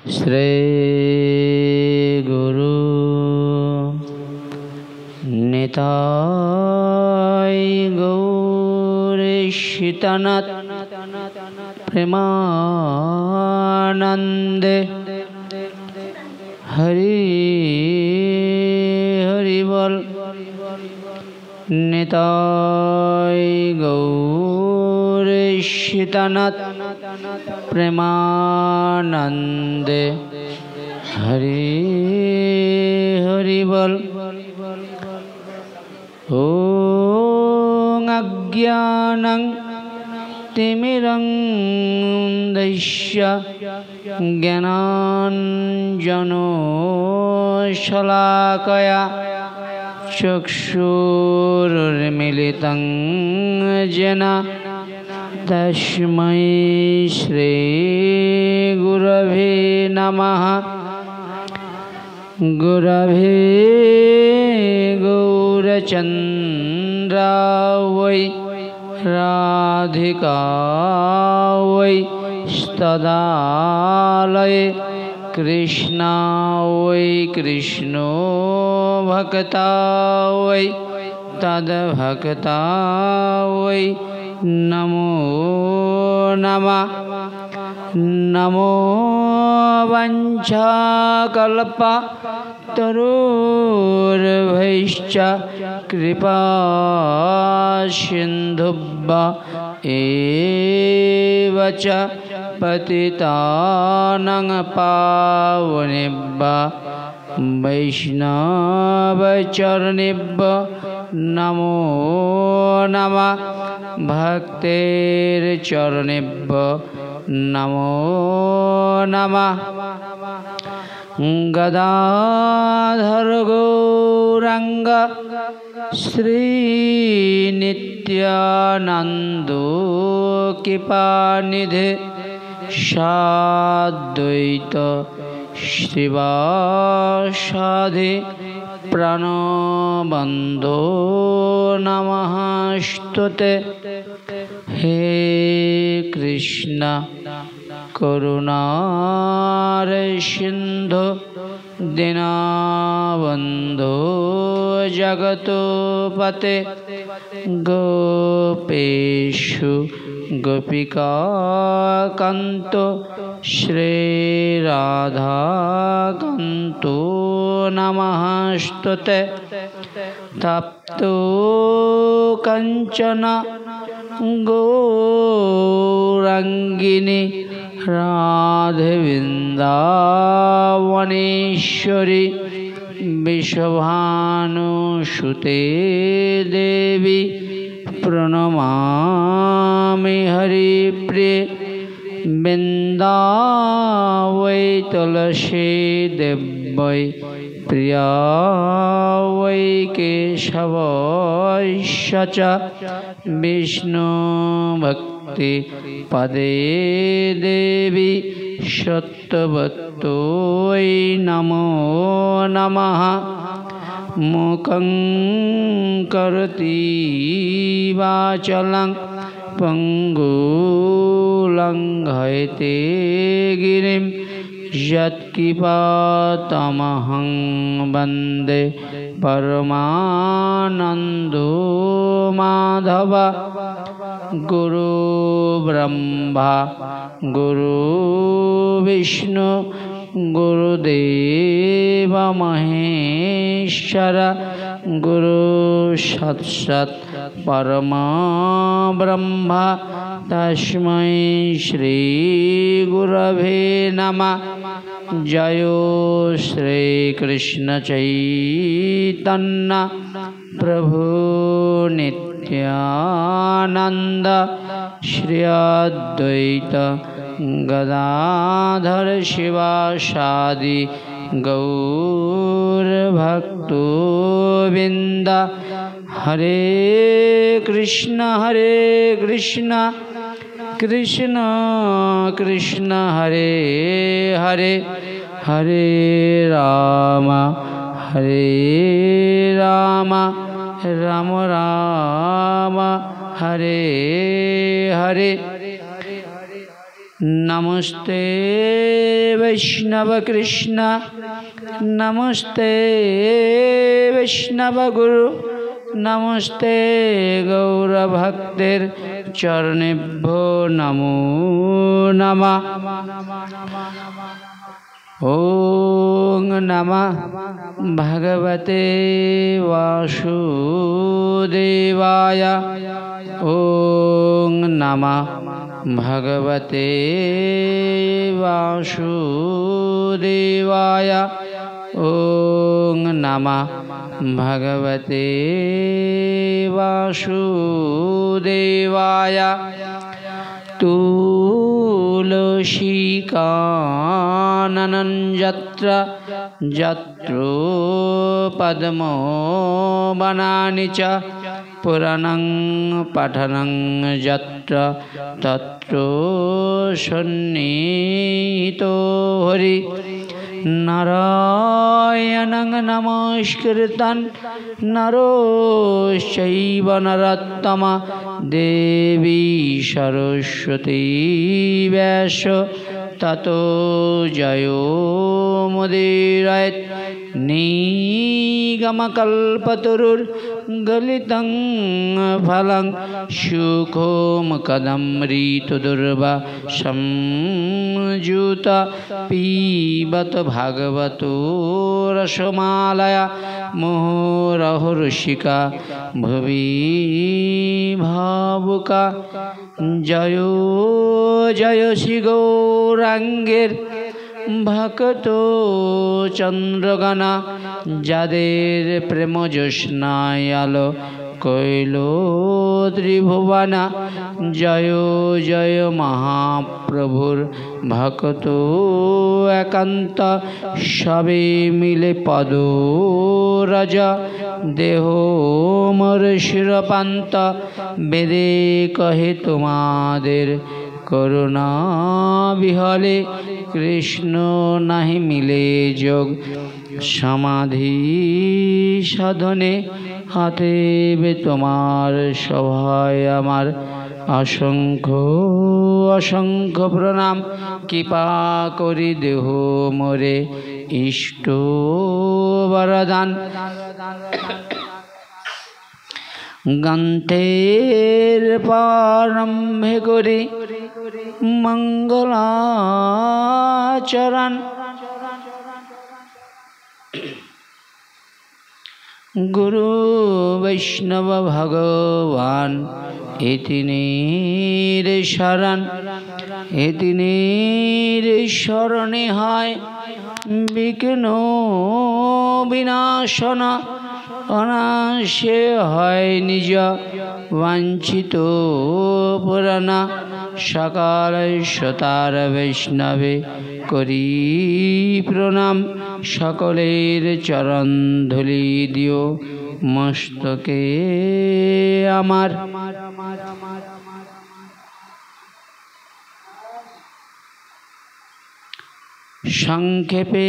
श्री गुरु निताय गौर शितनाथ प्रेमानंदे हरि हरि बोल। निताय गौर शितनाथ प्रेमानंदे हरि हरि बोल। ओम अज्ञानं तिमिरन्धस्य ज्ञानाञ्जनशलाकया चक्षुरुन्मीलितं येन तस्मै श्री गुरवे नमः। गुरवे गौरचन्द्राय राधिकायै तदालये कृष्णाय कृष्णो भक्ताय तद्भक्ताय नमो नमः। नमो वाञ्छाकल्पतरुर्भैश्च कृपा सिन्धुभ्य एव च पतितानां पावनेभ्यो वैष्णवचरणेभ्यो नमो नमः। भक्तेर्चरणेभ्यो नमो नमः। गदाधर गौरांग श्रीनित्यानंद कृपानिधे साद्वैत श्रीवासादि प्रणबंधो नमस्तुते। हे कृष्ण करुणार सिंधु दीनबंधो जगतपते गोपेशु गोपिका कांतो श्रीराधाकांतो नमस्तुते। तप्तो कंचन गौरांगिनी राधे वृंदावनेश्वरी विश्वभानुसुते देवी प्रणमामि हरिप्रिये। वृंदावै तुलसी देव्यै प्रिया वै केशवस्य च विष्णु भक्ति पदे देवी सत्ववत्यै नमो नमः। मुखं करोति वाचालं पंगुलं लंघयते गिरिं यत्कृपातमहं वन्दे परमानन्दो माधव। गुरु ब्रह्मा गुरु विष्णु गुरुदेव महेश्वर गुरु साक्षात् परमा ब्रह्म तस्मै श्री गुरवे नमः। जय श्री कृष्ण चैतन्य प्रभु नित्यानंद श्री अद्वैत गदाधर शिवासादि गौर भक्तोबिंद। हरे कृष्ण कृष्ण कृष्ण हरे हरे हरे राम राम राम हरे हरे। नमस्ते वैष्णव कृष्ण नमस्ते वैष्णव गुरु नमस्ते गौरभक्तिर चरणेभ्यो नमो नमः। ओम नमः भगवते वासुदेवाय। ओम नमः भगवते वासुदेवाय। ओम नमः भगवते वासुदेवाय। तुलसीकाननं यत्र यत्रो पद्मो वनानि च पुराणं पठनं यत्र तत्र सन्निहितो हरि। नारायणं नमस्कृतं नरो चैव नरोत्तमः देवी सरस्वती व्यास ततो जयो मुदीरयेत्। निगमकल्पतरुर्गलितं फलं सुखोमुखदमृतदुर्वा संयुत पिबत भागवतो रसमालया मुहुरहो रसिका भुवि भावुका। जयो जय श्री गौरांगेर भक्तो चंद्रगणा যাদের প্রেম জ্যোৎস্নায় আলো কৈল ত্রিভুবনা। জয় জয় মহাপ্রভুর ভক্ত একান্ত সবে মিলে পদ রাজা দেহ মোর শিরপান্ত। বেদে কহে তোমাদের করুণা বিহলে কৃষ্ণ নাহি মিলে যোগ সমাধি সাধনে। হাতেবে তোমার সভায় আমার অসংখ্য অসংখ্য প্রণাম। কৃপা করি দেহ মোরে ইষ্ট বরদান। গ্রন্থের প্রারম্ভে করি মঙ্গলাচরণ। গুরু বৈষ্ণব ভগবান এতিনের শরণ। এতিনের শরণে হয় বিঘ্ন বিনাশন। অনাশে হয় নিজ বাঞ্ছিত পুরাণা। সকাল সতার বৈষ্ণবে করি প্রণাম। সকলের চরণ ধুলি দিও মস্তকে আমার। সংক্ষেপে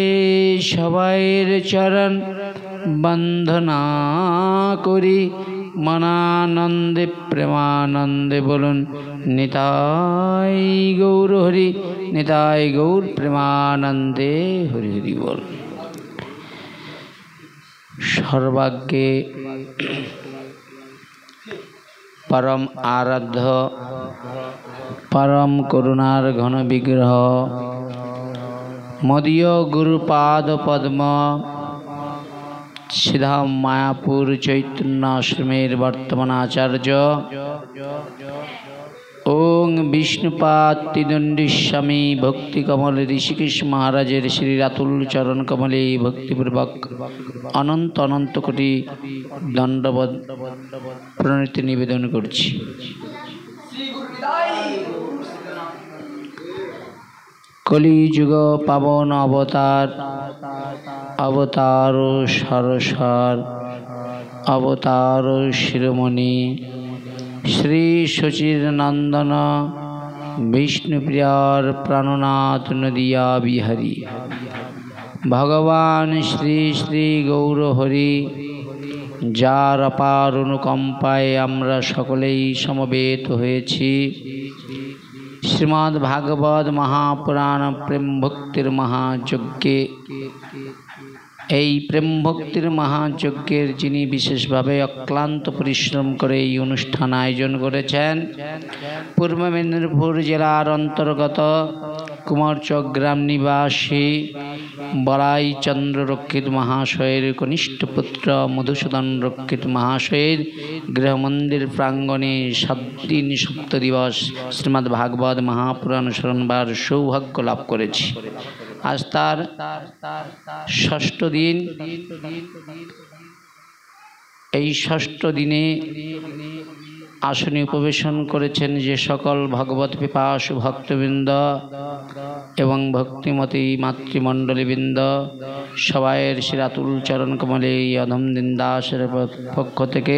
সবাইয়ের চরণ বন্দনা করি। মনানন্দে প্রেমানন্দে বলুন নিতাই গৌর হরি। নিতাই গৌর প্রেমানন্দে হরি হরি বল। সর্বাগ্যে পরম আরাধ্য পরম করুণার ঘন বিগ্রহ মদীয় গুরুপাদ পদ্ম সিধাম মায়াপুর চৈতন্য আশ্রমের বর্তমান আচার্য ওং বিষ্ণুপাদ ত্রিদণ্ডী ভক্তি কমল ঋষিকেশ মহারাজের শ্রী রাতুল চরণ কমলে ভক্তিপূর্বক অনন্ত অনন্ত কোটি দণ্ডবৎ প্রণতি নিবেদন করছি। কলিযুগ পাবন অবতার অবতার সরসর অবতার শিরোমণি শ্রী শচীর নন্দন বিষ্ণুপ্রিয়ার প্রাণনাথ নদিয়া বিহারী ভগবান শ্রী শ্রী গৌর হরি, যার অপার অনুকম্পায় আমরা সকলেই সমবেত হয়েছি, শ্রীমদ্ ভাগবত মহাপুরাণ প্রেম ভক্তির মহাযজ্ঞে এই প্রেম ভক্তির মহাযজ্ঞের যিনি বিশেষভাবে অক্লান্ত পরিশ্রম করে এই অনুষ্ঠান আয়োজন করেছেন পূর্ব মেদিনীপুর জেলার অন্তর্গত কুমারচক গ্রাম নিবাসী বলাই চন্দ্র রক্ষিত মহাশয়ের কনিষ্ঠ পুত্র মধুসূদন রক্ষিত মহাশয়ের গৃহমন্দির প্রাঙ্গণে 7 দিন 7 দিবস শ্রীমদ্ ভাগবত মহাপুরাণ শরণবার সৌভাগ্য লাভ করেছি। আজ তার 6ষ্ঠ দিন। এই 6ষ্ঠ দিনে আসনে উপবেশন করেছেন যে সকল ভগবত পিপাসু ভক্তবৃন্দ এবং ভক্তিমতী মাতৃমণ্ডলীবৃন্দ, সবাইয়ের শিরাতুল চরণ কমলে অধম দিন দাসের পক্ষ থেকে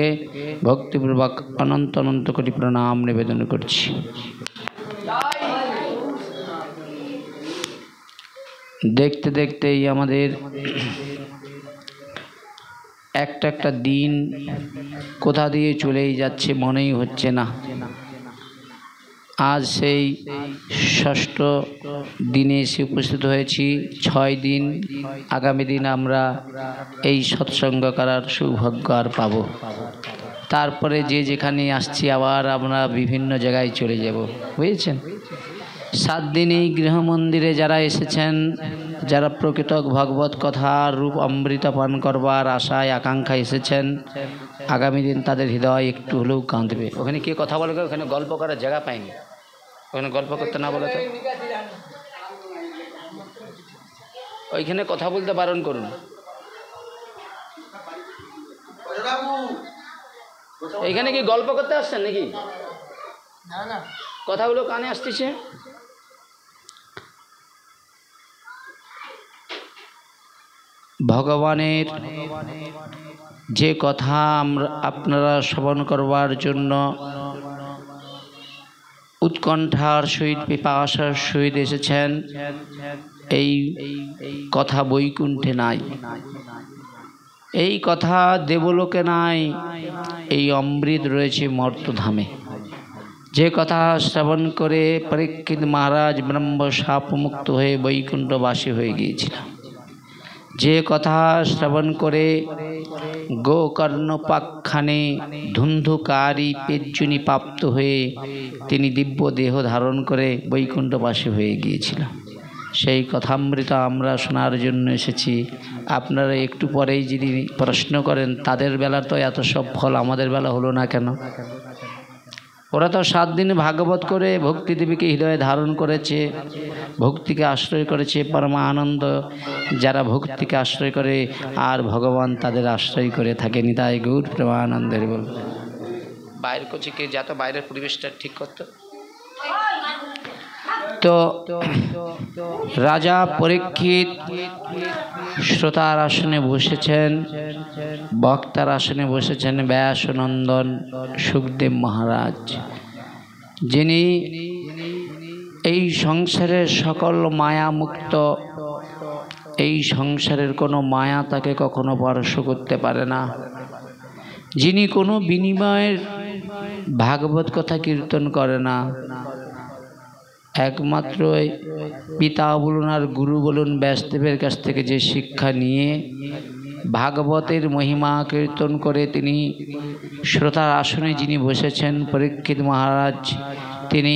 ভক্তিপূর্বক অনন্ত অনন্ত কোটি প্রণাম নিবেদন করছি। দেখতে দেখতেই আমাদের একটা দিন কোথা দিয়ে চলেই যাচ্ছে মনেই হচ্ছে না। আজ সেই 6ষ্ঠ দিনে এসে উপস্থিত হয়েছি। 6 দিন, আগামী দিন আমরা এই সৎসঙ্গ করার সৌভাগ্য আর পাব। তারপরে যে যেখানে আসছি আবার আমরা বিভিন্ন জায়গায় চলে যাব, বুঝেছেন। 7 দিন এই গৃহমন্দিরে যারা এসেছেন, যারা প্রকৃত ভগবত কথার রূপ অমৃত পান করবার আশায় আকাঙ্ক্ষা এসেছেন, আগামী দিন তাদের হৃদয় একটু হলেও কাঁদবে। ওখানে কে কথা বলবে? ওখানে গল্প করার জায়গা পায়নি, ওখানে গল্প করতে না বলে তো ওইখানে কথা বলতে বারণ করুন। এইখানে কি গল্প করতে আসছেন নাকি? কথাগুলো কানে আসতেছে। ভগবানের যে কথা আপনারা শ্রবণ করবার জন্য উৎকণ্ঠার সহিত পিপাসার সহিত এসেছেন, এই কথা বৈকুণ্ঠে নাই, এই কথা দেবলোকে নাই, এই অমৃত রয়েছে মর্তধামে। যে কথা শ্রবণ করে পরীক্ষিত মহারাজ ব্রহ্ম শাপ মুক্ত হয়ে বৈকুণ্ঠবাসী হয়ে গিয়েছিল। যে কথা শ্রবণ করে গোকর্ণপাখ্যানে ধুন্ধুকারী পেজ্জুনি প্রাপ্ত হয়ে তিনি দিব্য দেহ ধারণ করে বৈকুণ্ঠবাসী হয়ে গিয়েছিল। সেই কথামৃত আমরা শোনার জন্য এসেছি। আপনারা একটু পরেই যদি প্রশ্ন করেন তাদের বেলা তো এত সব ফল, আমাদের বেলা হলো না কেন? ওরা তো 7 দিন ভাগবত করে ভক্তি দেবীকে হৃদয়ে ধারণ করেছে, ভক্তিকে আশ্রয় করেছে, পরমা আনন্দ যারা ভক্তিকে আশ্রয় করে আর ভগবান তাদের আশ্রয় করে থাকেন। তাই গৌর প্রেমানন্দের বল বাইরে করছে কে যা, তো বাইরের পরিবেশটা ঠিক করতো। তো রাজা পরীক্ষিত শ্রোতার আসনে বসেছেন, বক্তার আসনে বসেছেন ব্যাসনন্দন সুখদেব মহারাজ, যিনি এই সংসারের সকল মায়া মুক্ত। এই সংসারের কোনো মায়া তাকে কখনো স্পর্শ করতে পারে না। যিনি কোনো বিনিময়ের ভাগবত কথা কীর্তন করে না, একমাত্র পিতা বলুন আর গুরু বলুন ব্যাসদেবের কাছ থেকে যে শিক্ষা নিয়ে ভাগবতের মহিমা কীর্তন করে তিনি শ্রোতার আসনে যিনি বসেছেন পরীক্ষিত মহারাজ, তিনি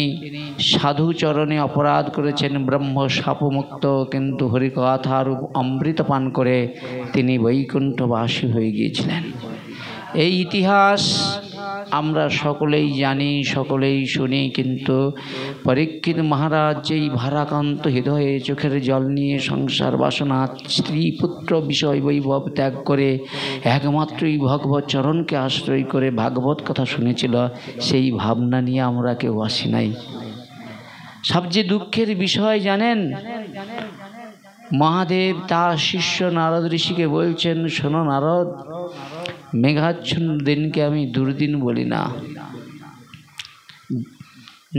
সাধু চরণে অপরাধ করেছেন, ব্রহ্ম শাপমুক্ত, কিন্তু হরিকথারূপ অমৃত পান করে তিনি বৈকুণ্ঠবাসী হয়ে গিয়েছিলেন। এই ইতিহাস আমরা সকলেই জানি, সকলেই শুনি, কিন্তু পরীক্ষিত মহারাজ যেই ভারাক্রান্ত হৃদয়ে চোখের জল নিয়ে সংসার বাসনা স্ত্রী পুত্র বিষয় বৈভব ত্যাগ করে একমাত্রই ভগবত চরণকে আশ্রয় করে ভাগবত কথা শুনেছিল, সেই ভাবনা নিয়ে আমরা কেউ আসি নাই। সবচেয়ে দুঃখের বিষয় জানেন, মহাদেব তার শিষ্য নারদ ঋষিকে বলছেন, শোনো নারদ, মেঘাচ্ছন্ন দিনকে আমি দুর্দিন বলি না।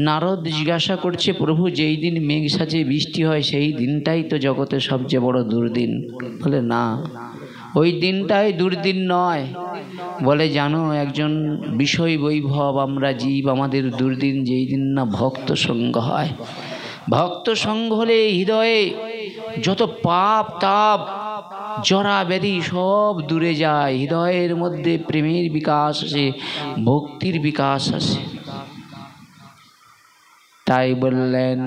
নারদ জিজ্ঞাসা করছে, প্রভু যেই দিন মেঘ সাজে বৃষ্টি হয় সেই দিনটাই তো জগতের সবচেয়ে বড় দুর্দিন। বলে না, ওই দিনটাই দুর্দিন নয়। বলে জানো, একজন বিষয় বৈভব আমরা জীব, আমাদের দুর্দিন যেই দিন না ভক্ত সঙ্গ হয়। ভক্ত সঙ্গ হলে হৃদয়ে যত পাপ তাপ জরা ব্যাধি সব দূরে যায়, হৃদয়ের মধ্যে প্রেমের বিকাশ আসে, ভক্তির বিকাশ আসে। তাই বললেন,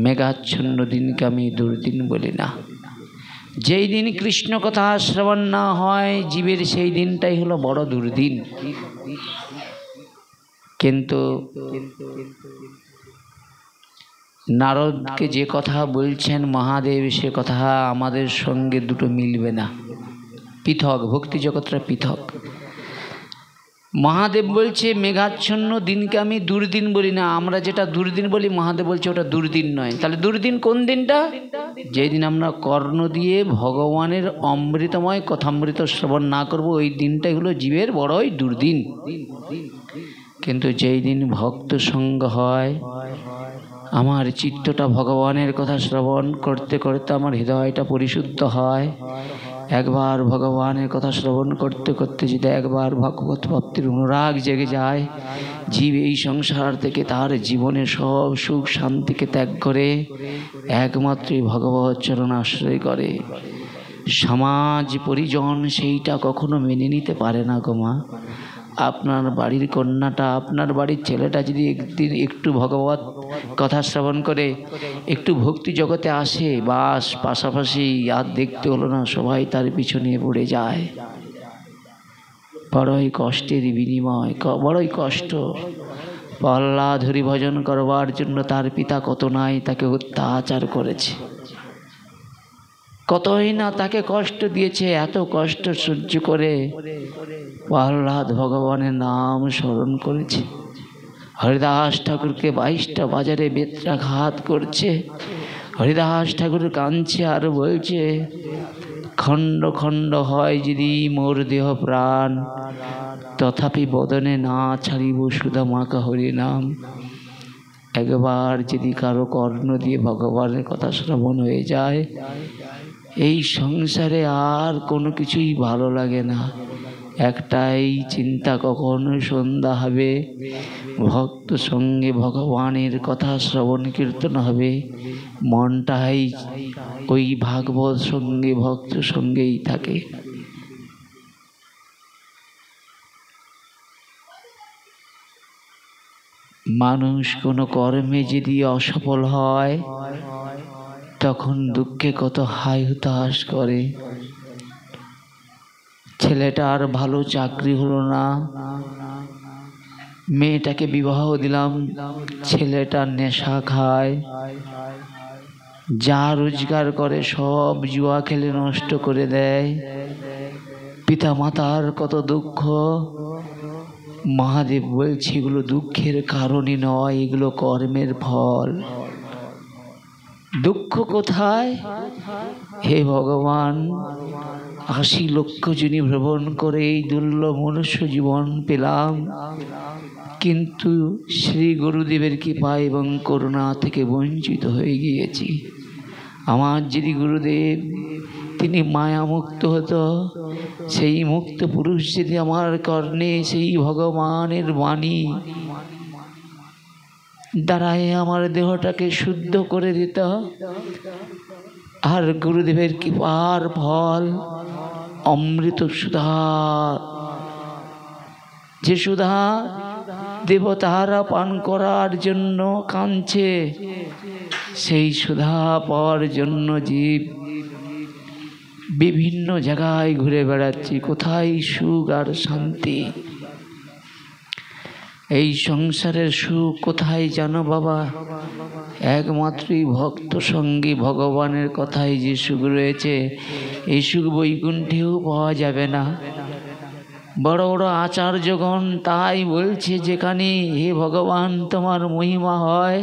মেঘাচ্ছন্ন দিনকে আমি দুর্দিন বলি না। যেই দিন কৃষ্ণ কথা শ্রবণ না হয় জীবের, সেই দিনটাই হলো বড় দুর্দিন। কিন্তু নারদকে যে কথা বলছেন মহাদেব, সে কথা আমাদের সঙ্গে দুটো মিলবে না, পৃথক, ভক্তি জগৎটা পৃথক। মহাদেব বলছে মেঘাচ্ছন্ন দিনকে আমি দুর্দিন বলি না। আমরা যেটা দুর্দিন বলি, মহাদেব বলছে ওটা দুর্দিন নয়। তাহলে দুর্দিন কোন দিনটা? যেই দিন আমরা কর্ণ দিয়ে ভগবানের অমৃতময় কথামৃত শ্রবণ না করব, ওই দিনটাই হলো জীবের বড়ই দুর্দিন। কিন্তু যেই দিন ভক্ত সঙ্গ হয়, আমার চিত্তটা ভগবানের কথা শ্রবণ করতে করতে আমার হৃদয়টা পরিশুদ্ধ হয়, একবার ভগবানের কথা শ্রবণ করতে করতে যদি একবার ভগবত প্রাপ্তির অনুরাগ জেগে যায়, জীব এই সংসার থেকে তার জীবনে সব সুখ শান্তিকে ত্যাগ করে একমাত্রই ভগবত চরণ আশ্রয় করে। সমাজ পরিজন সেইটা কখনো মেনে নিতে পারে না গো মা। আপনার বাড়ির কন্যাটা, আপনার বাড়ির ছেলেটা যদি একদিন একটু ভগবত কথা শ্রবণ করে, একটু ভক্তি জগতে আসে, বাস পাশাপাশি আর দেখতে হলো না, সবাই তার পিছনে পড়ে যায়। বড়ই কষ্টের বিনিময়, বড়ই কষ্ট। প্রহ্লাদ হরি ভজন করবার জন্য তার পিতা কত নাই তাকে অত্যাচার করেছে, কতই না তাকে কষ্ট দিয়েছে। এত কষ্ট সহ্য করে প্রহ্লাদ ভগবানের নাম স্মরণ করেছে। হরিদাস ঠাকুরকে 22টা বাজারে বেত্রাঘাত করছে। হরিদাস ঠাকুর কাঁদছে আর বলছে, খণ্ড খণ্ড হয় যদি মোর দেহ প্রাণ, তথাপি বদনে না ছাড়িব সুধা মাকা হরি নাম। একবার যদি কারো কর্ণ দিয়ে ভগবানের কথা শ্রবণ হয়ে যায়, এই সংসারে আর কোনো কিছুই ভালো লাগে না। একটাই চিন্তা, কখন সন্ধ্যা হবে, ভক্ত সঙ্গে ভগবানের কথা শ্রবণ কীর্তন হবে, মনটাই ওই ভাগবত সঙ্গে ভক্ত সঙ্গেই থাকে। মানুষ কোনো কর্মে যদি অসফল হয়, তখন দুঃখে কত হাই হুতাশ করে। ছেলেটার ভালো চাকরি হলো না, মেয়েটাকে বিবাহ দিলাম, ছেলেটা নেশা খায়, যা রোজগার করে সব জুয়া খেলে নষ্ট করে দেয়। পিতা মাতার কত দুঃখ। মহাদেব বলছে এগুলো দুঃখের কারণই নয়, এগুলো কর্মের ফল। দুঃখ কোথায়? হে ভগবান, 80 লক্ষ জনি ভ্রমণ করে এই দুর্লভ মনুষ্য জীবন পেলাম, কিন্তু শ্রী গুরুদেবের কৃপা এবং করুণা থেকে বঞ্চিত হয়ে গিয়েছি। আমার যদি গুরুদেব তিনি মায়া মুক্ত হতো, সেই মুক্ত পুরুষ যদি আমার কর্ণে সেই ভগবানের বাণী দ্বারাই আমার দেহটাকে শুদ্ধ করে দিত, আর গুরুদেবের কৃপার ফল অমৃত সুধা, যে সুধা দেবতারা পান করার জন্য কাঁদছে, সেই সুধা পাওয়ার জন্য জীব বিভিন্ন জায়গায় ঘুরে বেড়াচ্ছি। কোথায় সুখ আর শান্তি? এই সংসারের সুখ কোথায় জানো বাবা? একমাত্রই ভক্ত সঙ্গী ভগবানের কথাই যে সুখ রয়েছে, এই সুখ বৈকুণ্ঠেও পাওয়া যাবে না। বড় বড় আচার্যগণ তাই বলছে, যেখানে হে ভগবান তোমার মহিমা হয়,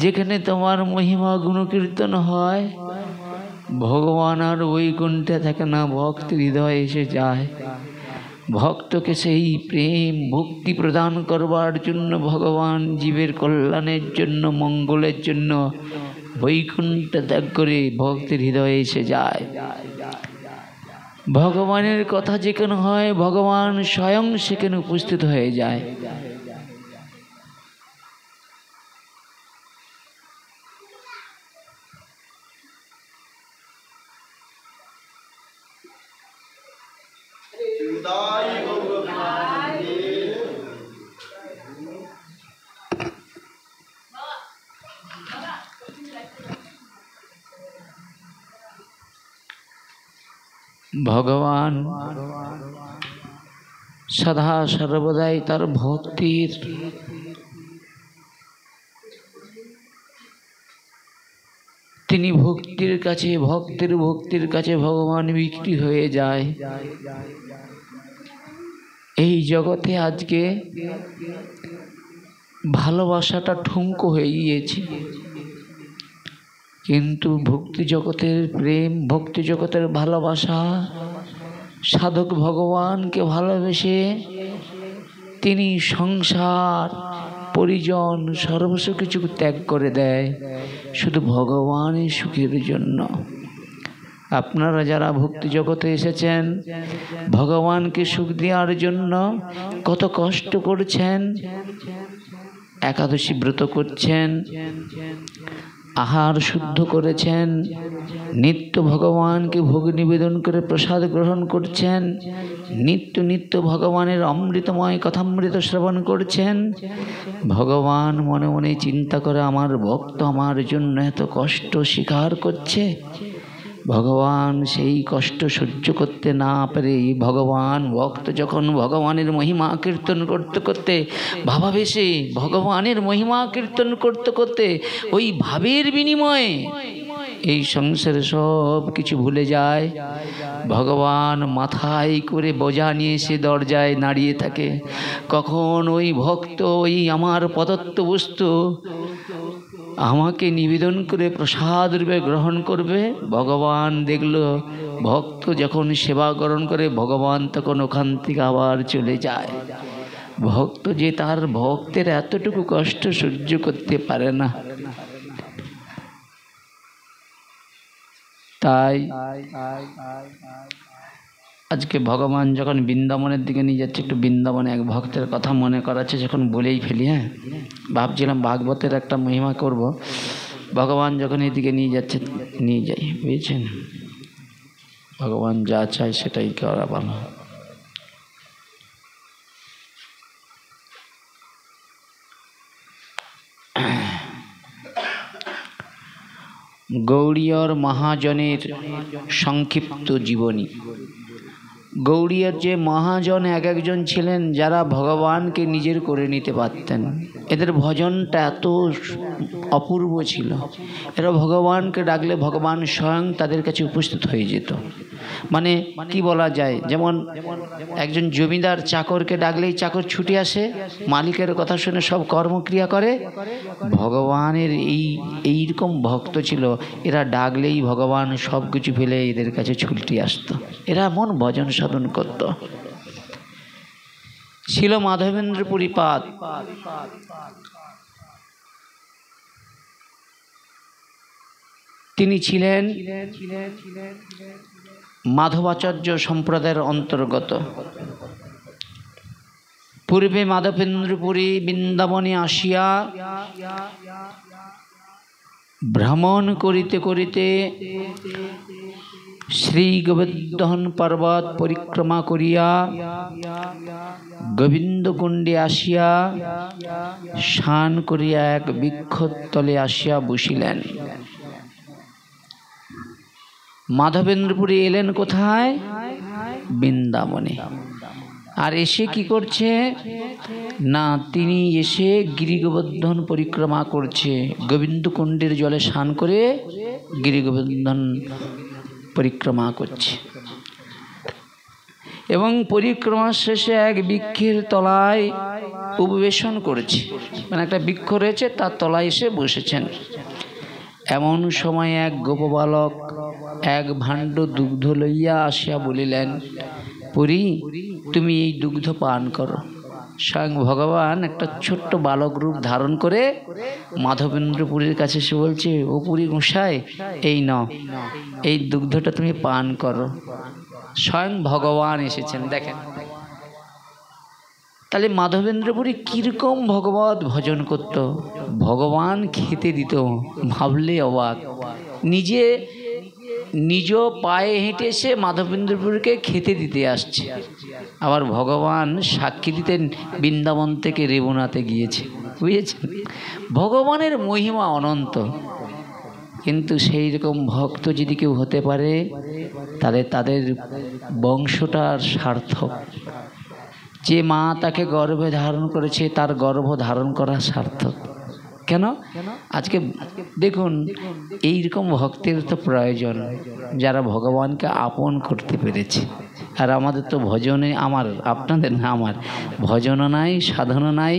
যেখানে তোমার মহিমা গুণকীর্তন হয়, ভগবান আর বৈকুণ্ঠে থাকে না, ভক্ত হৃদয়ে এসে যায়। ভক্তকে সেই প্রেম ভক্তি প্রদান করবার জন্য ভগবান জীবের কল্যাণের জন্য, মঙ্গলের জন্য বৈকুণ্ঠ ত্যাগ করে ভক্তের হৃদয়ে এসে যায়। ভগবানের কথা যেখানে হয় ভগবান স্বয়ং সেখানে উপস্থিত হয়ে যায়। ভগবান সদা সর্বদাই তার ভক্তির তিনি ভক্তির কাছে ভক্তির কাছে ভগবান বিক্রি হয়ে যায়। এই জগতে আজকে ভালোবাসাটা ঠুনকো হয়ে গিয়েছে, কিন্তু ভক্তি জগতের প্রেম, ভক্তি জগতের ভালোবাসা, সাধক ভগবানকে ভালোবেসে তিনি সংসার পরিজন সর্বস্ব কিছু ত্যাগ করে দেয় শুধু ভগবানের সুখের জন্য। আপনারা যারা ভক্তি জগতে এসেছেন ভগবানকে সুখ দেওয়ার জন্য কত কষ্ট করছেন, একাদশী ব্রত করছেন, আহার শুদ্ধ করেছেন, নিত্য ভগবানকে ভোগ নিবেদন করে প্রসাদ গ্রহণ করছেন, নিত্য নিত্য ভগবানের অমৃতময় কথামৃত শ্রবণ করছেন। ভগবান মনে মনে চিন্তা করে আমার ভক্ত আমার জন্য এত কষ্ট স্বীকার করছে। ভগবান সেই কষ্ট সহ্য করতে না পেরে ভগবান ভক্ত যখন ভগবানের মহিমা কীর্তন করতে করতে ভাবাবেশে ভগবানের মহিমা কীর্তন করতে করতে ওই ভাবের বিনিময়ে এই সংসারে সব কিছু ভুলে যায়। ভগবান মাথায় করে বোঝা নিয়ে এসে দরজায় দাঁড়িয়ে থাকে, কখন ওই ভক্ত ওই আমার প্রদত্ত বস্তু আমাকে নিবেদন করে প্রসাদ রূপে গ্রহণ করবে। ভগবান দেখল ভক্ত যখন সেবা গ্রহণ করে ভগবান তখন ওখান থেকে আবার চলে যায়। ভক্ত যে তার ভক্তের এতটুকু কষ্ট সহ্য করতে পারে না। তাই আজকে ভগবান যখন বৃন্দাবনের দিকে নিয়ে যাচ্ছে, একটু বৃন্দাবনে এক ভক্তের কথা মনে করাচ্ছে, যখন বলেই ফেলি। হ্যাঁ, ভাবছিলাম ভাগবতের একটা মহিমা করব, ভগবান যখন এদিকে নিয়ে যাচ্ছে নিয়ে যাই, বুঝেছেন? ভগবান যা চায় সেটাই করা ভালো। গৌড়ীয়র মহাজনের সংক্ষিপ্ত জীবনী। গৌড়ীয়র যে মহাজন এক একজন ছিলেন যারা ভগবানকে নিজের করে নিতে পারতেন, এদের ভজনটা এত অপূর্ব ছিল, এরা ভগবানকে ডাকলে ভগবান স্বয়ং তাদের কাছে উপস্থিত হয়ে যেত। মানে কি বলা যায়, যেমন একজন জমিদার চাকরকে ডাকলেই চাকর ছুটে আসে, মালিকের কথা শুনে সব কর্মক্রিয়া করে। ভগবানের এইরকম ভক্ত ছিল, এরা ডাকলেই ভগবান সব কিছু ফেলে এদের কাছে ছুটে আসতো। এরা এমন ভজন সাধন করত। ছিল মাধবেন্দ্র পুরীপাদ। তিনি ছিলেন মাধবাচার্য সম্প্রদায়ের অন্তর্গত। পূর্বে মাধবেন্দ্রপুরী বৃন্দাবনে আসিয়া ভ্রমণ করিতে করিতে শ্রী গোবর্ধন পর্বত পরিক্রমা করিয়া গোবিন্দকুণ্ডে আসিয়া স্নান করিয়া এক বৃক্ষর তলে আসিয়া বসিলেন। মাধবেন্দ্রপুরে এলেন কোথায়? বৃন্দাবনে। আর এসে কি করছে না, তিনি এসে গিরি গোবর্ধন পরিক্রমা করছে, গোবিন্দকুণ্ডের জলে স্নান করে গিরি গোবর্ধন পরিক্রমা করছে। এবং পরিক্রমা শেষে এক বৃক্ষের তলায় উপবেশন করেছে, মানে একটা বৃক্ষ রয়েছে তার তলায় এসে বসেছেন। এমন সময় এক গোপবালক এক ভাণ্ড দুগ্ধ লইয়া আসিয়া বলিলেন, পুরী তুমি এই দুগ্ধ পান করো। স্বয়ং ভগবান একটা ছোট্ট বালক রূপ ধারণ করে মাধবেন্দ্রপুরীর কাছে এসে বলছে, ও পুরী গোসাই, এই নাও, এই দুগ্ধটা তুমি পান করো। স্বয়ং ভগবান এসেছেন। দেখেন তাহলে মাধবেন্দ্রপুরী কীরকম ভগবত ভজন করত, ভগবান খেতে দিত, ভাবলে অবাক। নিজে নিজ পায়ে হেঁটে এসে মাধবেন্দ্রপুরীকে খেতে দিতে আসছে, আবার ভগবান সাক্ষী দিতেন বৃন্দাবন থেকে রেবনাতে গিয়েছে, বুঝেছেন? ভগবানের মহিমা অনন্ত। কিন্তু সেই রকম ভক্ত যদি কেউ হতে পারে তাহলে তাদের বংশটা সার্থক। যে মা তাকে গর্ভে ধারণ করেছে তার গর্ভ ধারণ করা সার্থক। কেন? আজকে দেখুন এইরকম ভক্তের তো প্রয়োজন, যারা ভগবানকে আপন করতে পেরেছে। আর আমাদের তো ভজনে, আমার আপনাদের না, আমার ভজনও নাই, সাধনও নাই,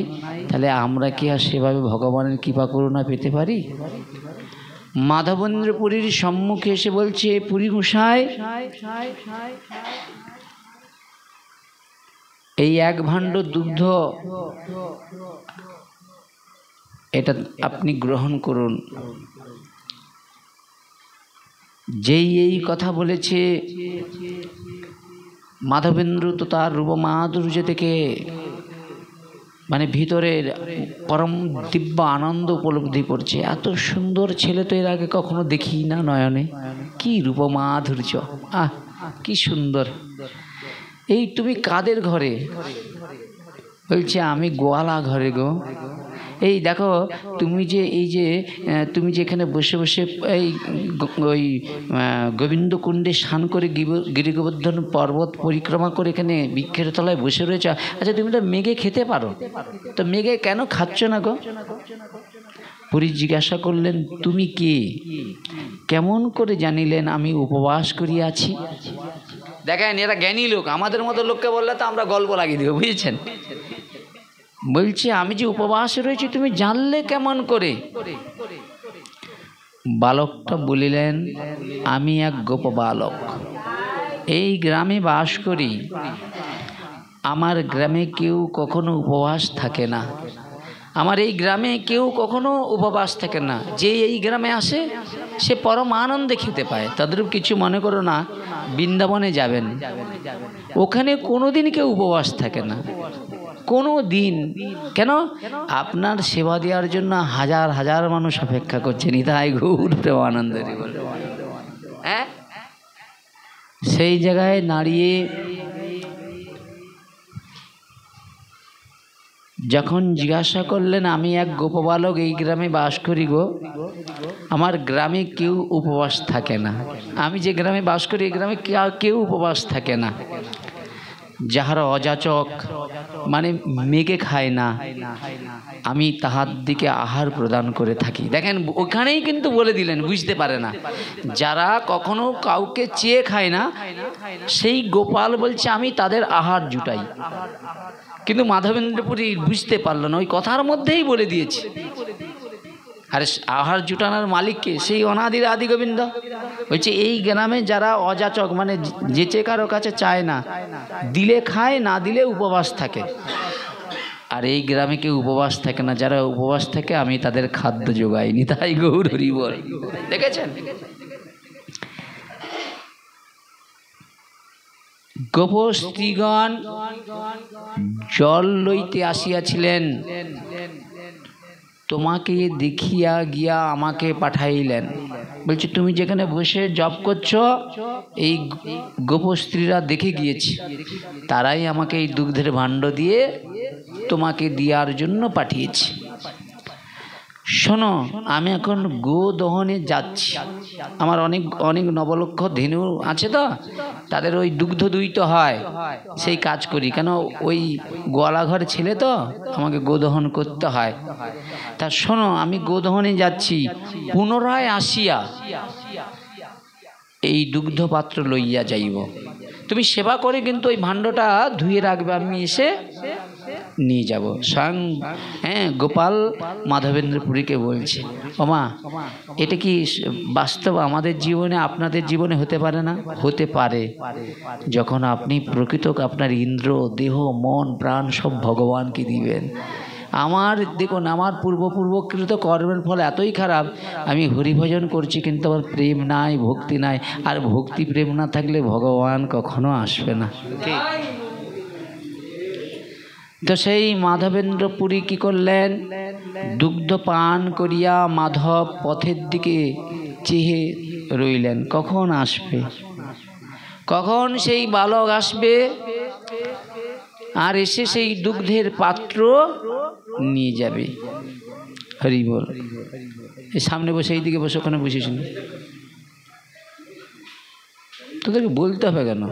তাহলে আমরা কি আর সেভাবে ভগবানের কৃপা করুণা পেতে পারি? মাধবেন্দ্রপুরীর সম্মুখে এসে বলছে, পুরী গোসাই, এই এক ভাণ্ড দুগ্ধ এটা আপনি গ্রহণ করুন। যেই এই কথা বলেছে, মাধবেন্দ্র তো তার রূপ মাধুর্য থেকে মানে ভিতরের পরম দিব্য আনন্দ উপলব্ধি করছে। এত সুন্দর ছেলে তো এর আগে কখনো দেখি না নয়নে, কি রূপ মাধুর্য, আহ কি সুন্দর। এই তুমি কাদের ঘরে? বলছে আমি গোয়ালা ঘরে গো। এই দেখো তুমি যে এই যে তুমি যে এখানে বসে বসে এই ওই গোবিন্দ কুণ্ডে স্নান করে গিরিগোবর্ধন পর্বত পরিক্রমা করে এখানে বৃক্ষের তলায় বসে রয়েছ, আচ্ছা তুমি তো মেঘে খেতে পারো, তো মেঘে কেন খাচ্ছ না গো? পুরী জিজ্ঞাসা করলেন, তুমি কে? কেমন করে জানিলেন আমি উপবাস করিয়াছি? দেখেন এরা জ্ঞানী লোক, আমাদের মতো লোককে বললে তো আমরা গল্প লাগিয়ে দেবো, বুঝেছেন? বলছে আমি যে উপবাস রয়েছি তুমি জানলে কেমন করে? বালকটা বলিলেন, আমি এক গোপ বালক, এই গ্রামে বাস করি। আমার গ্রামে কেউ কখনো উপবাস থাকে না, আমার এই গ্রামে কেউ কখনো উপবাস থাকে না। যে এই গ্রামে আসে সে পরম আনন্দে খেতে পায়। তাদের কিছু মনে করো না, বৃন্দাবনে যাবেন, ওখানে কোনোদিন কেউ উপবাস থাকে না, কোনো দিন। কেন? আপনার সেবা দেওয়ার জন্য হাজার হাজার মানুষ অপেক্ষা করছে। নিতাই গৌর প্রেমানন্দ। হ্যাঁ, সেই জায়গায় দাঁড়িয়ে যখন জিজ্ঞাসা করলেন, আমি এক গোপবালক এই গ্রামে বাস করি গো, আমার গ্রামে কেউ উপবাস থাকে না। আমি যে গ্রামে বাস করি এই গ্রামে কেউ উপবাস থাকে না। যাহারা অযাচক মানে মেঘে খায় না, আমি তাহার দিকে আহার প্রদান করে থাকি। দেখেন ওখানেই কিন্তু বলে দিলেন, বুঝতে পারে না। যারা কখনো কাউকে চেয়ে খায় না, সেই গোপাল বলছে আমি তাদের আহার জুটাই। কিন্তু মাধবেন্দ্রপুরী বুঝতে পারল না, ওই কথার মধ্যেই বলে দিয়েছে। আর আহার জুটানোর মালিককে সেই অনাদির আদি গোবিন্দ। বলছে এই গ্রামে যারা অযাচক মানে যেচে কারো কাছে চায় না, দিলে খায়, না দিলে উপবাস থাকে। আর এই গ্রামে কেউ উপবাস থাকে না, যারা উপবাস থাকে আমি তাদের খাদ্য যোগাইনি। তাই গৌর হরি বল। দেখেছেন? গোপস্ত্রীগণ জল লইতে আসিয়াছিলেন, তোমাকে দেখিয়া গিয়া আমাকে পাঠাইলেন। বলছে তুমি যেখানে বসে জপ করছো এই গোপস্ত্রীরা দেখে গিয়েছে, তারাই আমাকে এই দুগ্ধের ভাণ্ড দিয়ে তোমাকে দেওয়ার জন্য পাঠিয়েছি। শোনো, আমি এখন গো দহনে যাচ্ছি। আমার অনেক অনেক নবলক্ষ ধেনু আছে, তো তাদের ওই দুগ্ধ দুইত হয়, সেই কাজ করি। কেন? ওই গোয়ালা ঘর ছেলে তো, আমাকে গোদহন করতে হয়। তা শোনো, আমি গোদহনে যাচ্ছি, পুনরায় আসিয়া এই দুগ্ধ পাত্র লইয়া যাইব। তুমি সেবা করে কিন্তু ওই ভাণ্ডটা ধুয়ে রাখবে, আমি এসে নিয়ে যাব। স্বয়ং গোপাল মাধবেন্দ্রপুরীকে বলছে, ওমা এটা কি বাস্তব আমাদের জীবনে, আপনাদের জীবনে হতে পারে না? হতে পারে। যখন আপনি প্রকৃত আপনার ইন্দ্র, দেহ, মন, প্রাণ সব ভগবানকে দিবেন, আমার দেখুন, আমার পূর্বকৃত কর্মের ফল এতই খারাপ, আমি হরিভজন করছি কিন্তু আমার প্রেম নাই, ভক্তি নাই। আর ভক্তি প্রেম না থাকলে ভগবান কখনো আসবে না। তো সেই মাধবেন্দ্র পুরী কি করলেন? দুগ্ধ পান করিয়া মাধব পথের দিকে চেয়ে রইলেন, কখন আসবে, কখন সেই বালক আসবে আর এসে সেই দুগ্ধের পাত্র নিয়ে যাবে। হরি বল। এই সামনে বসে, এই দিকে বসে, ওখানে বসেছিল, তোদেরকে বলতে হবে কেন?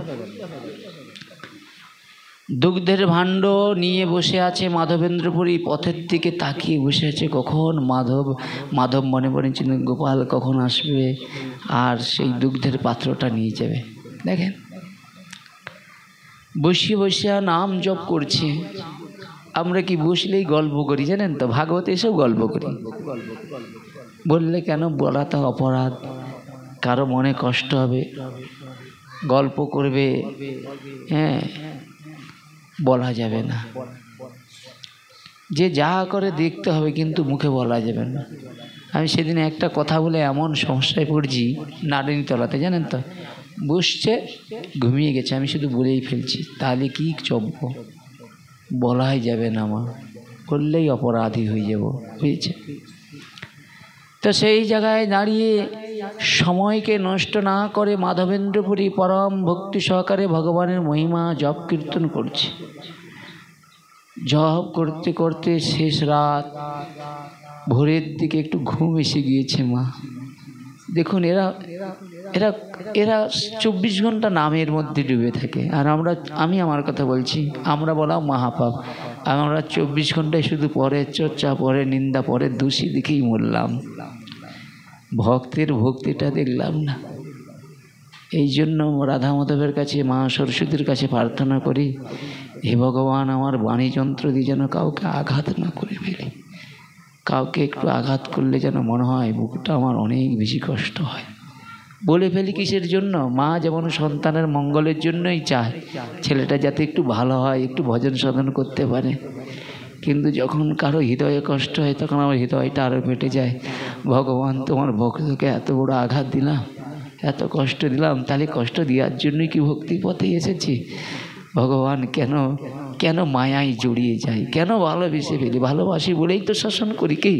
দুগ্ধের ভাণ্ড নিয়ে বসে আছে মাধবেন্দ্রপুরী, পথের দিকে তাকিয়ে বসে আছে, কখন মাধব মনে মনে চিন্তা, গোপাল কখন আসবে আর সেই দুগ্ধের পাত্রটা নিয়ে যাবে। দেখেন, বসিয়ে বসিয়া নাম জপ করছে। আমরা কি বসলেই গল্প করি জানেন তো? ভাগবতে এসেও গল্প করি, বললে কেন, বলা তো অপরাধ, কারো মনে কষ্ট হবে, গল্প করবে, হ্যাঁ, বলা যাবে না। যে যা করে দেখতে হবে, কিন্তু মুখে বলা যাবে না। আমি সেদিন একটা কথা বলে এমন সমস্যায় পড়ছি নারায়ণতলাতে, জানেন তো, বসছে, ঘুমিয়ে গেছে, আমি শুধু বলেই ফেলছি, তাহলে কি চব্য, বলাই যাবে না, মা বললেই অপরাধী হয়ে যাব, বুঝেছে? তো সেই জায়গায় দাঁড়িয়ে সময়কে নষ্ট না করে মাধবেন্দ্রপুরী পরম ভক্তি সহকারে ভগবানের মহিমা জপ কীর্তন করছে। জপ করতে করতে শেষ রাত, ভোরের দিকে একটু ঘুম এসে গিয়েছে। মা দেখুন, এরা এরা এরা 24 ঘন্টা নামের মধ্যে ডুবে থাকে, আর আমি আমার কথা বলছি, আমরা বলা মহাপাপ। আমরা 24 ঘন্টায় শুধু পরের চর্চা, পরে নিন্দা, পরে দোষী দিকেই মরলাম, ভক্তের ভক্তিটা দেখলাম না। এই জন্য রাধা মাধবের কাছে, মা সরস্বতীর কাছে প্রার্থনা করি, হে ভগবান, আমার বাণীযন্ত্র দিয়ে যেন কাউকে আঘাত না করে ফেলি। কাউকে একটু আঘাত করলে যেন মনে হয় বুকটা আমার অনেক বেশি কষ্ট হয়। বলে ফেলি কিসের জন্য? মা যেমন সন্তানের মঙ্গলের জন্যই চায় ছেলেটা যাতে একটু ভালো হয়, একটু ভজন সাধন করতে পারে। কিন্তু যখন কারো হৃদয়ে কষ্ট হয়, তখন আমার হৃদয়টা আরও ফেটে যায়। ভগবান, তোমার ভক্তকে এত বড় আঘাত দিলাম, এত কষ্ট দিলাম, তাহলে কষ্ট দেওয়ার জন্যই কি ভক্তি পথে এসেছি? ভগবান, কেন মায়ায় জড়িয়ে যাই, কেন ভালোবেসে ফেলি? ভালোবাসি বলেই তো শাসন করি কি,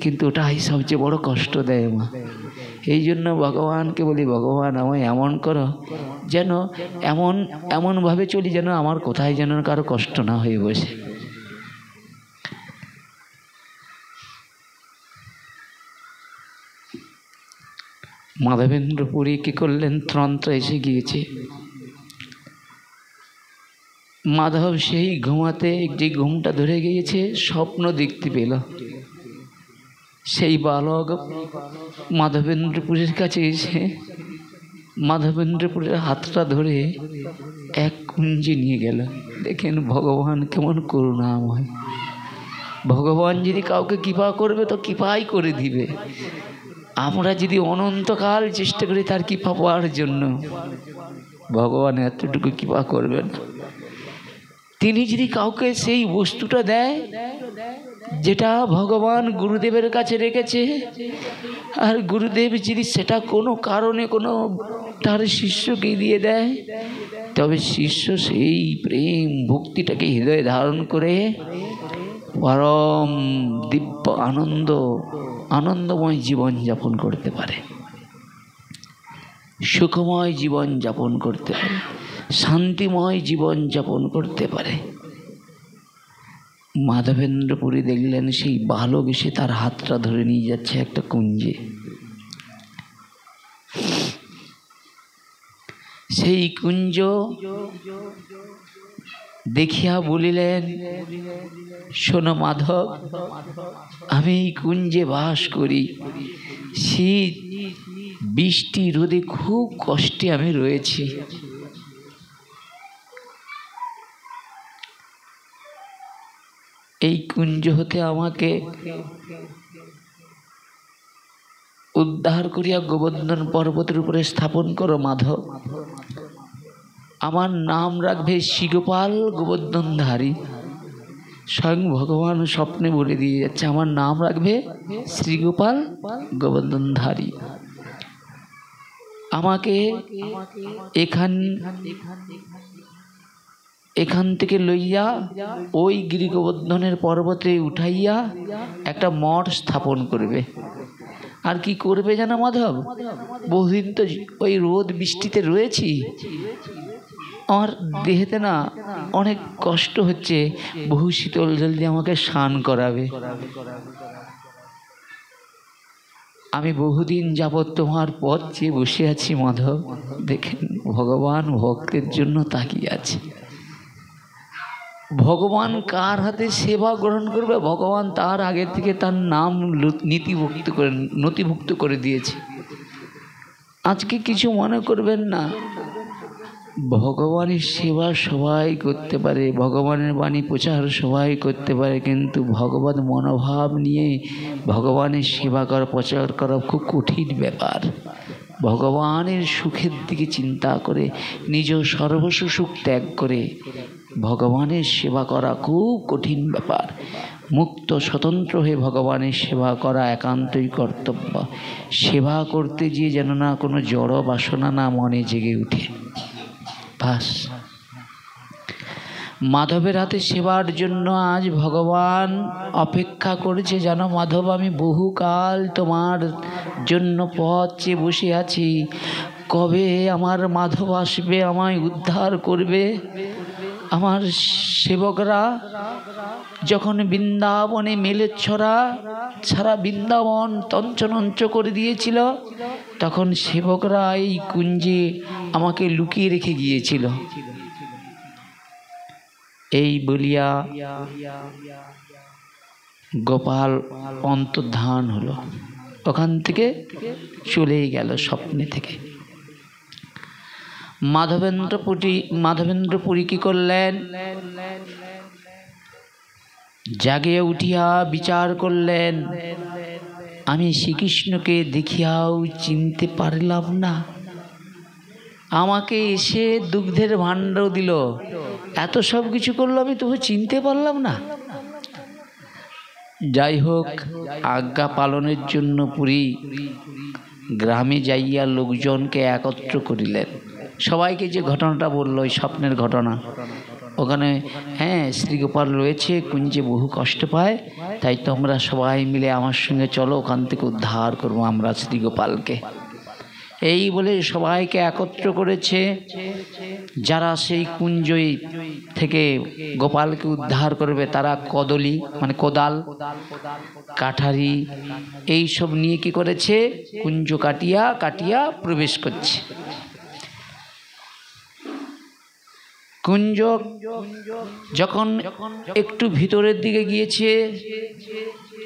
কিন্তু ওটাই সবচেয়ে বড় কষ্ট দেয় মা। এই জন্য ভগবানকে বলি, ভগবান আমায় এমন করো যেন এমনভাবে চলি যেন আমার কোথায় যেন কারো কষ্ট না হয়ে বসে। মাধবেন্দ্র পুরী কি করলেন? তন্ত্র এসে গিয়েছে। মাধব সেই ঘুমাতে, যে ঘুমটা ধরে গিয়েছে, স্বপ্ন দেখতে পেল। সেই বালক মাধবেন্দ্রপুরীর কাছে এসে মাধবেন্দ্রপুরের হাতটা ধরে এক কুঞ্জে নিয়ে গেল। দেখেন ভগবান কেমন করুণাময়। ভগবান যদি কাউকে কৃপা করবে তো কৃপাই করে দিবে। আমরা যদি অনন্তকাল চেষ্টা করি তার কৃপা পাওয়ার জন্য, ভগবান এতটুকু কৃপা করবেন। তিনি যদি কাউকে সেই বস্তুটা দেয় যেটা ভগবান গুরুদেবের কাছে রেখেছে, আর গুরুদেব যদি সেটা কোনো কারণে কোনো তার শিষ্যকে দিয়ে দেয়, তবে শিষ্য সেই প্রেম ভক্তিটাকে হৃদয়ে ধারণ করে পরম দিব্য আনন্দময় জীবন যাপন করতে পারে, সুখময় জীবন যাপন করতে পারে, শান্তিময় জীবন যাপন করতে পারে। মাধবেন্দ্রপুরী দেখলেন সেই বালক এসে তার হাতটা ধরে নিয়ে যাচ্ছে একটা কুঞ্জে। সেই কুঞ্জ দেখিয়া বলিলেন, শোনো মাধব, আমি এই কুঞ্জে বাস করি। শীত বৃষ্টি রোদে খুব কষ্টে আমি রয়েছি। এই কুঞ্জ হতে আমাকে উদ্ধার করিয়া গোবর্ধন পর্বতের উপরে স্থাপন করো মাধব। আমার নাম রাখবে শ্রীগোপাল গোবর্ধনধারী। স্বয়ং ভগবান স্বপ্নে বলে দিয়ে যাচ্ছে, আমার নাম রাখবে শ্রীগোপাল গোবর্ধনধারী। আমাকে এখান থেকে লইয়া ওই গিরি গোবর্ধনের পর্বতে উঠাইয়া একটা মঠ স্থাপন করবে। আর কি করবে জানো মাধব? বহুদিন তো ওই রোদ বৃষ্টিতে রয়েছি, আমার দেহেতে না অনেক কষ্ট হচ্ছে, বহু শীতল জল দিয়ে আমাকে স্নান করাবে। আমি বহুদিন যাবৎ তোমার পথ চেয়ে বসে আছি মাধব। দেখেন ভগবান ভক্তের জন্য তাকিয়ে আছে। ভগবান কার হাতে সেবা গ্রহণ করবে, ভগবান তার আগে থেকে তার নাম নথিভুক্ত করে দিয়েছে। আজকে কিছু মনে করবেন না, ভগবানের সেবা সবাই করতে পারে, ভগবানের বাণী প্রচার সবাই করতে পারে, কিন্তু ভগবত মনোভাব নিয়ে ভগবানের সেবা করা প্রচার করা খুব কঠিন ব্যাপার। ভগবানের সুখের দিকে চিন্তা করে নিজ সর্বস্ব সুখ ত্যাগ করে ভগবানের সেবা করা খুব কঠিন ব্যাপার। মুক্ত স্বতন্ত্র হয়ে ভগবানের সেবা করা একান্তই কর্তব্য। সেবা করতে গিয়ে যেন না কোনো জড় বাসনা না মনে জেগে উঠে। বাস মাধবের হাতে সেবার জন্য আজ ভগবান অপেক্ষা করেছে। জানো মাধব, আমি বহুকাল তোমার জন্য পথ চেয়ে বসে আছি, কবে আমার মাধব আসবে, আমায় উদ্ধার করবে। আমার সেবকরা যখন বৃন্দাবনে মেলের সারা বৃন্দাবন তঞ্চনঞ্চ করে দিয়েছিল, তখন সেবকরা এই কুঞ্জে আমাকে লুকিয়ে রেখে গিয়েছিল। এই বলিয়া গোপাল অন্তর্ধান হলো, ওখান থেকে চলেই গেল স্বপ্নে থেকে। মাধবেন্দ্রপুরী কি করলেন? জাগিয়ে উঠিয়া বিচার করলেন, আমি শ্রীকৃষ্ণকে দেখিয়াও চিনতে পারলাম না, আমাকে এসে দুগ্ধের ভাণ্ড দিল, এত সব কিছু করলো, আমি তবু চিনতে পারলাম না। যাই হোক, আজ্ঞা পালনের জন্য পুরী গ্রামে যাইয়া লোকজনকে একত্র করিলেন। সবাইকে যে ঘটনাটা বললো, ওই স্বপ্নের ঘটনা, ওখানে হ্যাঁ শ্রীগোপাল রয়েছে, কুঞ্জে বহু কষ্ট পায়, তাই তোমরা সবাই মিলে আমার সঙ্গে চলো, ওখান থেকে উদ্ধার করবো আমরা শ্রীগোপালকে। এই বলে সবাইকে একত্র করেছে। যারা সেই কুঞ্জ থেকে গোপালকে উদ্ধার করবে তারা কদলি মানে কোদাল, কাঠারি এইসব নিয়ে কি করেছে, কুঞ্জ কাটিয়া প্রবেশ করছে। কুঞ্জ যখন একটু ভিতরের দিকে গিয়েছে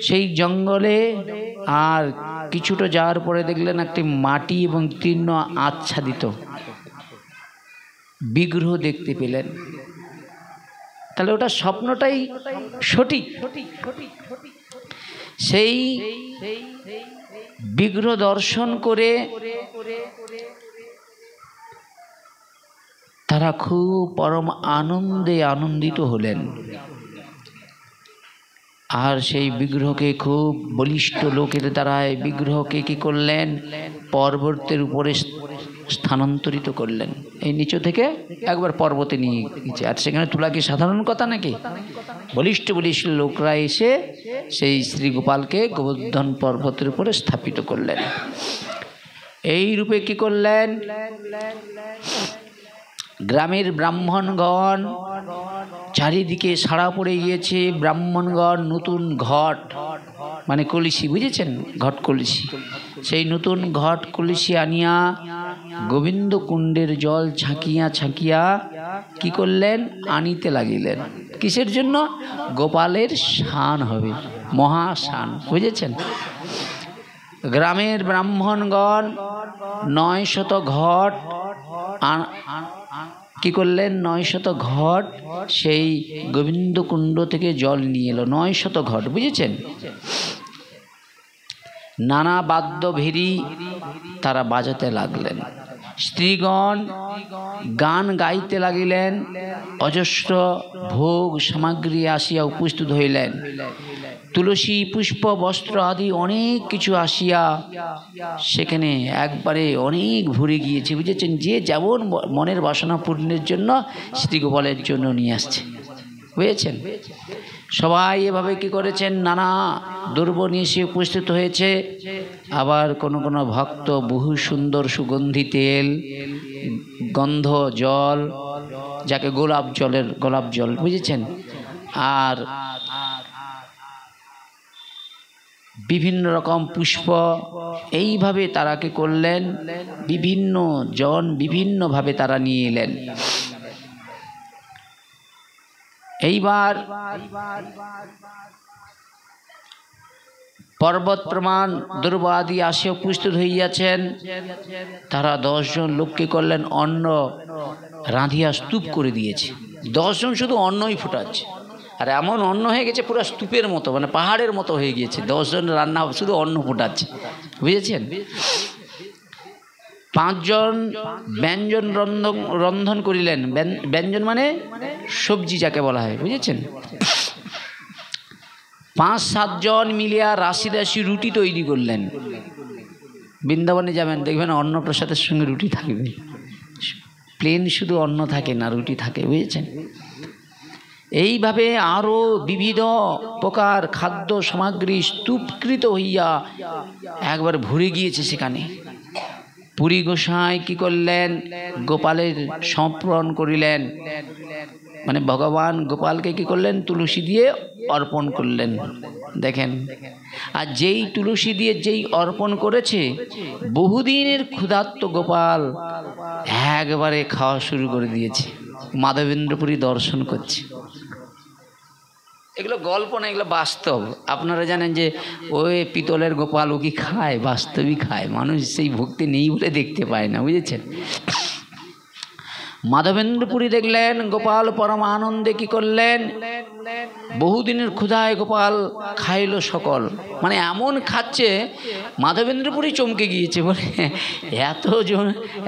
সেই জঙ্গলে, আর কিছুটা যাওয়ার পরে দেখলেন একটি মাটি এবং তৃণ আচ্ছাদিত বিগ্রহ দেখতে পেলেন। তাহলে ওটা স্বপ্নটাই সঠিক। সেই বিগ্রহ দর্শন করে তারা খুব পরম আনন্দিত হলেন। আর সেই বিগ্রহকে খুব বলিষ্ঠ লোকের দ্বারায় বিগ্রহকে কি করলেন, পর্বতের উপরে স্থানান্তরিত করলেন। এই নিচু থেকে একবার পর্বতে নিয়ে গেছে। আর সেখানে তোলা কি সাধারণ কথা নাকি? বলিষ্ঠ লোকরা এসে সেই শ্রীগোপালকে গোবর্ধন পর্বতের উপরে স্থাপিত করলেন। এই রূপে কি করলেন, গ্রামের ব্রাহ্মণগণ চারিদিকে সাড়া পড়ে গিয়েছে। ব্রাহ্মণগণ নতুন ঘট মানে কলসি, বুঝেছেন, ঘট কলসি, সেই নতুন ঘট কলসি আনিয়া গোবিন্দ কুণ্ডের জল ছাঁকিয়া কি করলেন, আনিতে লাগিলেন। কিসের জন্য? গোপালের স্নান হবে, মহাস্নান, বুঝেছেন। গ্রামের ব্রাহ্মণগণ 900 ঘট কি করলেন, 900 ঘট সেই গোবিন্দ কুণ্ড থেকে জল নিয়ে এলো। 900 ঘট, বুঝেছেন। নানা বাদ্য ভেরি তারা বাজাতে লাগলেন। স্ত্রীগণ গান গাইতে লাগিলেন, অজস্র ভোগ সামগ্রী আসিয়া উপস্থিত হইলেন। তুলসী পুষ্প বস্ত্র আদি অনেক কিছু আসিয়া সেখানে একবারে অনেক ভরে গিয়েছে, বুঝেছেন? যে যেমন মনের বাসনা পূর্ণের জন্য শ্রীগোপালের জন্য নিয়ে আসছে, বুঝেছেন? সবাই এভাবে কি করেছেন, নানা দ্রব্য নিয়ে এসে উপস্থিত হয়েছে। আবার কোনো কোনো ভক্ত বহু সুন্দর সুগন্ধি তেল, গন্ধ জল, যাকে গোলাপ জল, বুঝেছেন? আর বিভিন্ন রকম পুষ্প, এইভাবে তারা কি করলেন, বিভিন্ন জন বিভিন্নভাবে তারা নিয়ে এলেন। এইবার পর্বত প্রমাণ দ্রব্য আদি আসে উপস্থিত হইয়াছেন। তারা 10 জন লোককে করলেন অন্ন রাঁধিয়া স্তূপ করে দিয়েছে। 10 জন শুধু অন্নই ফুটাচ্ছে, আর এমন অন্ন হয়ে গেছে পুরো স্তূপের মতো, মানে পাহাড়ের মতো হয়ে গিয়েছে। 10 জন রান্না শুধু অন্ন ফুটাচ্ছে, বুঝেছেন? 5 জন ব্যঞ্জন রন্ধন করিলেন। ব্যঞ্জন মানে সবজি যাকে বলা হয়, বুঝেছেন? 5-7 জন মিলিয়া রাশি রাশি রুটি তৈরি করলেন। বৃন্দাবনে যাবেন, দেখবেন অন্নপ্রসাদের সঙ্গে রুটি থাকবে, প্লেন শুধু অন্ন থাকে না, রুটি থাকে, বুঝেছেন? এইভাবে আরও বিবিধ প্রকার খাদ্য সামগ্রী স্তূপকৃত হইয়া একবার ভরে গিয়েছে সেখানে। পুরী গোসাই কি করলেন, গোপালের সমর্পণ করিলেন, মানে ভগবান গোপালকে কি করলেন, তুলসী দিয়ে অর্পণ করলেন, দেখেন। আর যেই তুলসী দিয়ে যেই অর্পণ করেছে, বহুদিনের ক্ষুধার্ত গোপাল একবারে খাওয়া শুরু করে দিয়েছে। মাধবেন্দ্রপুরী দর্শন করছে। এগুলো গল্প না, এগুলো বাস্তব। আপনারা জানেন যে ওই পিতলের গোপাল ও কি খায়, বাস্তবই খায়। মানুষ সেই ভক্তি নেই বলে দেখতে পায় না, বুঝেছেন? মাধবেন্দ্রপুরী দেখলেন গোপাল পরম আনন্দে কি করলেন, বহুদিনের ক্ষুধায় গোপাল খাইল সকল, মানে এমন খাচ্ছে মাধবেন্দ্রপুরী চমকে গিয়েছে, বলে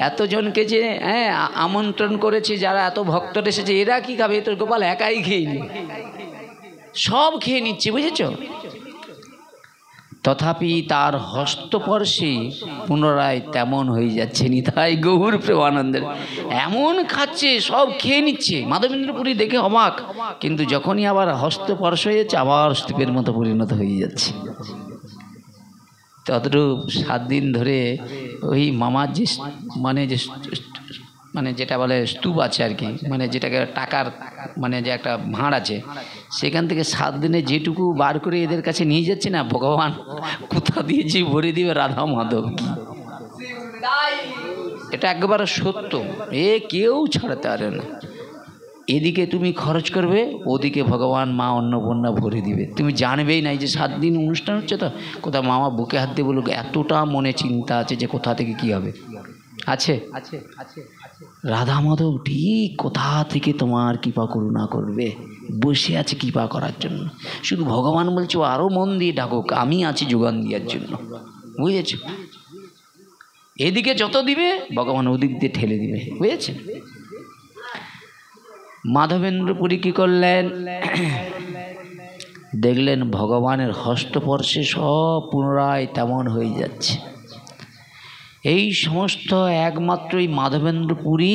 এতজনকে যে আমন্ত্রণ করেছে, যারা এত ভক্তরা এসেছে, এরা কি খাবে? তো গোপাল একাই খেয়ে সব খেয়ে নিচ্ছে, বুঝেছ? তথাপি তার হস্তস্পর্শে পুনরায় তেমন হয়ে যাচ্ছে। নিতাই গৌর প্রেমানন্দের এমন খাচ্ছে, সব খেয়ে নিচ্ছে। মাধবেন্দ্রপুরী দেখে অবাক, কিন্তু যখনই আবার হস্তস্পর্শ হয়েছে, আবার স্তূপের মতো পরিণত হয়ে যাচ্ছে। ততটুকু 7 দিন ধরে ওই মামার যে মানে যেটা বলে স্তূপ আছে আর কি, মানে যেটাকে টাকার মানে যে একটা ভাঁড় আছে, সেখান থেকে 7 দিনে যেটুকু বার করে এদের কাছে নিয়ে যাচ্ছে না, ভগবান কোথা দিয়ে যে ভরে দিবে রাধা মাধব। এটা একবারে সত্য, কেউ ছাড়াতে পারে না। এদিকে তুমি খরচ করবে, ওদিকে ভগবান মা অন্নপূর্ণা ভরে দিবে। তুমি জানবেই না, এই যে 7 দিন অনুষ্ঠান হচ্ছে, তো কোথাও মামা বুকে হাত দিয়ে বলুক, এতটা মনে চিন্তা আছে যে কোথা থেকে কি হবে। আছে রাধা মাধব ঠিক কোথা থেকে তোমার কৃপা করুণা করবে, বসে আছে কৃপা করার জন্য। শুধু ভগবান বলছে আরো মন দিয়ে ডাকুক, আমি আছি যোগান দেওয়ার জন্য, বুঝেছ? এদিকে যত দিবে ভগবান ওদিক দিয়ে ঠেলে দিবে, বুঝেছেন? মাধবেন্দ্রপুরী কি করলেন, দেখলেন ভগবানের হস্তস্পর্শে সব পুনরায় তেমন হয়ে যাচ্ছে। এই সমস্ত একমাত্রই মাধবেন্দ্রপুরী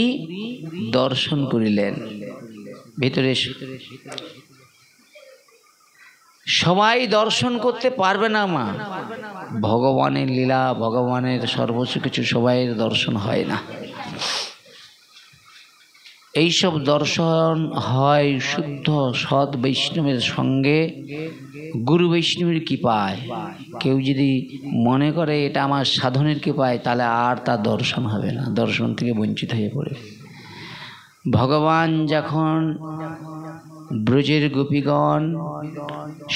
দর্শন করিলেন। ভিতরে সবাই দর্শন করতে পারবে না মা, ভগবানের লীলা, ভগবানের সর্বস্ব কিছু সবাইয়ের দর্শন হয় না। এইসব দর্শন হয় শুদ্ধ সৎ বৈষ্ণবের সঙ্গে, গুরু বৈষ্ণবের কৃপায়। কেউ যদি মনে করে এটা আমার সাধনের কৃপায়, তাহলে আর তার দর্শন হবে না, দর্শন থেকে বঞ্চিত হয়ে পড়ে। ভগবান যখন ব্রজের গোপীগণ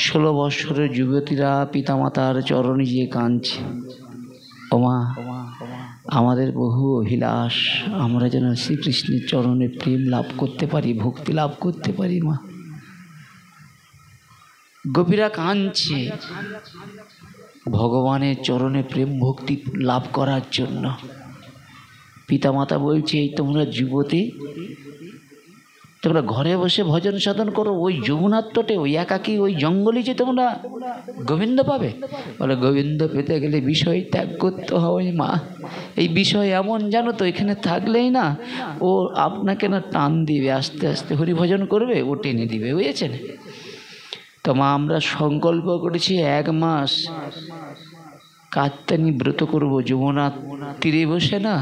16 বৎসরের যুবতীরা পিতামাতার চরণে গিয়ে কাঁদছে, ওমা আমাদের বহু অভিলাষ, আমরা যেন শ্রীকৃষ্ণের চরণে প্রেম লাভ করতে পারি, ভক্তি লাভ করতে পারি। মা, গোপীরা কাঁদছে ভগবানের চরণে প্রেম ভক্তি লাভ করার জন্য। পিতামাতা বলছে, এই তোমরা যুবতী, তোমরা ঘরে বসে ভজন সাধন করো, ওই যমুনার তটে ওই একাকী ওই জঙ্গলে যে তোমরা গোবিন্দ পাবে? বলে, গোবিন্দ পেতে গেলে বিষয় ত্যাগ করতে হবে মা। এই বিষয় এমন জানো তো, এখানে থাকলেই না ও আপনাকে না টান দিবে, আস্তে আস্তে হরিভজন করবে, ও টেনে দিবে, বুঝেছেন? তো মা আমরা সংকল্প করেছি 1 মাস কাত্যায়নী ব্রত করব, যমুনার তীরে বসে না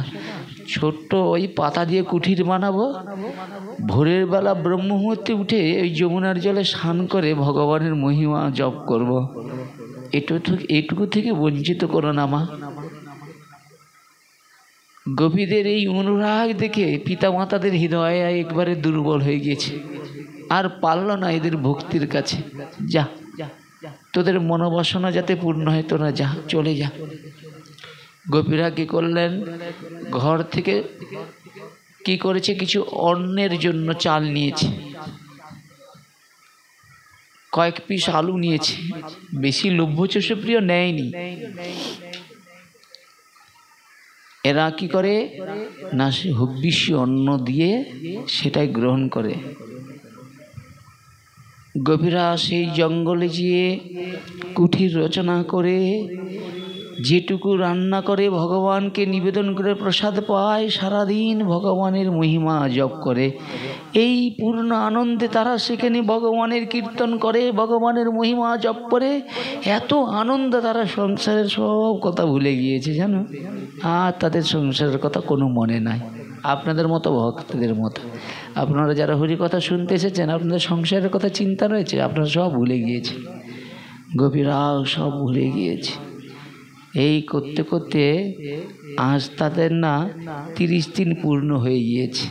ছোট্ট ওই পাতা দিয়ে কুঠির বানাবো, ভোরের বেলা ব্রহ্ম মুহূর্তে উঠে ওই যমুনার জলে স্নান করে ভগবানের মহিমা জপ করব। এটুকু থেকে বঞ্চিত করো না মা। গোপীদের এই অনুরাগ দেখে পিতামাতাদের হৃদয় একবারে দুর্বল হয়ে গিয়েছে, আর পারল না এদের ভক্তির কাছে। যা, তোদের মনোবাসনা যাতে পূর্ণ হয়, তোরা যা, চলে যা। গোপীরা কি করলেন, ঘর থেকে কি করেছে, কিছু অন্নের জন্য চাল নিয়েছে, কয়েক পিস আলু নিয়েছে, বেশি লভ্যচষপ্রিয় নেয়নি। এরা কি করে না, সে হব্বিষ্যি অন্ন দিয়ে সেটাই গ্রহণ করে। গোপীরা সেই জঙ্গলে গিয়ে কুঠির রচনা করে যেটুকু রান্না করে ভগবানকে নিবেদন করে প্রসাদ পায়, সারাদিন ভগবানের মহিমা জপ করে। এই পূর্ণ আনন্দে তারা সেখানে ভগবানের কীর্তন করে, ভগবানের মহিমা জপ করে। এত আনন্দ, তারা সংসারের সব কথা ভুলে গিয়েছে জানো, আর তাদের সংসারের কথা কোনো মনে নাই। আপনাদের মতো ভক্তদের মতো, আপনারা যারা হরি কথা শুনতে এসেছেন, আপনাদের সংসারের কথা চিন্তা রয়েছে, আপনারা সব ভুলে গিয়েছে। গোপীরাও সব ভুলে গিয়েছে। এই করতে করতে আজ তাদের না 30 দিন পূর্ণ হয়ে গিয়েছে।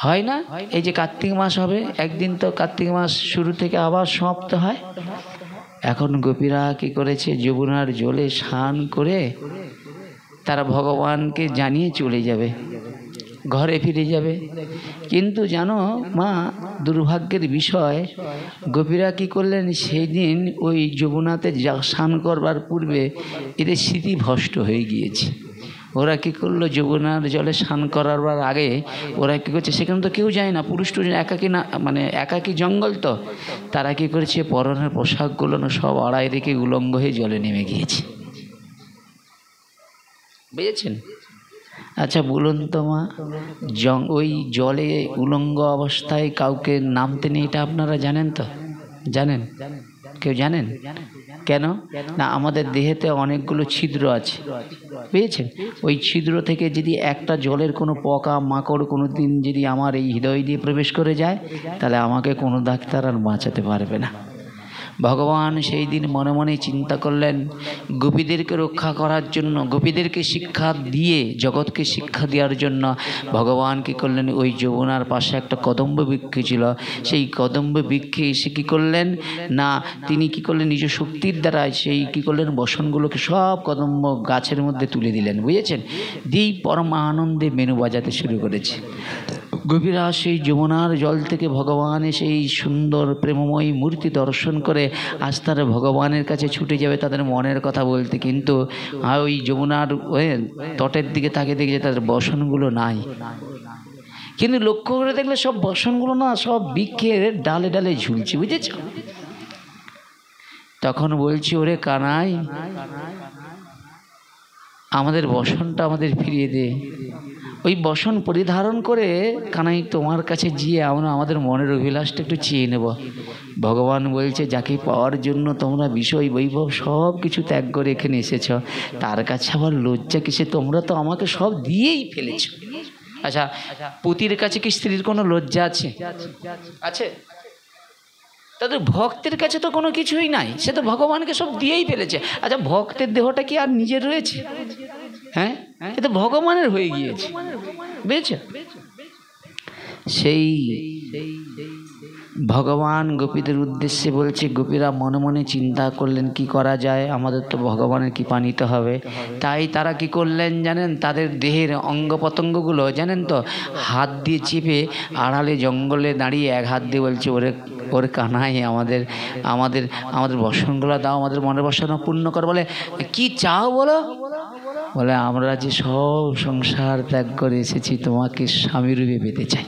হয় না, এই যে কার্তিক মাস হবে, একদিন তো কার্তিক মাস শুরু থেকে আবার সমাপ্ত হয়। এখন গোপীরা কি করেছে, যমুনার জলে স্নান করে তারা ভগবানকে জানিয়ে চলে যাবে, ঘরে ফিরে যাবে। কিন্তু জানো মা, দুর্ভাগ্যের বিষয়, গোপীরা কি করলেন, সেই দিন ওই যমুনাতে স্নান করবার পূর্বে এদের স্মৃতি ভ্রষ্ট হয়ে গিয়েছে। ওরা কি করলো, যমুনার জলে স্নান করার আগে ওরা কি করছে, সেখানে তো কেউ যায় না, পুরুষ টুরুষ একাকী না, মানে একাকী জঙ্গল তো, তারা কি করেছে, পরনের পোশাকগুলো সব আড়াই রেখে উলঙ্গ হয়ে জলে নেমে গিয়েছে, বুঝেছেন? আচ্ছা বলুন তো মা, ওই জলে উলঙ্গ অবস্থায় কাউকে নামতে নেই, এটা আপনারা জানেন তো? জানেন? কেউ জানেন? কেন না, আমাদের দেহেতে অনেকগুলো ছিদ্র আছে, বুঝেছেন? ওই ছিদ্র থেকে যদি একটা জলের কোনো পোকা মাকড় কোনো দিন যদি আমার এই হৃদয় দিয়ে প্রবেশ করে যায়, তাহলে আমাকে কোনো ডাক্তার আর বাঁচাতে পারবে না। ভগবান সেই দিন মনে মনে চিন্তা করলেন, গোপীদেরকে রক্ষা করার জন্য, গোপীদেরকে শিক্ষা দিয়ে জগৎকে শিক্ষা দেওয়ার জন্য ভগবান কী করলেন, ওই যমুনার পাশে একটা কদম্ব বৃক্ষ ছিল, সেই কদম্ব বৃক্ষে এসে কী করলেন না, তিনি কী করলেন, নিজ শক্তির দ্বারা সেই কী করলেন, বসনগুলোকে সব কদম্ব গাছের মধ্যে তুলে দিলেন, বুঝেছেন? দিয়েই পরম আনন্দে মেনু বাজাতে শুরু করেছে। গোপীরা সেই যমুনার জল থেকে ভগবানের সেই সুন্দর প্রেমময়ী মূর্তি দর্শন করে আজ তারা ভগবানের কাছে ছুটে যাবে তাদের মনের কথা বলতে, কিন্তু ওই যমুনার তটের দিকে তাকিয়ে দেখছে তাদের বসনগুলো নাই। কিন্তু লক্ষ্য করে দেখলে সব বসনগুলো না সব বৃক্ষের ডালে ডালে ঝুলছে, বুঝেছ? তখন বলছি, ওরে কানাই, আমাদের বসনটা আমাদের ফিরিয়ে দে। ওই বসন পরিধারণ করে কানাই তোমার কাছে গিয়ে আমরা আমাদের মনের অভিলাষটা একটু চেয়ে নেব। ভগবান বলছে, যাকে পাওয়ার জন্য তোমরা বিষয় বৈভব সব কিছু ত্যাগ করে এখানে এসেছ, তার কাছে আবার লজ্জা কিসে? তোমরা তো আমাকে সব দিয়েই ফেলেছ। আচ্ছা, পতির কাছে কি স্ত্রীর কোনো লজ্জা আছে? আছে? তাদের ভক্তের কাছে তো কোনো কিছুই নাই, সে তো ভগবানকে সব দিয়েই ফেলেছে। আচ্ছা, ভক্তের দেহটা কি আর নিজের রয়েছে? হ্যাঁ, এ তো ভগবানের হয়ে গিয়েছে, বুঝেছ? সেই ভগবান গোপীদের উদ্দেশ্যে বলছে। গোপীরা মনে মনে চিন্তা করলেন কি করা যায়, আমাদের তো ভগবানের কৃপা নিতে হবে। তাই তারা কি করলেন জানেন, তাদের দেহের অঙ্গ প্রত্যঙ্গগুলো জানেন তো হাত দিয়ে চেপে আড়ালে জঙ্গলে দাঁড়িয়ে এক হাত দিয়ে বলছে, ওরে কানাই, আমাদের আমাদের আমাদের বসনগুলো দাও, আমাদের মনের বাসনা পূর্ণ কর। বলে, কি চাও বলো? বলে আমরা যে সব সংসার ত্যাগ করে এসেছি তোমাকে স্বামীরূপে পেতে চাই।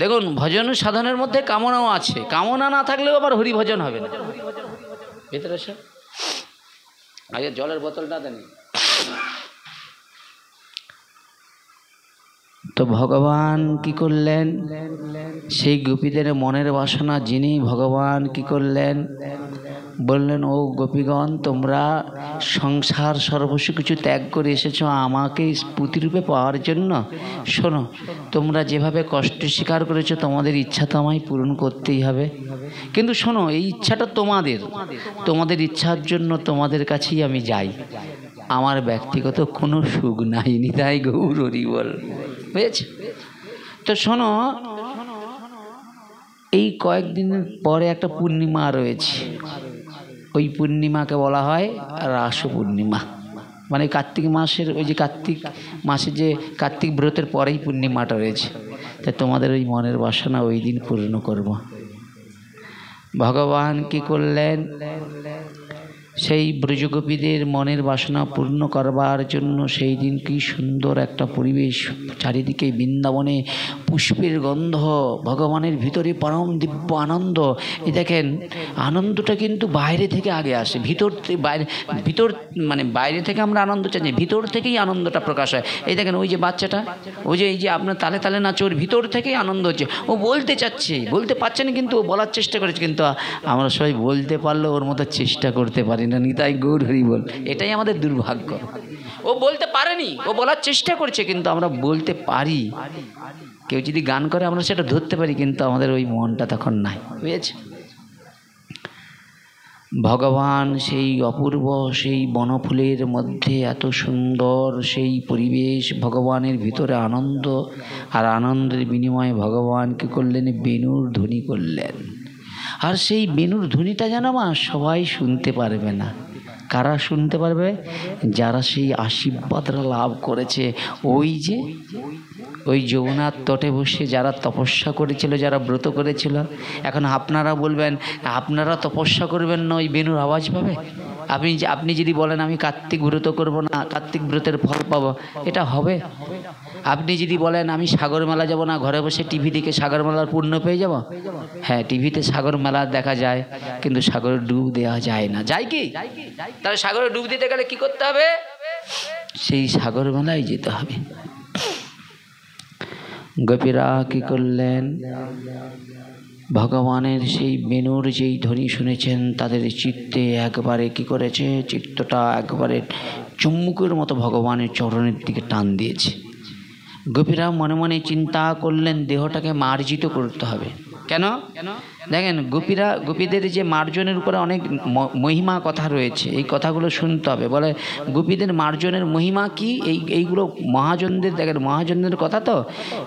দেখুন, ভজন সাধনের মধ্যে কামনাও আছে, কামনা না থাকলেও আবার হরিভজন হবে না। ভেতরে এসে আগে জলের বোতলটা দেন। তো ভগবান কি করলেন, সেই গোপীদের মনের বাসনা যিনি ভগবান কি করলেন, বললেন ও গোপীগণ, তোমরা সংসার সর্বস্ব কিছু ত্যাগ করে এসেছো আমাকে প্রতিরূপে পাওয়ার জন্য। শোনো, তোমরা যেভাবে কষ্ট স্বীকার করেছো তোমাদের ইচ্ছা তো আমায় পূরণ করতেই হবে। কিন্তু শোনো, এই ইচ্ছাটা তোমাদের ইচ্ছার জন্য তোমাদের কাছেই আমি যাই। আমার ব্যক্তিগত কোনো সুখ নাই। নিতাই গৌর হরি বল। বুঝেছ? তো শোনো, এই কয়েকদিন পরে একটা পূর্ণিমা রয়েছে, ওই পূর্ণিমাকে বলা হয় রাস পূর্ণিমা। মানে কার্তিক মাসের, ওই যে কার্তিক মাসে যে কার্তিক ব্রতের পরেই পূর্ণিমাটা রয়েছে। তাই তোমাদের ওই মনের বাসনা ওই দিন পূর্ণ করব। ভগবান কি করলেন, সেই ব্রজগোপীদের মনের বাসনা পূর্ণ করবার জন্য সেই দিন কি সুন্দর একটা পরিবেশ, চারিদিকে বৃন্দাবনে পুষ্পের গন্ধ, ভগবানের ভিতরে পরম দিব্য আনন্দ। এই দেখেন, আনন্দটা কিন্তু বাইরে থেকে আগে আসে, ভিতর মানে বাইরে থেকে আমরা আনন্দ চাই, ভিতর থেকেই আনন্দটা প্রকাশ হয়। এই দেখেন, ওই যে বাচ্চাটা, ওই যে এই যে আপনার তালে তালে নাচে, ওর ভিতর থেকেই আনন্দ হচ্ছে। ও বলতে চাচ্ছে, বলতে পারছে না, কিন্তু ও বলার চেষ্টা করেছে। কিন্তু আমরা সবাই বলতে পারলেও ওর মতো চেষ্টা করতে পারি না। নিতাই গৌর হরি বল। এটাই আমাদের দুর্ভাগ্য। ও বলতে পারেনি, ও বলার চেষ্টা করছে, কিন্তু আমরা বলতে পারি। কেউ যদি গান করে আমরা সেটা ধরতে পারি, কিন্তু আমাদের ওই মনটা তখন নাই। বুঝেছে? ভগবান সেই অপূর্ব সেই বনফুলের মধ্যে এত সুন্দর সেই পরিবেশ, ভগবানের ভিতরে আনন্দ, আর আনন্দের বিনিময়ে ভগবান কী করলেন, বেণুর ধ্বনি করলেন। আর সেই বেণুর ধ্বনিটা যেন সবাই শুনতে পারবে না। কারা শুনতে পারবে? যারা সেই আশীর্বাদটা লাভ করেছে, ওই যমুনার তটে বসে যারা তপস্যা করেছিল, যারা ব্রত করেছিল। এখন আপনারা বলবেন, আপনারা তপস্যা করবেন না, ওই বেণুর আওয়াজ পাবে? আপনি যদি বলেন আমি কার্তিক ব্রত করব না, কার্তিক ব্রতের ফল পাবো, এটা হবে? আপনি যদি বলেন আমি সাগর মেলা যাব না, ঘরে বসে টিভি দেখে সাগর মেলার পূর্ণ পেয়ে যাব, হ্যাঁ, টিভিতে সাগর মেলা দেখা যায়, কিন্তু সাগরে ডুব দেওয়া যায় না। যায় কি? তাহলে সাগরে ডুব দিতে গেলে কি করতে হবে? সেই সাগর মেলায় যেতে হবে। গোপীরা কি করলেন, ভগবানের সেই বেণুর যেই ধ্বনি শুনেছেন, তাদের চিত্তে একবারে কি করেছে, চিত্তটা একবারে চুম্বকের মতো ভগবানের চরণের দিকে টান দিয়েছে। গোপীরা মনে মনে চিন্তা করলেন দেহটাকে মার্জিত করতে হবে। কেন? দেখেন, গোপীদের যে মার্জনের উপরে অনেক মহিমা কথা রয়েছে, এই কথাগুলো শুনতে হবে। বলে গোপীদের মার্জনের মহিমা কি, এইগুলো মহাজনদের, দেখেন মহাজনদের কথা তো,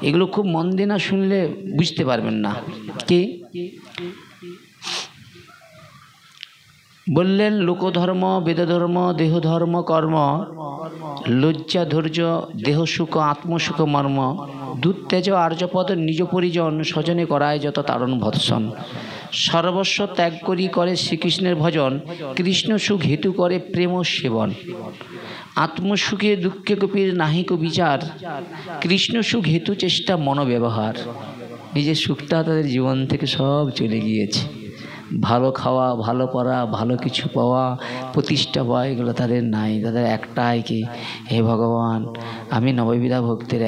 এগুলো খুব মন দিয়ে না শুনলে বুঝতে পারবেন না। কি বললেন? লোকধর্ম, বেদধর্ম, দেহধর্ম, কর্ম, লজ্জা, ধৈর্য, দেহ সুখ, আত্মসুখ, মর্ম, দুত্তেজ, আর্যপদ, নিজ পরিজন, স্বজনে করায় যত তারণ ভৎসন, সর্বস্ব ত্যাগ করি করে শ্রীকৃষ্ণের ভজন, কৃষ্ণ সুখ হেতু করে প্রেম সেবন, আত্মসুখে দুঃখে গোপীর নাহিক বিচার, কৃষ্ণ সুখ হেতু চেষ্টা মনোব্যবহার। নিজের সুখটা তাদের জীবন থেকে সব চলে গিয়েছে। ভালো খাওয়া, ভালো পড়া, ভালো কিছু পাওয়া, প্রতিষ্ঠা পাওয়া, এগুলো তাদের নাই। তাদের একটাই কি, হে ভগবান, আমি নববিধা ভক্তির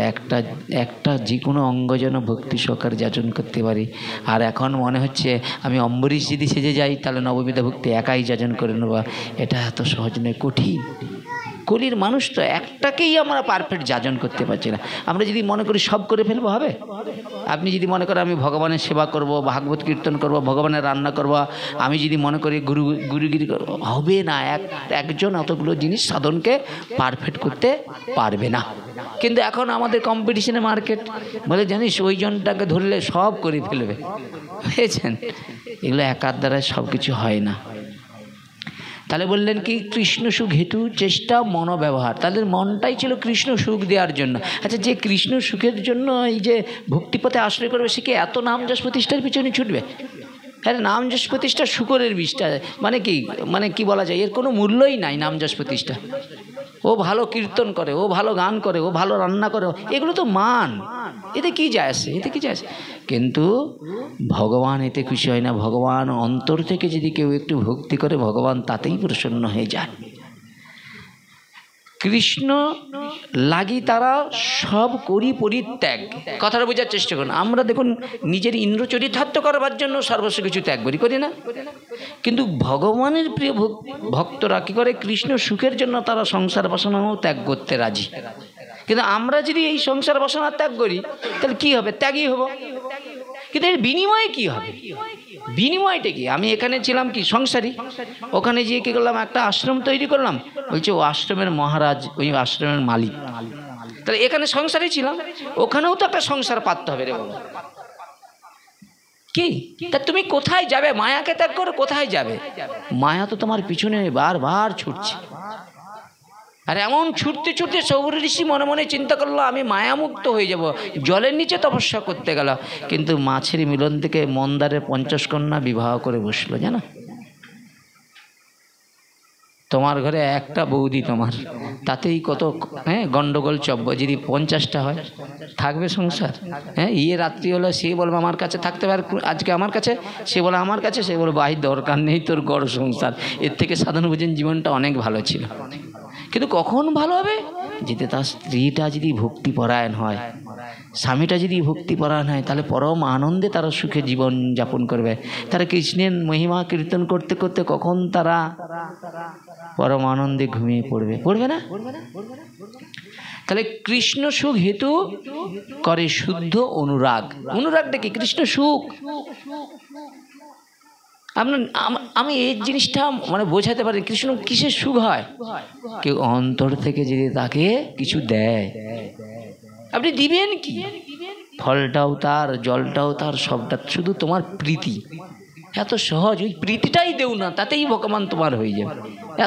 একটা যে কোনো অঙ্গ যেন ভক্তি সহকারে যাচন করতে পারি। আর এখন মনে হচ্ছে আমি অম্বরীশ যদি সেজে যাই তাহলে নববিধা ভক্তি একাই যাচন করে নেব। এটা এত সহজ নয়, কঠিন। কলির মানুষ তো একটাকেই আমরা পারফেক্ট যাজন করতে পারছি না। আমরা যদি মনে করি সব করে ফেলবো, হবে? আপনি যদি মনে করেন আমি ভগবানের সেবা করব, ভাগবত কীর্তন করব, ভগবানের রান্না করব, আমি যদি মনে করি গুরুগিরি করব, হবে না। একজন অতগুলো জিনিস সাধনকে পারফেক্ট করতে পারবে না। কিন্তু এখন আমাদের কম্পিটিশনে মার্কেট বলে, জানিস ওই জনটাকে ধরলে সব করে ফেলবে। বুঝেছেন? এগুলো একার দ্বারা সব কিছু হয় না। তাহলে বললেন কি, কৃষ্ণ সুখ হেতু চেষ্টা মনোব্যবহার। তাদের মনটাই ছিল কৃষ্ণ সুখ দেওয়ার জন্য। আচ্ছা, যে কৃষ্ণ সুখের জন্য এই যে ভক্তিপথে আশ্রয় করবে, সে কি এত নাম যশ প্রতিষ্ঠার পিছনে ছুটবে? হ্যাঁ, নাম যশ প্রতিষ্ঠা শুকরের বিষটা, মানে কি বলা যায়, এর কোনো মূল্যই নাই নাম যশ প্রতিষ্ঠা। ও ভালো কীর্তন করে, ও ভালো গান করে, ও ভালো রান্না করে, এগুলো তো মান, এতে কি যায় আসে, এতে কি যায় আসে? কিন্তু ভগবান এতে খুশি হয় না। ভগবান অন্তর থেকে যদি কেউ একটু ভক্তি করে, ভগবান তাতেই প্রসন্ন হয়ে যায়। কৃষ্ণ লাগি তারা সব করি পরিত্যাগ। কথাটা বোঝার চেষ্টা করুন। আমরা দেখুন নিজের ইন্দ্র চরিতার্থ করবার জন্য সর্বস্ব কিছু ত্যাগ করি না? কিন্তু ভগবানের প্রিয় ভক্তরা কী করে? কৃষ্ণ সুখের জন্য তারা সংসার বাসনাও ত্যাগ করতে রাজি। কিন্তু আমরা যদি এই সংসার বাসনা ত্যাগ করি তাহলে কি হবে? ত্যাগই হব। কিন্তু এর বিনিময়ে কি হবে? বিনিময়টা কি? আমি এখানে ছিলাম কি সংসারী, ওখানে গিয়ে কী করলাম? একটা আশ্রম তৈরি করলাম, বলছে ও আশ্রমের মহারাজ, ওই আশ্রমের মালিক। তাহলে এখানে সংসারী ছিলাম, ওখানেও তো একটা সংসার পাততে হবে রে বাবা। কি তা তুমি কোথায় যাবে? মায়াকে ত্যাগ করে কোথায় যাবে? মায়া তো তোমার পিছনে বারবার ছুটছে। আর এমন ছুটতে ছুটতে সৌর ঋষি মনে মনে চিন্তা করলো আমি মায়ামুক্ত হয়ে যাব, জলের নিচে তপস্যা করতে গেল। কিন্তু মাছের মিলন থেকে মন্দারের 50 কন্যা বিবাহ করে বসলো, জানো? তোমার ঘরে একটা বৌদি তোমার, তাতেই কত গন্ডগোল চব্য। যদি 50টা হয় থাকবে সংসার? রাত্রি হলো সে বলবে আমার কাছে থাকতে পারে আজকে আমার কাছে, সে বলে আমার কাছে, সে বলে ভাই দরকার নেই তোর গড় সংসার, এর থেকে সাধারণ বুঝেন জীবনটা অনেক ভালো ছিল। কিন্তু কখন ভালো হবে? যেতে তার স্ত্রীটা যদি ভক্তিপরায়ণ হয়, স্বামীটা যদি ভক্তিপরায়ণ হয়, তাহলে পরম আনন্দে তারা সুখে জীবন যাপন করবে। তারা কৃষ্ণের মহিমা কীর্তন করতে করতে কখন তারা পরম আনন্দে ঘুমিয়ে পড়বে না? তাহলে কৃষ্ণ সুখ হেতু করে শুদ্ধ অনুরাগ। অনুরাগটা কি? কৃষ্ণ সুখ। আমি এই জিনিসটা মানে বোঝাতে পারি, কৃষ্ণ কিসের সুখ হয়? কেউ অন্তর থেকে যদি তাকে কিছু দেয়, আপনি দিবেন কি? ফলটাও তার, জলটাও তার, সবটা শুধু তোমার প্রীতি। এত সহজ, ওই প্রীতিটাই দেও না, তাতেই ভগবান তোমার হয়ে যাবে।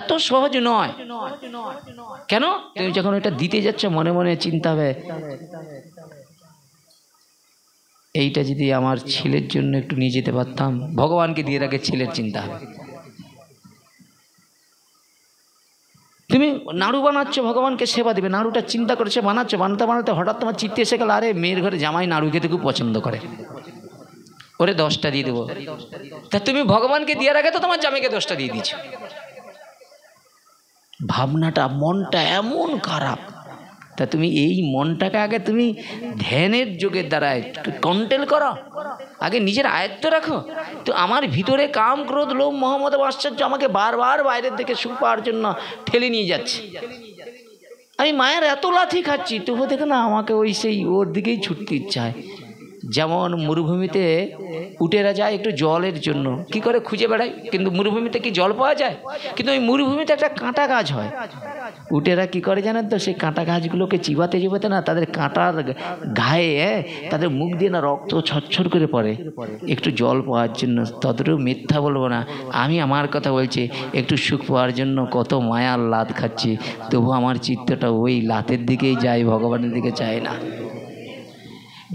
এত সহজ নয়। কেন? তুমি যখন এটা দিতে যাচ্ছ মনে মনে চিন্তা হবে, এইটা যদি আমার ছেলের জন্য একটু নিয়ে যেতে পারতাম। ভগবানকে দিয়ে রাখে ছেলের চিন্তা হবে। তুমি নাড়ু বানাচ্ছ, ভগবানকে সেবা দেবে, নাড়ুটা চিন্তা করেছে বানাচ্ছ, বানাতে বানাতে হঠাৎ তোমার চিত্তে এসে গেল, আরে মেয়ের ঘরে জামাই নাড়ু খেতে খুব পছন্দ করে, ওরে 10টা দিয়ে দেবো। তা তুমি ভগবানকে দিয়ে রাখে তো তোমার জামাইকে 10টা দিয়ে দিচ্ছ। ভাবনাটা, মনটা এমন খারাপ। তা তুমি এই মনটাকে আগে তুমি ধ্যানের যোগের দ্বারা কন্ট্রোল করো, আগে নিজের আয়ত্ত রাখো। তো আমার ভিতরে কাম, ক্রোধ, লোভ, মোহ, মদ, আশ্চর্য আমাকে বারবার বাইরের দিকে সুখ পাওয়ার জন্য ঠেলে নিয়ে যাচ্ছে। আমি মায়ের এত লাথি খাচ্ছি, তবু দেখো না আমাকে ওই সেই ওর দিকেই ছুটতে ইচ্ছা হয়। যেমন মরুভূমিতে উটেরা যায় একটু জলের জন্য, কি করে খুঁজে বেড়ায়, কিন্তু মরুভূমিতে কি জল পাওয়া যায়? কিন্তু ওই মরুভূমিতে একটা কাঁটা গাছ হয়, উটেরা কি করে জানেন তো? সেই কাঁটা গাছগুলোকে চিবাতে চিবাতে না তাদের কাঁটার গায়ে তাদের মুখ দিয়ে না রক্ত ছটছট করে পড়ে একটু জল পাওয়ার জন্য। ততটুকু মিথ্যা বলবো না, আমি আমার কথা বলছি। একটু সুখ পাওয়ার জন্য কত মায়ার লাত খাচ্ছি, তবু আমার চিত্তটা ওই লাতের দিকেই যায়, ভগবানের দিকে যায় না।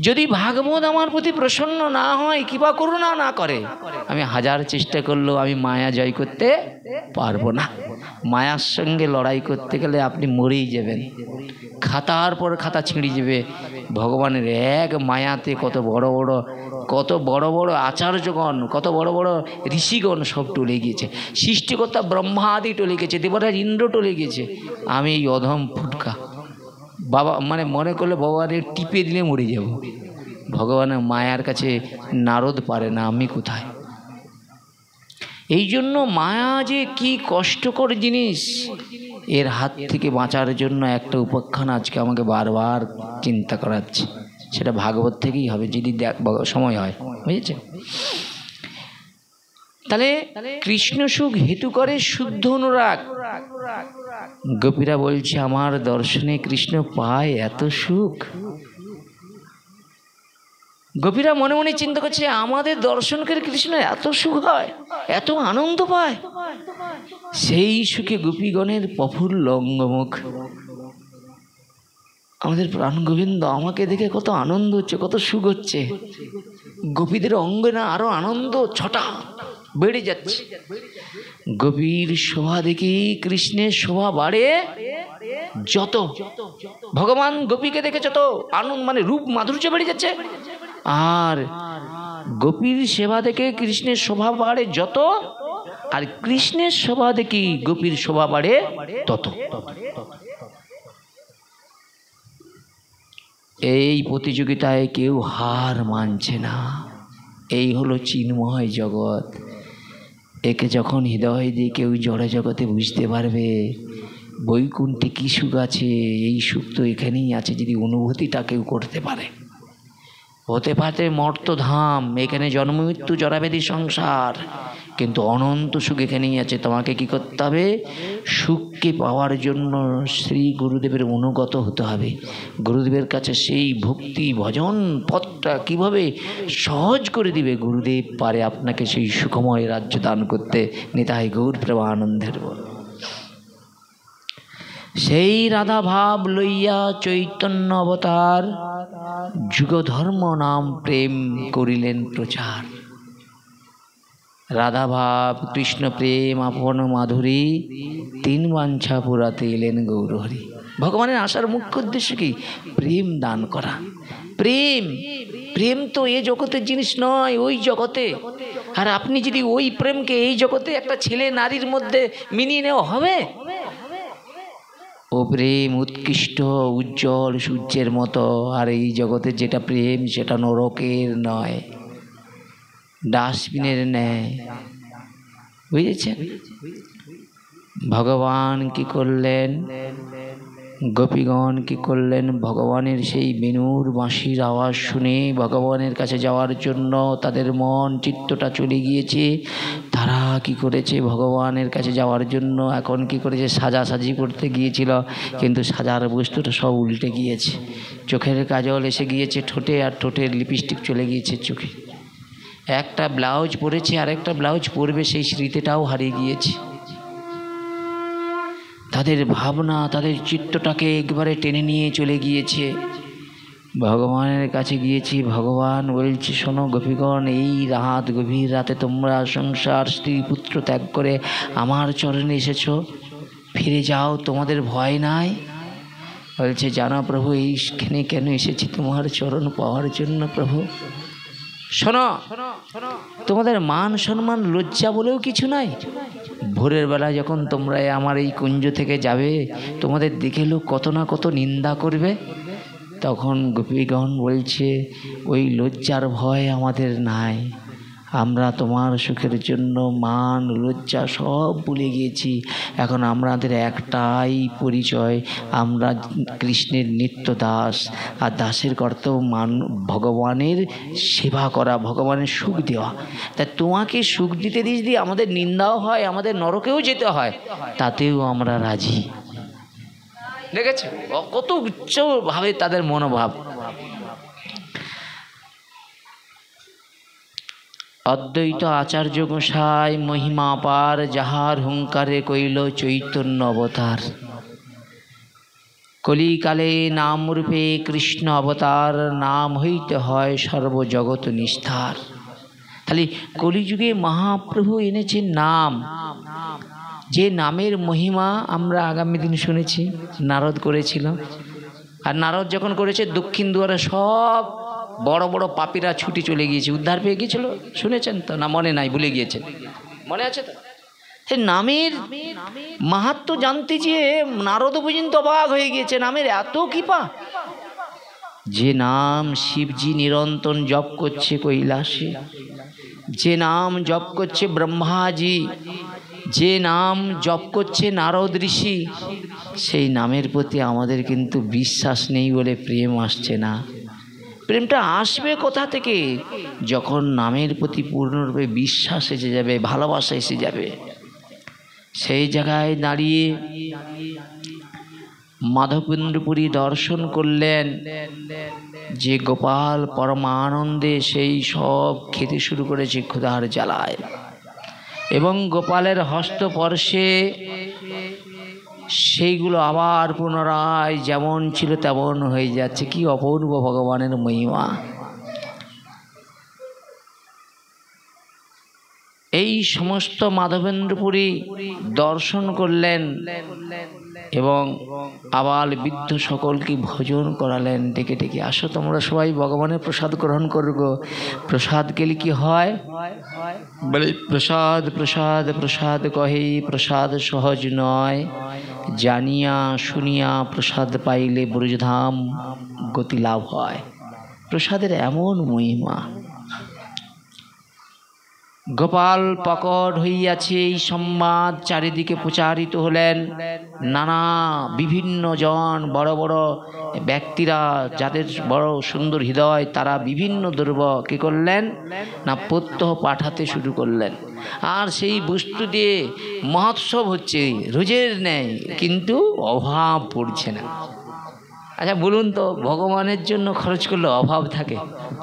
যদি ভাগবত আমার প্রতি প্রসন্ন না হয়, কৃপা করুণা না করে, আমি হাজার চেষ্টা করলেও আমি মায়া জয় করতে পারবো না। মায়ার সঙ্গে লড়াই করতে গেলে আপনি মরেই যাবেন, খাতার পর খাতা ছিঁড়ে যাবে। ভগবানের এক মায়াতে কত বড় বড় আচার্যগণ, কত বড় বড় ঋষিগণ সব টলে গিয়েছে, সৃষ্টিকর্তা ব্রহ্মা আদি টলে গেছে, দেবরাজ ইন্দ্র টলে গেছে। আমি এই অধম ফুটকা বাবা, মানে মনে করলে ভগবানের টিপে দিলে মরে যাব। ভগবানের মায়ার কাছে নারদ পারে না, আমি কোথায়? এই জন্য মায়া যে কি কষ্টকর জিনিস, এর হাত থেকে বাঁচার জন্য একটা উপাখ্যান আজকে আমাকে বারবার চিন্তা করাচ্ছে। সেটা ভাগবত থেকেই হবে যদি সময় হয়, বুঝেছে? তাহলে কৃষ্ণ সুখ হেতু করে শুদ্ধ অনুরাগ। গোপীরা বলছে আমার দর্শনে কৃষ্ণ পায় এত সুখ। গোপীরা মনে মনে চিন্তা করছে আমাদের দর্শন করে কৃষ্ণ এত সুখ হয়, এত আনন্দ পায়। সেই সুখে গোপীগণের প্রফুল্ল অঙ্গমুখ। আমাদের প্রাণ গোবিন্দ আমাকে দেখে কত আনন্দ হচ্ছে, কত সুখ হচ্ছে। গোপীদের অঙ্গে না আরো আনন্দ ছটা বেড়ে যাচ্ছে। গোপীর শোভা দেখি কৃষ্ণের শোভা বাড়ে যত ভগবান গোপীকে দেখেছে তো আনন্দ মানে রূপ মাধুর্য বেড়ে যাচ্ছে, আর গোপীর সেবা দেখে কৃষ্ণের শোভা বাড়ে যত, আর কৃষ্ণের শোভা দেখি গোপীর শোভা বাড়ে তত। এই প্রতিযোগিতায় কেউ হার মানছে না। এই হলো চিন্ময় জগৎ। একে যখন হৃদয় দিয়ে কেউ জড় জগতে বুঝতে পারবে বৈকুণ্ঠে কি সুখ আছে, এই সুখ তো এখানেই আছে, যদি অনুভূতিটা কেউ করতে পারে। হতে পারে মর্তধাম, এখানে জন্ম মৃত্যু জরাবেদি সংসার, কিন্তু অনন্ত সুখ এখানেই আছে। তোমাকে কি করতে হবে? সুখকে পাওয়ার জন্য শ্রী গুরুদেবের অনুগত হতে হবে। গুরুদেবের কাছে সেই ভক্তি ভজন পথটা কিভাবে সহজ করে দিবে, গুরুদেব পারে আপনাকে সেই সুখময় রাজ্য দান করতে। নিতাই গৌর প্রেমানন্দের বল। সেই রাধা ভাব লইয়া চৈতন্য অবতার, যুগ ধর্ম নাম প্রেম করিলেন প্রচার। রাধা ভাব কৃষ্ণ প্রেম আপন মাধুরী, তিন বাঞ্ছা পুরাতে এলেন গৌরহরি। ভগবানের আসার মুখ্য উদ্দেশ্য কি? প্রেম দান করা। প্রেম, প্রেম তো এ জগতের জিনিস নয়, ওই জগতে। আর আপনি যদি ওই প্রেমকে এই জগতে একটা ছেলে নারীর মধ্যে মিনিয়ে নেওয়া হবে? ও প্রেম উৎকৃষ্ট উজ্জ্বল সূর্যের মতো, আর এই জগতের যেটা প্রেম সেটা নরকের নয়, ডাস্টবিনের ন্যায়। বুঝেছেন? ভগবান কি করলেন? গোপীগণ কি করলেন? ভগবানের সেই বেণুর বাঁশির আওয়াজ শুনে ভগবানের কাছে যাওয়ার জন্য তাদের মন চিত্তটা চলে গিয়েছে। তারা কি করেছে? ভগবানের কাছে যাওয়ার জন্য এখন কি করেছে? সাজাসাজি করতে গিয়েছিল, কিন্তু সাজার বস্তুটা সব উল্টে গিয়েছে। চোখের কাজল এসে গিয়েছে ঠোঁটে, আর ঠোঁটের লিপস্টিক চলে গিয়েছে চোখে। একটা ব্লাউজ পরেছে, আর একটা ব্লাউজ পরবে, সেই স্মৃতিটাও হারিয়ে গিয়েছে। তাদের ভাবনা তাদের চিত্তটাকে একবারে টেনে নিয়ে চলে গিয়েছে। ভগবানের কাছে গিয়েছি, ভগবান বলছে শোনো গোপীগণ, এই রাত গভীর রাতে তোমরা সংসার স্ত্রী পুত্র ত্যাগ করে আমার চরণে এসেছো, ফিরে যাও, তোমাদের ভয় নাই। বলছে জানো প্রভু, এইখানে কেন এসেছি? তোমার চরণ পাওয়ার জন্য প্রভু। শোনো, তোমাদের মান সম্মান লজ্জা বলেও কিছু নাই। ভোরের বেলা যখন তোমরা আমার এই কুঞ্জ থেকে যাবে, তোমাদের দেখে লোক কত না কত নিন্দা করবে। তখন গোপীগণ বলছে ওই লজ্জার ভয় আমাদের নাই, আমরা তোমার সুখের জন্য মান লজ্জা সব ভুলে গিয়েছি। এখন আমাদের একটাই পরিচয়, আমরা কৃষ্ণের নিত্য দাস, আর দাসের কর্তব্য ভগবানের সেবা করা, ভগবানের সুখ দেওয়া। তা তোমাকে সুখ দিতে দিয়ে আমাদের নিন্দাও হয়, আমাদের নরকেও যেতে হয়, তাতেও আমরা রাজি। দেখেছো কত উচ্চভাবে তাদের মনোভাব। অদ্বৈত আচার্য গোসাই মহিমা পার, যাহার হুঙ্কারে কইল চৈতন্য অবতার। কলিকালে নাম রূপে কৃষ্ণ অবতার, নাম হইতে হয় সর্বজগৎ নিস্তার। তাহলে কলিযুগে মহাপ্রভু এনেছেন নাম, যে নামের মহিমা আমরা আগামী দিন শুনেছি, নারদ করেছিল। আর নারদ যখন করেছে, দক্ষিণ দুয়ারে সব বড় বড় পাপীরা ছুটি চলে গিয়েছে, উদ্ধার পেয়ে গিয়েছিল। শুনেছেন তো? না মনে নাই, ভুলে গিয়েছেন? মনে আছে তো? সেই নামের মাহাত্ম্য জানতে যে নারদ পর্যন্ত অবাক হয়ে গিয়েছে, নামের এত কৃপা। যে নাম শিবজি নিরন্তর জপ করছে কৈলাসে, যে নাম জপ করছে ব্রহ্মাজি, যে নাম জপ করছে নারদ ঋষি, সেই নামের প্রতি আমাদের কিন্তু বিশ্বাস নেই বলে প্রেম আসছে না। প্রেমটা আসবে কোথা থেকে? যখন নামের প্রতি পূর্ণরূপে বিশ্বাস এসে যাবে, ভালোবাসা এসে যাবে। সেই জায়গায় দাঁড়িয়ে মাধবেন্দ্রপুরী দর্শন করলেন, যে গোপাল পরমানন্দে সেই সব খেতে শুরু করেছে ক্ষুধার জ্বালায়, এবং গোপালের হস্তস্পর্শে সেইগুলো আবার পুনরায় যেমন ছিল তেমন হয়ে যাচ্ছে। কি অপূর্ব ভগবানের মহিমা! এই সমস্ত মাধবেন্দ্রপুরী দর্শন করলেন, এবং আবাল বৃদ্ধ সকলকে ভোজন করালেন। ডেকে ডেকে, আসো তোমরা সবাই ভগবানের প্রসাদ গ্রহণ করবো। প্রসাদ গেলে কি হয়? বলে প্রসাদ প্রসাদ প্রসাদ কহে, প্রসাদ সহজ নয়, জানিয়া শুনিয়া প্রসাদ পাইলে ব্রজধাম গতি লাভ হয়। প্রসাদের এমন মহিমা। গোপাল প্রকট হইয়াছে এই সংবাদ চারিদিকে প্রচারিত হলেন। নানা বিভিন্ন জন, বড় বড় ব্যক্তিরা, যাদের বড় সুন্দর হৃদয়, তারা বিভিন্ন দ্রব্য কী করলেন না প্রত্যহ পাঠাতে শুরু করলেন। আর সেই বস্তু দিয়ে মহোৎসব হচ্ছে রোজের ন্যায়, কিন্তু অভাব পড়ছে না। আচ্ছা বলুন তো, ভগবানের জন্য খরচ করলে অভাব থাকে?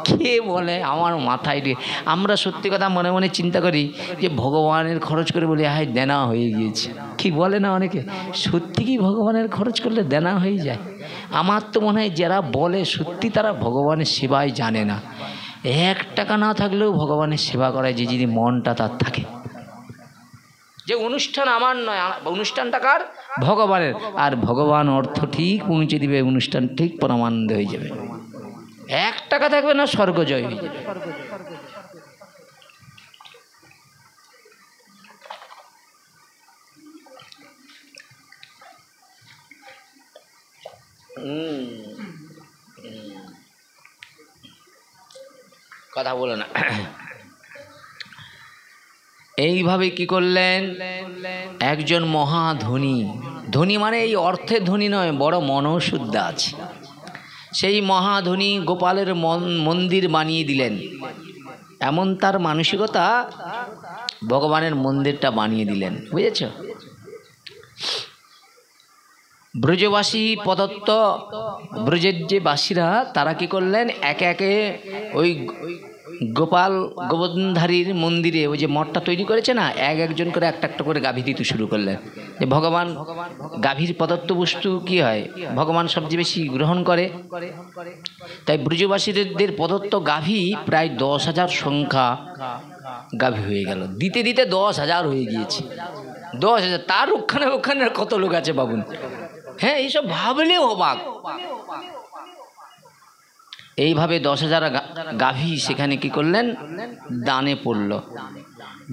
কে বলে? আমার মাথায় দিয়ে আমরা সত্যি কথা মনে মনে চিন্তা করি যে ভগবানের খরচ করে বলি হাই দেনা হয়ে গিয়েছে। কি বলে না অনেকে? সত্যি কি ভগবানের খরচ করলে দেনা হয়ে যায়? আমার তো মনে হয় যারা বলে সত্যি তারা ভগবানের সেবায় জানে না। 1 টাকা না থাকলেও ভগবানের সেবা করায় যে যদি মনটা তার থাকে, যে অনুষ্ঠান আমার নয়, অনুষ্ঠানটা কার? ভগবানের। আর ভগবান অর্থ ঠিক পৌঁছে দিবে, অনুষ্ঠান ঠিক পরমানন্দ হয়ে যাবে। 1 টাকা থাকবে না, স্বর্গ জয় হয়ে যাবে। কথা বলো না। এইভাবে কি করলেন? একজন মহাধনী, ধনী মানে এই অর্থের ধনী নয়, বড় মনশুদ্ধ আছে, সেই মহাধনী গোপালের মন্দির বানিয়ে দিলেন। এমন তার মানসিকতা, ভগবানের মন্দিরটা বানিয়ে দিলেন। বুঝেছ? ব্রজবাসী প্রদত্ত, ব্রজের যে বাসীরা তারা কি করলেন, একে একে ওই গোপাল গোবর্ধনধারীর মন্দিরে ওই যে মঠটা তৈরি করেছে না, একজন করে একটা একটা করে গাভী দিতে শুরু করলেন। যে ভগবান গাভীর প্রদত্ত বস্তু কি হয়, ভগবান সবচেয়ে বেশি গ্রহণ করে। তাই ব্রজবাসীদের প্রদত্ত গাভী প্রায় 10,000 সংখ্যা গাভী হয়ে গেল। দিতে দিতে 10,000 হয়ে গিয়েছে। 10,000, তার ওখানে ওখানে কত লোক আছে বাবুন। হ্যাঁ, এইসব ভাবলেও অবাক। এইভাবে 10,000 গাভী সেখানে কি করলেন, দানে পড়ল।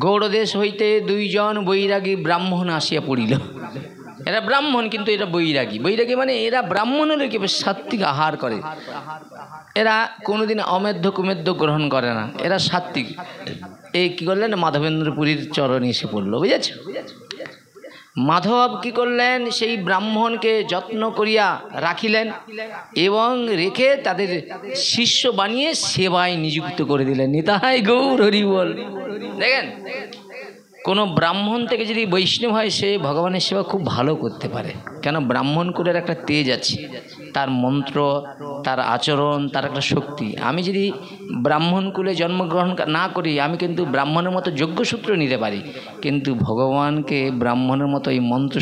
গৌড়দেশ হইতে 2 জন বৈরাগী ব্রাহ্মণ আসিয়া পড়িল। এরা ব্রাহ্মণ কিন্তু এরা বৈরাগী। বৈরাগী মানে এরা ব্রাহ্মণ হলে কি সাত্ত্বিক আহার করে, এরা কোনোদিন অমেধ্য কুমেধ্য গ্রহণ করে না, এরা সাত্ত্বিক। এই কি করলেন, মাধবেন্দ্রপুরীর চরণে এসে পড়ল। বুঝেছ? মাধব কি করলেন, সেই ব্রাহ্মণকে যত্ন করিয়া রাখিলেন এবং রেখে তাদের শিষ্য বানিয়ে সেবায় নিযুক্ত করে দিলেন। নিতাই গৌর হরি বল। দেখেন, কোনো ব্রাহ্মণ থেকে যদি বৈষ্ণব হয়, সে ভগবানের সেবা খুব ভালো করতে পারে। কেন? ব্রাহ্মণ কুলের একটা তেজ আছে, তার মন্ত্র, তার আচরণ, তার একটা শক্তি। আমি যদি ব্রাহ্মণ কুলে জন্মগ্রহণ না করি, আমি কিন্তু ব্রাহ্মণের মতো যজ্ঞসূত্র নিতে পারি, কিন্তু ভগবানকে ব্রাহ্মণের মতো এই মন্ত্র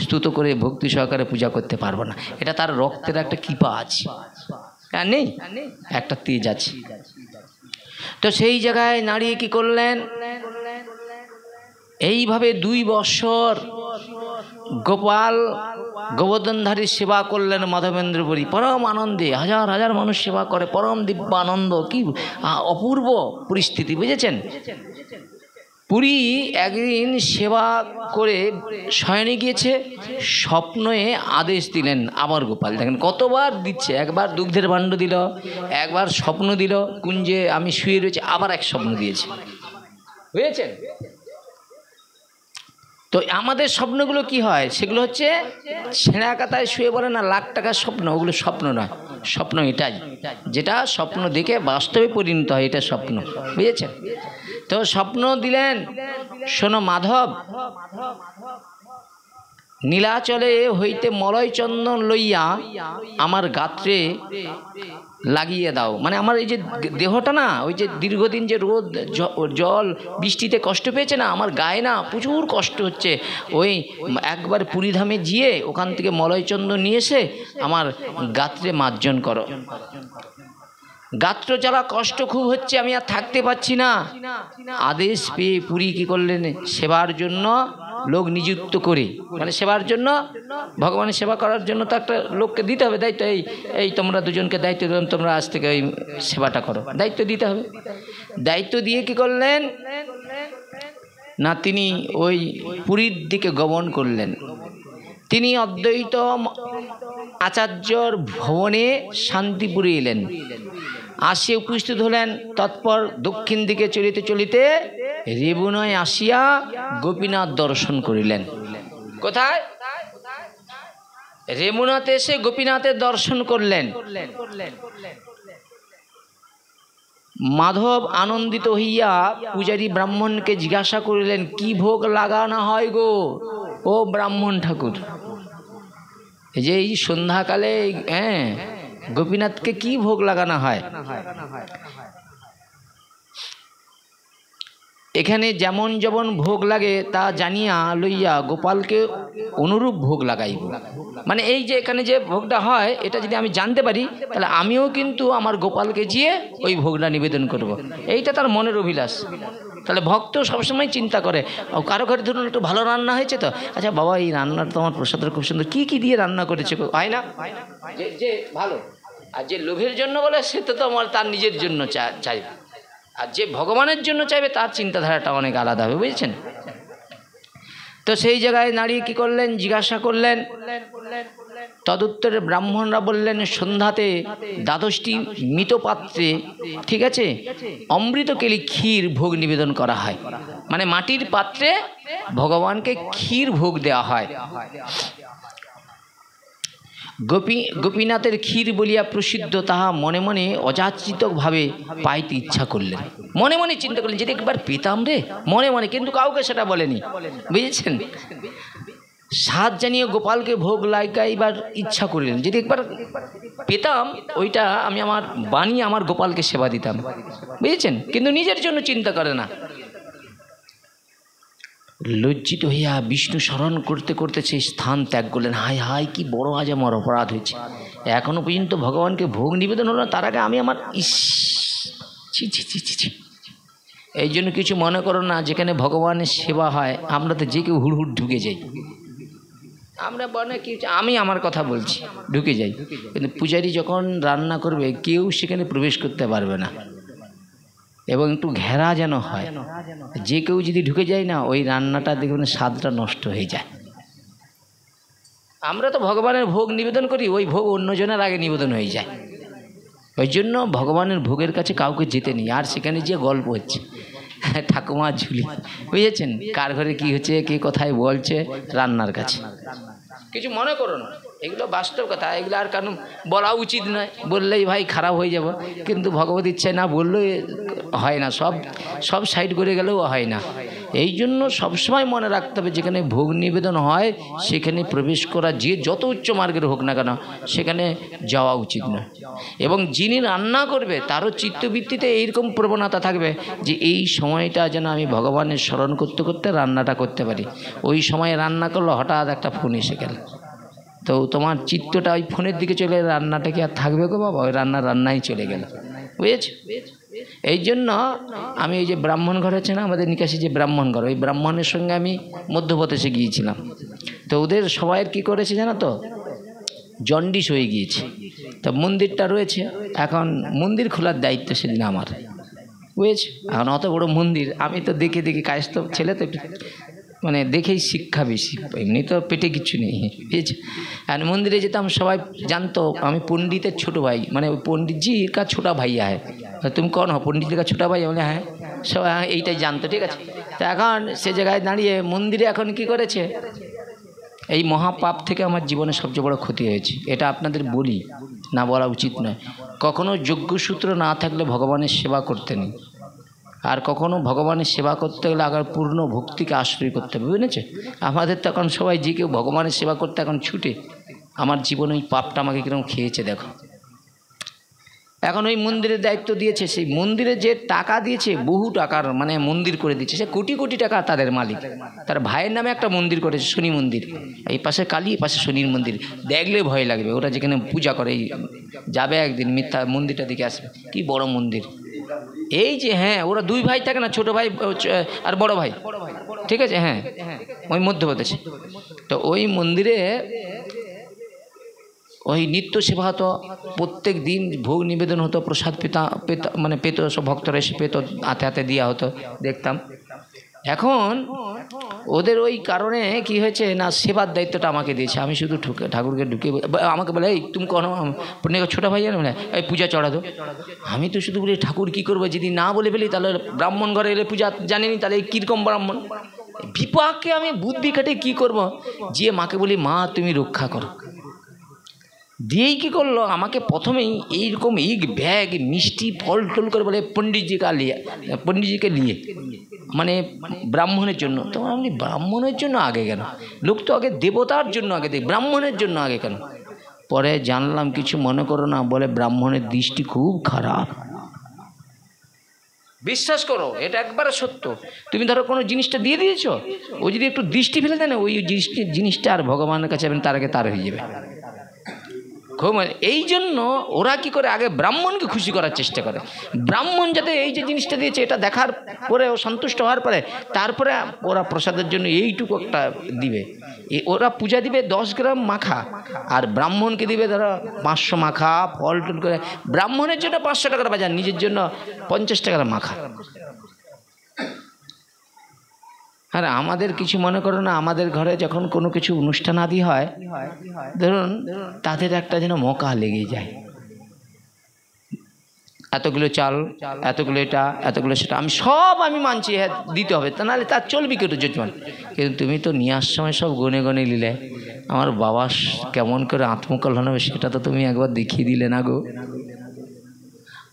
স্তুত করে ভক্তি সহকারে পূজা করতে পারবো না। এটা তার রক্তের একটা কৃপা আছে, নেই একটা তেজ আছে। তো সেই জায়গায় নাড়িয়ে কি করলেন, এইভাবে 2 বৎসর গোপাল গোবর্ধনধারীর সেবা করলেন মাধবেন্দ্রপুরী। পরম আনন্দে হাজার হাজার মানুষ সেবা করে, পরম দিব্য আনন্দ। কি অপূর্ব পরিস্থিতি। বুঝেছেন? পুরী একদিন সেবা করে শয়নে গিয়েছে, স্বপ্নে আদেশ দিলেন আবার গোপাল। দেখেন কতবার দিচ্ছে, একবার দুগ্ধের ভাণ্ড দিল, একবার স্বপ্ন দিল কুঞ্জে আমি শুয়ে রয়েছে, আবার এক স্বপ্ন দিয়েছে। বুঝেছেন? তো আমাদের স্বপ্নগুলো কি হয়, সেগুলো হচ্ছে ছেঁড়া কাতায় শুয়ে পড়ে না, লাখ টাকার স্বপ্ন। ওগুলো স্বপ্ন নয়, স্বপ্ন এটাই যেটা স্বপ্ন দেখে বাস্তবে পরিণত হয়, এটা স্বপ্ন। বুঝেছেন? তো স্বপ্ন দিলেন, শোনো মাধব, নীলাচলে হইতে মলয় চন্দন লইয়া আমার গাত্রে লাগিয়ে দাও। মানে আমার এই যে দেহটা না, ওই যে দীর্ঘদিন যে রোদ জল বৃষ্টিতে কষ্ট পেয়েছে না, আমার গায়ে না প্রচুর কষ্ট হচ্ছে। ওই একবার পুরীধামে গিয়ে ওখান থেকে মলয় চন্দন নিয়ে এসে আমার গাত্রে মার্জন করো। গাত্র জ্বালা কষ্ট খুব হচ্ছে, আমি আর থাকতে পারছি না। আদেশ পেয়ে পুরী কি করলেন, সেবার জন্য লোক নিযুক্ত করে, মানে সেবার জন্য, ভগবানের সেবা করার জন্য তো একটা লোককে দিতে হবে দায়িত্ব। এই তোমরা দুজনকে দায়িত্ব দিলাম, তোমরা আজ থেকে এই সেবাটা করো, দায়িত্ব দিতে হবে। দায়িত্ব দিয়ে কি করলেন না, তিনি ওই পুরীর দিকে গমন করলেন। তিনি অদ্বৈত আচার্যর ভবনে শান্তিপুরে এলেন, আসিয়া উপস্থিত হলেন। তৎপর দক্ষিণ দিকে চলিতে চলিতে রেবুনায় আসিয়া গোপীনাথ দর্শন করিলেন। কোথায়? রেবুনাতে এসে গোপীনাথের দর্শন করলেন। মাধব আনন্দিত হইয়া পূজারী ব্রাহ্মণকে জিজ্ঞাসা করিলেন, কি ভোগ লাগানো হয় গো ও ব্রাহ্মণ ঠাকুর? এই যে এই সন্ধ্যাকালে গোপীনাথকে কি ভোগ লাগানো হয়? এখানে যেমন যেমন ভোগ লাগে তা জানিয়া লইয়া গোপালকে অনুরূপ ভোগ লাগাইব। মানে এই যে এখানে যে ভোগটা হয়, এটা যদি আমি জানতে পারি, তাহলে আমিও কিন্তু আমার গোপালকে গিয়ে ওই ভোগটা নিবেদন করব। এইটা তার মনের অভিলাষ। তাহলে ভক্ত সবসময় চিন্তা করে, কারো ঘরে ধরুন একটু ভালো রান্না হয়েছে, তো আচ্ছা বাবা এই রান্নাটা তো আমার প্রসাদটা খুব সুন্দর, কি কি দিয়ে রান্না করেছে, হয় না? যে ভালো, আর যে লোভের জন্য বলে সে তো আমার তার নিজের জন্য চাইবে, আর যে ভগবানের জন্য চাইবে তার চিন্তাধারাটা অনেক আলাদা হবে, বুঝেছেন? তো সেই জায়গায় দাঁড়িয়ে কি করলেন, জিজ্ঞাসা করলেন। তদুত্তরে ব্রাহ্মণরা বললেন, সন্ধ্যাতে দ্বাদশটি মৃত পাত্রে, ঠিক আছে, অমৃত কেলি ক্ষীর ভোগ নিবেদন করা হয়। মানে মাটির পাত্রে ভগবানকে ক্ষীর ভোগ দেওয়া হয়। গোপীনাথের ক্ষীর বলিয়া প্রসিদ্ধ, তাহা মনে মনে অযাচিতভাবে পাইতে ইচ্ছা করলেন। মনে মনে চিন্তা করলেন, যদি একবার পেতাম রে, মনে মনে, কিন্তু কাউকে সেটা বলেনি, বুঝেছেন? স্বাদ জানিয়ে গোপালকে ভোগ লাগাইবার ইচ্ছা করিলেন, যদি একবার পেতাম ওইটা আমি আমার বানিয়ে আমার গোপালকে সেবা দিতাম, বুঝেছেন? কিন্তু নিজের জন্য চিন্তা করে না। লজ্জিত হইয়া বিষ্ণু স্মরণ করতে করতে সেই স্থান ত্যাগ করলেন। হায় হায়, কি বড় আজ আমার অপরাধ হয়েছে, এখনো পর্যন্ত ভগবানকে ভোগ নিবেদন হলো না, তার আগে আমি আমার ছি ছি ছি ছি ছি। এই জন্য কিছু মনে করো না, যেখানে ভগবানের সেবা হয় আমরা তো যে কেউ হুড় ঢুকে যাই। আমরা বনে কি, আমি আমার কথা বলছি, ঢুকে যাই, কিন্তু পূজারী যখন রান্না করবে কেউ সেখানে প্রবেশ করতে পারবে না, এবং একটু ঘেরা যেন হয়। যে কেউ যদি ঢুকে যায় না, ওই রান্নাটা দেখবেন স্বাদটা নষ্ট হয়ে যায়। আমরা তো ভগবানের ভোগ নিবেদন করি, ওই ভোগ অন্যজনের আগে নিবেদন হয়ে যায়। ওই জন্য ভগবানের ভোগের কাছে কাউকে যেতে নেই। আর সেখানে যে গল্প হচ্ছে, ঠাকুমা ঝুলি, বুঝেছেন, কার ঘরে কি হচ্ছে, কে কোথায় বলছে, রান্নার কাছে। কিছু মনে করো না, এগুলো বাস্তব কথা, এগুলো আর কারণ বলা উচিত নয়, বললেই ভাই খারাপ হয়ে যাব। কিন্তু ভগবত ইচ্ছায় না বললেই হয় না, সব সাইড করে গেলেও হয় না। এই জন্য সবসময় মনে রাখতে হবে, যেখানে ভোগ নিবেদন হয় সেখানে প্রবেশ করা, যে যত উচ্চ মার্গের হোক না কেন, সেখানে যাওয়া উচিত নয়। এবং যিনি রান্না করবে তারও চিত্তবৃত্তিতে এইরকম প্রবণতা থাকবে যে এই সময়টা যেন আমি ভগবানের স্মরণ করতে করতে রান্নাটা করতে পারি। ওই সময় রান্না করলো, হঠাৎ একটা ফোন এসে গেল, তো তোমার চিত্তটা ওই ফোনের দিকে চলে, রান্নাটা কি আর থাকবে গো বাবা, ওই রান্নাই চলে গেল, বুঝেছ? এই জন্য আমি এই যে ব্রাহ্মণ ঘর আছে না, আমাদের নিকাশি যে ব্রাহ্মণ ঘর, ওই ব্রাহ্মণের সঙ্গে আমি মধ্যপ্রদেশে গিয়েছিলাম। তো ওদের সবাইয়ের কি করেছে জানো তো, জন্ডিস হয়ে গিয়েছে। তো মন্দিরটা রয়েছে, এখন মন্দির খোলার দায়িত্ব সেদিন আমার, বুঝেছ? এখন অত বড় মন্দির, আমি তো দেখে কায়স্থ ছেলে, তো মানে দেখেই শিক্ষা বেশি, এমনি তো পেটে কিছু নেই, বুঝেছে? আর মন্দিরে যেতাম, সবাই জানতো আমি পণ্ডিতের ছোটো ভাই, মানে ওই পণ্ডিতজির কা ছোটা ভাইয়া হয়। তুমি কন হো? পণ্ডিতজির কা ছোটা ভাই? বলে হ্যাঁ, সবাই এইটাই জানতো, ঠিক আছে? তো এখন সে জায়গায় দাঁড়িয়ে মন্দিরে এখন কি করেছে, এই মহাপাপ থেকে আমার জীবনে সবচেয়ে বড় ক্ষতি হয়েছে। এটা আপনাদের বলি, না বলা উচিত নয়। কখনো যোগ্যসূত্র না থাকলে ভগবানের সেবা করতে নেই, আর কখনো ভগবানের সেবা করতে গেলে আগে পূর্ণ ভক্তিকে আশ্রয় করতে হবে, বুঝেছে? আমাদের তো এখন সবাই যে কেউ ভগবানের সেবা করতে এখন ছুটে। আমার জীবনে ওই পাপটা আমাকে কিরকম খেয়েছে দেখো। এখন ওই মন্দিরের দায়িত্ব দিয়েছে, সেই মন্দিরে যে টাকা দিয়েছে, বহু টাকার মানে মন্দির করে দিয়েছে, সে কোটি কোটি টাকা তাদের মালিক। তার ভাইয়ের নামে একটা মন্দির করেছে, শনি মন্দির, এই পাশে কালী, এই পাশে শনির মন্দির। দেখলে ভয় লাগবে, ওরা যেখানে পূজা করে, যাবে একদিন মিথ্যা মন্দিরটা দিকে আসবে, কি বড় মন্দির। এই যে হ্যাঁ, ওরা দুই ভাই থাকে না, ছোট ভাই আর বড় ভাই, ঠিক আছে, হ্যাঁ ওই মধ্যপ্রদেশে। তো ওই মন্দিরে ওই নিত্য সেবা হতো, প্রত্যেক দিন ভোগ নিবেদন হতো, প্রসাদ মানে পেত, সব ভক্তরা এসে পেত, হাতে হাতে দেওয়া হতো, দেখতাম। এখন ওদের ওই কারণে কি হয়েছে না, সেবার দায়িত্বটা আমাকে দিয়েছে। আমি শুধু ঠাকুরকে ঢুকে আমাকে বলে, এই তুমি কোনো ছোটো ভাই জানো বলে, এই পূজা চড়া দো। আমি তো শুধু বলি ঠাকুর কী করবো, যদি না বলে ফেলি তাহলে ব্রাহ্মণ ঘরে এলে পূজা জানেনি, তাহলে কীরকম ব্রাহ্মণ। বিপাককে আমি বুদ্ধি খাটে কী করবো, যে মাকে বলি মা তুমি রক্ষা করো। দিয়েই কী করলো, আমাকে প্রথমেই এইরকম এই ব্যাগ মিষ্টি ফল টল করে বলে পণ্ডিতজিকে নিয়ে, মানে ব্রাহ্মণের জন্য। তো আমি ব্রাহ্মণের জন্য আগে কেন, লোক তো আগে দেবতার জন্য আগে দেখ, ব্রাহ্মণের জন্য আগে কেন। পরে জানলাম, কিছু মনে করো না, বলে ব্রাহ্মণের দৃষ্টি খুব খারাপ। বিশ্বাস করো, এটা একবারে সত্য। তুমি ধরো কোনো জিনিসটা দিয়ে দিয়েছো, ও যদি একটু দৃষ্টি ফেলে দেয় না, ওই জিনিসটা আর ভগবানের কাছে তার আগে তার হয়ে যাবে। এই জন্য ওরা কি করে, আগে ব্রাহ্মণকে খুশি করার চেষ্টা করে। ব্রাহ্মণ যাতে এই যে জিনিসটা দিয়েছে এটা দেখার পরে ও সন্তুষ্ট হওয়ার পরে তারপরে ওরা প্রসাদের জন্য এইটুকু একটা দিবে। ওরা পূজা দিবে 10 গ্রাম মাখা, আর ব্রাহ্মণকে দিবে ধরো 500 মাখা, ফল টুল করে। ব্রাহ্মণের জন্য 500 টাকার বাজার, নিজের জন্য 50 টাকার মাখা। আর আমাদের কিছু মনে করো না, আমাদের ঘরে যখন কোনো কিছু অনুষ্ঠান আদি হয়, ধরুন তাদের একটা যেন মকা লেগে যায়, এতগুলো চাল, এতগুলো এটা, এতগুলো সেটা, আমি মানছি, হ্যাঁ দিতে হবে, তা নাহলে তার চলবি কেটে যজমান। কিন্তু তুমি তো নিয়ে আসার সময় সব গনে গনে নিলে, আমার বাবা কেমন করে আত্মকল্যাণ হবে সেটা তো তুমি একবার দেখিয়ে দিলে না গো।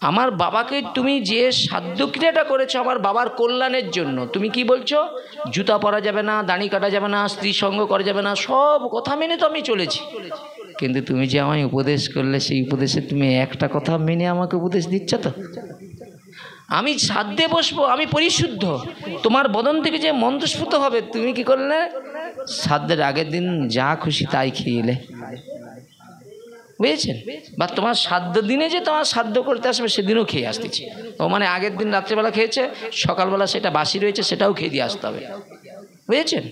আমার বাবাকে তুমি যে সাধ্যক্রিয়াটা করেছো আমার বাবার কল্যাণের জন্য, তুমি কি বলছো, জুতা পরা যাবে না, দাড়ি কাটা যাবে না, স্ত্রী সঙ্গ করা যাবে না, সব কথা মেনে তো আমি চলেছি। কিন্তু তুমি যে আমায় উপদেশ করলে, সেই উপদেশে তুমি একটা কথা মেনে আমাকে উপদেশ দিচ্ছ তো। আমি সাধ্যে বসবো, আমি পরিশুদ্ধ, তোমার বদন থেকে যে মন্ত্রস্ফুত হবে, তুমি কি করলে, সাধ্যের আগের দিন যা খুশি তাই খেয়ে, বুঝেছেন? বা তোমার সাধ্য দিনে যে তোমার সাধ্য করতে আসবে সেদিনও খেয়ে আসতেছি, ও মানে আগের দিন রাত্রেবেলা খেয়েছে, সকালবেলা সেটা বাসি রয়েছে, সেটাও খেয়ে দিয়ে আসতে হবে, বুঝেছেন?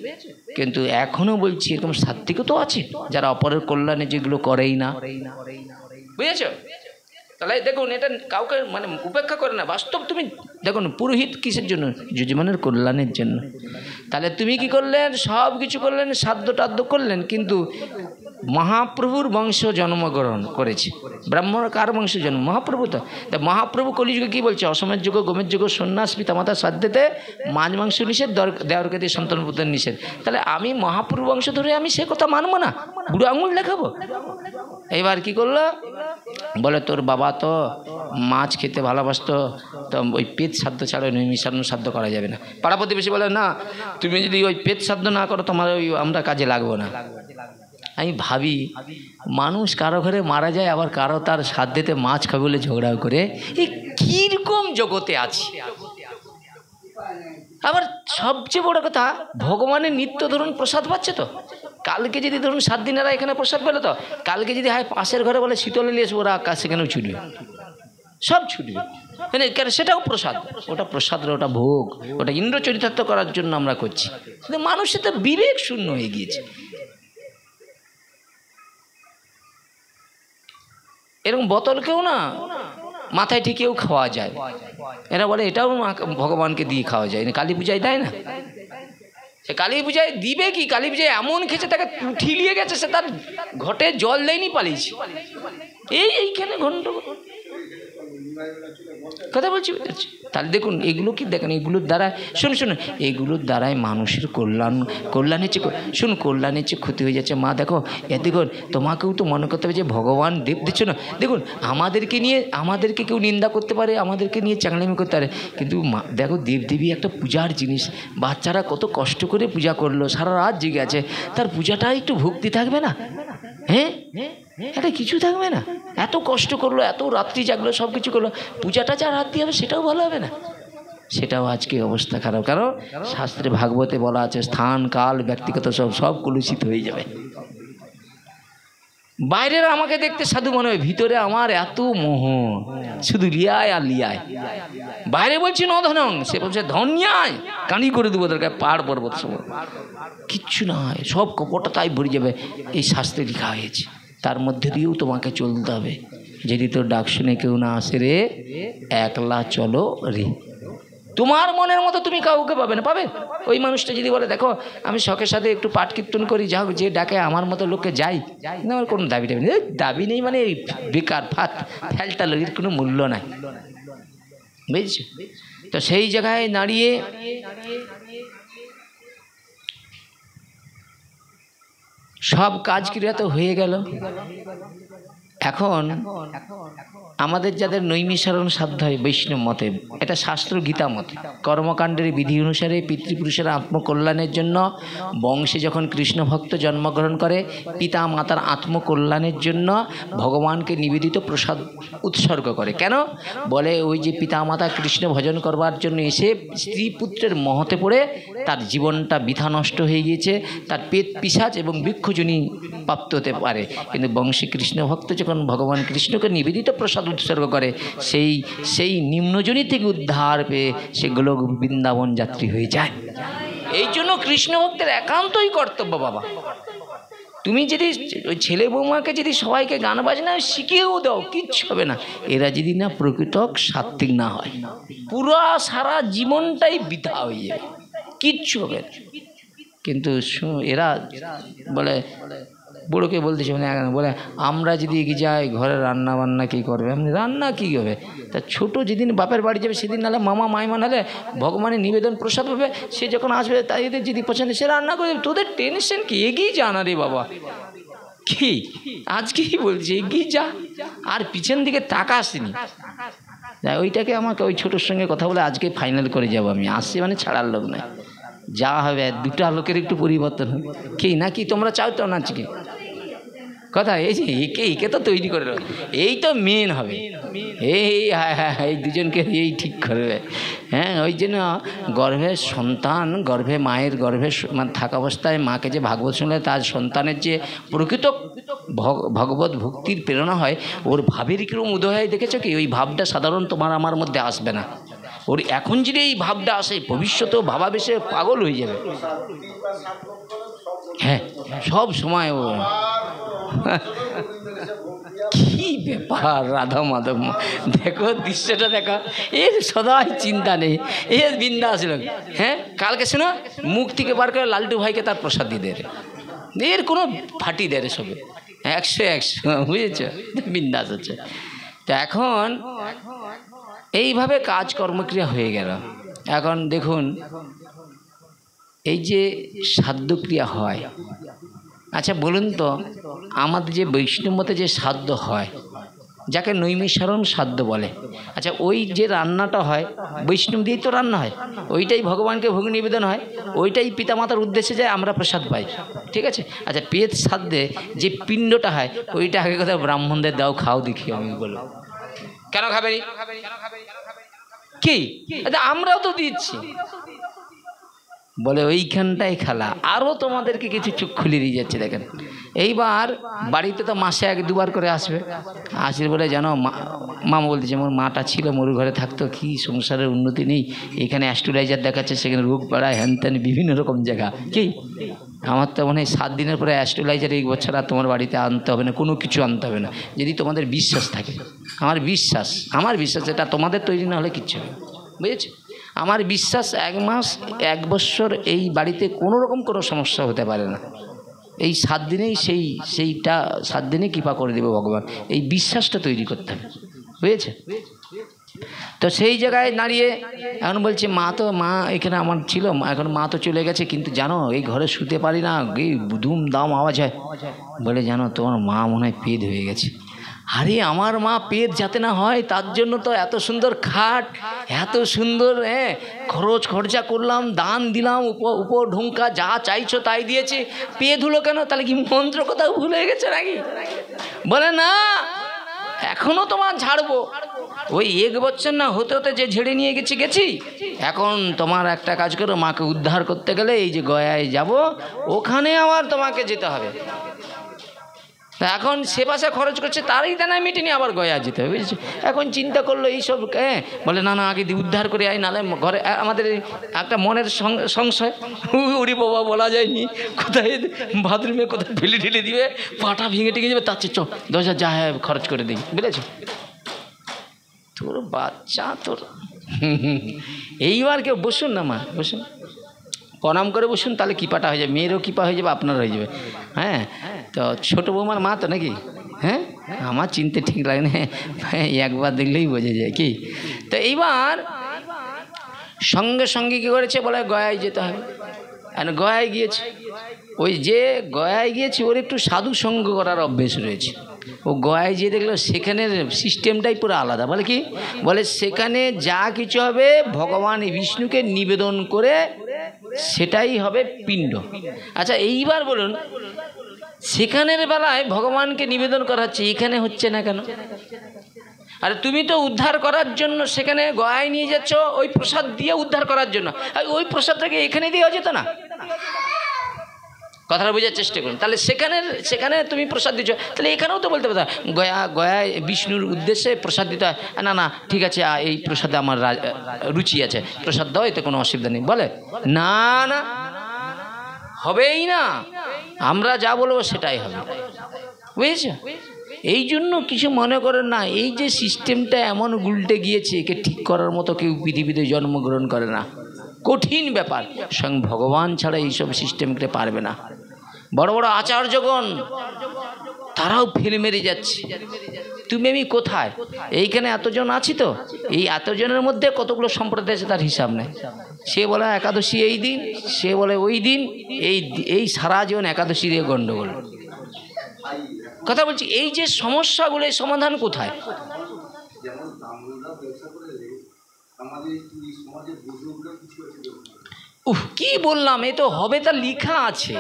কিন্তু এখনও বলছি এরকম সাত্বিকও তো আছে যারা অপরের কল্যাণে যেগুলো করেই না, বুঝেছ? তাহলে দেখুন, এটা কাউকে মানে উপেক্ষা করে না, বাস্তব। তুমি দেখুন পুরোহিত কিসের জন্য, যজমানের কল্যাণের জন্য। তাহলে তুমি কি করলেন, সব কিছু করলেন, সাধ্য টাধ্য করলেন, কিন্তু মহাপ্রভুর বংশ জন্মগ্রহণ করেছে। ব্রাহ্মণ কার বংশ জন্ম? মহাপ্রভু। তো মহাপ্রভু কলিযুগে কি বলছে, অসমের যুগ গোমের যুগ সন্ন্যাস পিতামাতার সাধ্যতে মাছ মাংস নিষেধ, দেওয়ারকে দিয়ে সন্তান পুত্রের নিষেধ। তাহলে আমি মহাপ্রভু বংশ ধরে আমি সে কথা মানবো না, বুড়ো আঙুল দেখাবো? এবার কি করলো, বলে তোর বাবা তো মাছ খেতে ভালোবাসতো, তো ওই পেট সাধ্য ছাড়া মিশানো সাধ্য করা যাবে না। পাড়া প্রতিবেশী বলে, না তুমি যদি ওই পেট সাধ্য না করো তোমার ওই আমরা কাজে লাগবো না। আমি ভাবি, মানুষ কারো ঘরে মারা যায়, আবার কারো তার সাধ্যেতে মাছ খাবে বলে ঝগড়া করে, এই কীরকম জগতে আছে। আবার সবচেয়ে বড় কথা, ভগবানের নিত্য ধরুন প্রসাদ পাচ্ছে তো। কালকে যদি ধরুন 7 দিনেরা এখানে প্রসাদ পেলো, তো কালকে যদি হয় পাশের ঘরে বলে শীতল নিয়ে আসবো, ওরা আকাশ সেখানেও ছুটবে, সব ছুটবে, কেন? সেটাও প্রসাদ, ওটা প্রসাদ, ওটা ভোগ, ওটা ইন্দ্র চরিতার্থ করার জন্য আমরা করছি। কিন্তু মানুষের তো বিবেক শূন্য হয়ে গিয়েছে। এরকম বোতলকেও না মাথায় ঠেকেও খাওয়া যায়। এরা বলে এটাও ভগবানকে দিয়ে খাওয়া যায়, কালী পূজায় দেয় না? সে কালী পূজায় দিবে কি, কালী পূজায় এমন খেয়েছে তাকে ঠিলিয়ে গেছে, সে তার ঘটে জল দেয়নি, পালিয়েছে। এইখানে ঘন্টা কথা বলছি। তাহলে দেখুন এগুলো কি, দেখেন এগুলোর দ্বারা, শুনুন এগুলোর দ্বারাই মানুষের কল্যাণের চেয়ে কল্যাণের চেয়ে ক্ষতি হয়ে যাচ্ছে। মা দেখো, দেখুন তোমাকেও তো মনে করতে হবে যে ভগবান দেব দিচ্ছ না। দেখুন আমাদেরকে কেউ নিন্দা করতে পারে, আমাদেরকে নিয়ে চাংলামি করতে পারে, কিন্তু দেখো দেবদেবী একটা পূজার জিনিস। বাচ্চারা কত কষ্ট করে পূজা করলো, সারা রাত জেগে আছে, তার পূজাটা একটু ভক্তি থাকবে না? হ্যাঁ, এটা কিছু থাকবে না? এত কষ্ট করলো, এত রাত্রি জাগলো, সব কিছু করলো, পূজাটা যা রাত্রি হবে সেটাও ভালো হবে না? সেটাও আজকে অবস্থা খারাপ। কারণ শাস্ত্রে ভাগবতে বলা আছে, স্থান কাল ব্যক্তিগত সব কলুষিত হয়ে যাবে। বাইরের আমাকে দেখতে সাধু মনে হয়, ভিতরে আমার এত মোহ, শুধু লিয়ায় আর লিয়ায়। বাইরে বলছি নধনং, সে বলছে ধন্যায়, কানি করে দেবো দরকার পাহাড় পর্বত সব, কিচ্ছু নয়, সব কপটটা তাই ভরে যাবে। এই শাস্ত্রে লেখা হয়েছে, তার মধ্যে দিয়েও তোমাকে চলতে হবে। যদি তোর ডাক শুনে কেউ না আসে রে, একলা চলো রে। তোমার মনের মতো তুমি কাউকে পাবে না। পাবে ওই মানুষটা যদি বলে দেখো আমি শখের সাথে একটু পাঠ কীর্তন করি, যা হোক, যে ডাকে আমার মতো লোককে যাই না, আমার কোনো দাবি টাবি নেই, দাবি নেই মানে বেকার ফাত ফেলটালো, এর কোনো মূল্য নাই, বুঝছো? তো সেই জায়গায় দাঁড়িয়ে সব কাজ ক্রিয়া তো হয়ে গেল। এখন আমাদের যাদের নৈমিষারণ সাধ্য হয় বৈষ্ণব মতে, এটা শাস্ত্র গীতা মতে, কর্মকাণ্ডের বিধি অনুসারে পিতৃপুরুষেরা আত্মকল্যাণের জন্য বংশে যখন কৃষ্ণ ভক্ত জন্মগ্রহণ করে, পিতা মাতার আত্মকল্যাণের জন্য ভগবানকে নিবেদিত প্রসাদ উৎসর্গ করে। কেন বলে, ওই যে পিতা মাতা কৃষ্ণ ভজন করবার জন্য এসে স্ত্রী পুত্রের মহতে পড়ে তার জীবনটা বৃথা নষ্ট হয়ে গিয়েছে, তার পেট পিশাচ এবং বৃক্ষজনী প্রাপ্ত হতে পারে। কিন্তু বংশী কৃষ্ণ ভক্ত যখন ভগবান কৃষ্ণকে নিবেদিত প্রসাদ উৎসর্গ করে, সেই নিম্নজনী থেকে উদ্ধার পেয়ে সেগুলো বৃন্দাবন যাত্রী হয়ে যায়। এই জন্য কৃষ্ণ ভক্তের একান্তই কর্তব্য বাবা, তুমি যদি ওই ছেলে বৌমাকে যদি সবাইকে গান বাজনা শিখিয়েও দাও, কিচ্ছু হবে না। এরা যদি না প্রকৃত সাত্ত্বিক না হয়, পুরো সারা জীবনটাই বৃথা হয়ে যাবে, কিচ্ছু হবে না। কিন্তু এরা বলে, বুড়োকে বলতেছে মানে বলে, আমরা যদি এগিয়ে যাই ঘরে রান্না বান্না কী করবে, আপনি রান্না কী হবে? তা ছোটো যেদিন বাপের বাড়ি যাবে সেদিন নাহলে মামা মাইমা নাহলে ভগবানের নিবেদন প্রসাদ পাবে, সে যখন আসবে তাই যদি পছন্দ সে রান্না করে, তোদের টেনশন কি, এগিয়ে যা না রে বাবা। কি আজকেই বলছি, এগিয়ে যা, আর পিছন দিকে তাকাসনি। ওইটাকে আমাকে ওই ছোটোর সঙ্গে কথা বলে আজকে ফাইনাল করে যাবো আমি, আসছি মানে ছাড়ার লোক নয়, যা হবে দুটা লোকের একটু পরিবর্তন হবে। কি নাকি তোমরা চাও তো না আজকে কথা, এই যে একে তো তৈরি করে, এই তো মেন হবে, এই দুজনকে এই ঠিক করবে। হ্যাঁ, ওই জন্য গর্ভের সন্তান, গর্ভে মায়ের গর্ভে মানে থাকা অবস্থায় মাকে যে ভাগবত শুনলে তার সন্তানের যে প্রকৃত ভগবত ভক্তির প্রেরণা হয়, ওর ভাবের কিরকম উদয় হয় দেখেছো কি? ওই ভাবটা সাধারণ তোমার আমার মধ্যে আসবে না। ওর এখন যদি এই ভাবটা আসে, ভবিষ্যতেও ভাবাবেশে পাগল হয়ে যাবে। হ্যাঁ, সব সময় ও কি ব্যাপার রাধা মাধব, দেখো দৃশ্যটা দেখো, এর সদাই চিন্তা নেই, এর বিন্দাস লোক। হ্যাঁ, কালকে শোনো মুখ থেকে বার করে লালটু ভাইকে তার প্রসাদ দিয়ে দেয়, এর কোনো ফাটি দেয় সবে 100 বুঝেছ, বিন্দাস হচ্ছে। তো এখন এইভাবে কাজ কর্মক্রিয়া হয়ে গেল। এখন দেখুন এই যে সাধ্যক্রিয়া হয়, আচ্ছা বলুন তো, আমাদের যে বৈষ্ণব মতে যে সাধ্য হয়, যাকে নৈমিষারণ সাধ্য বলে, আচ্ছা ওই যে রান্নাটা হয় বৈষ্ণব দিয়েই তো রান্না হয়, ওইটাই ভগবানকে ভোগ নিবেদন হয়, ওইটাই পিতামাতার উদ্দেশ্যে যায়, আমরা প্রসাদ পাই, ঠিক আছে। আচ্ছা পেট সাধ্যে যে পিণ্ডটা হয়, ওইটা আগে কথা ব্রাহ্মণদের দাও, খাও দেখি, আমি বলবো কেন খাবে কি? আচ্ছা আমরাও তো দিচ্ছি, বলে ওইখানটাই খেলা, আরও তোমাদেরকে কিছু চোখ খুলে দিয়ে যাচ্ছে। দেখেন এইবার বাড়িতে তো মাসে 1-2 করে আসবে, আসলে বলে জানো মামা বলতেছে, আমার মাটা ছিল মরু ঘরে থাকতো, কি সংসারের উন্নতি নেই, এখানে অ্যাস্ট্রোলাইজার দেখাচ্ছে, সেখানে রোগ বাড়ায়, হ্যান ত্যান বিভিন্ন রকম জায়গা। কি আমার তো মনে হয় 7 দিনের পরে অ্যাস্ট্রোলাইজার এই বছর আর তোমার বাড়িতে আনতে হবে না, কোনো কিছু আনতে হবে না, যদি তোমাদের বিশ্বাস থাকে। আমার বিশ্বাস এটা তোমাদের তৈরি না হলে কিচ্ছু হবে, বুঝেছো? আমার বিশ্বাস 1 মাস 1 বছর এই বাড়িতে কোনো রকম কোনো সমস্যা হতে পারে না, এই 7 দিনেই সেইটা 7 দিনে কৃপা করে দেবে ভগবান, এই বিশ্বাসটা তৈরি করতে হবে, বুঝেছে? তো সেই জায়গায় দাঁড়িয়ে এখন বলছে মা এখানে আমার ছিল, এখন মা তো চলে গেছে, কিন্তু জানো এই ঘরে শুতে পারি না, এই ধুমধাম আওয়াজ হয়, বলে জানো তোমার মা মনে হয় পেদ হয়ে গেছে। আরে আমার মা পেট যাতে না হয় তার জন্য তো এত সুন্দর খাট, এত সুন্দর খরচা করলাম, দান দিলাম, উপর ঢুঙ্কা যা চাইছো তাই দিয়েছে, পেট হলো কেন? তাহলে কি মন্ত্র কোথাও ভুলে গেছে নাকি? বলে না, এখনো তোমার ঝাড়বো, ওই 1 বছর না হতে হতে যে ঝেড়ে নিয়ে গেছি, এখন তোমার একটা কাজ করো, মাকে উদ্ধার করতে গেলে এই যে গয়ায় যাব, ওখানে আবার তোমাকে যেতে হবে। তা এখন সে পাশে খরচ করছে, তারই দানায় মিটেনি, আবার গয়া যেতে হবে, বুঝেছি। এখন চিন্তা করলো এইসব, বলে না না আগে উদ্ধার করে আয়, নাহলে ঘরে আমাদের একটা মনের সংশয়, উড়ি বাবা বলা যায়নি, কোথায় বাথরুমে কোথায় ঢেলে ঢেলে দিবে, পাটা ভেঙে টেঙে যাবে, তার চেয়ে 10,000 যা হ্যাঁ খরচ করে দিই, বুঝেছো। তোর বাচ্চা তোর এইবার কেউ বসুন না মা, বসুন, প্রণাম করে বসুন, তাহলে কৃপাটা হয়ে যাবে, মেয়েরও কৃপা হয়ে যাবে, আপনার হয়ে যাবে। হ্যাঁ, তো ছোটো বৌমার মা তো নাকি, হ্যাঁ আমার চিনতে ঠিক লাগে না, একবার দেখলেই বোঝা যায় কি। তো এইবার সঙ্গে সঙ্গে কী করেছে, বলে গয়ায় যেতে হবে। আর গয়ায় গিয়েছে, ওই যে গয়ায় গিয়েছে ওর একটু সাধু সঙ্গ করার অভ্যেস রয়েছে। ও গয়ায় যেয়ে দেখলো সেখানের সিস্টেমটাই পুরো আলাদা। বলে কি, বলে সেখানে যা কিছু হবে ভগবান বিষ্ণুকে নিবেদন করে সেটাই হবে পিণ্ড। আচ্ছা এইবার বলুন, সেখানের বেলায় ভগবানকে নিবেদন করা হচ্ছে, এখানে হচ্ছে না কেন? আর তুমি তো উদ্ধার করার জন্য সেখানে গয়ায় নিয়ে যাচ্ছ, ওই প্রসাদ দিয়ে উদ্ধার করার জন্য, আর ওই প্রসাদটাকে এখানে দেওয়া যেত না? কথাটা বোঝার চেষ্টা করুন। তাহলে সেখানে তুমি প্রসাদ দিচ্ছ, তাহলে এখানেও তো বলতে পারো গয়ায় বিষ্ণুর উদ্দেশ্যে প্রসাদ দিতে হয়, না না ঠিক আছে এই প্রসাদে আমার রুচি আছে, প্রসাদ দাও, এতে কোনো অসুবিধা নেই। বলে না না, হবেই না, আমরা যা বলবো সেটাই হবে, বুঝেছ। এই জন্য কিছু মনে করেন না, এই যে সিস্টেমটা এমন উল্টে গিয়েছে, একে ঠিক করার মতো কেউ পৃথিবীতে জন্মগ্রহণ করে না, কঠিন ব্যাপার। স্বয়ং ভগবান ছাড়া এইসব সিস্টেমকে পারবে না। বড় বড় আচার্যগণ তারাও ফেল মেরে যাচ্ছে, তুমি আমি কোথায়? এইখানে এতজন আছি, তো এই এতজনের মধ্যে কতগুলো সম্প্রদায় আছে তার হিসাব নেই। সে বলে একাদশী এই দিন, সে বলে ওই দিন, এই সারা জীবন একাদশী দিয়ে গণ্ডগোল। কথা বলছি, এই যে সমস্যাগুলো, এই সমাধান কোথায়? কি বললাম, এ তো হবে, তা লেখা আছে,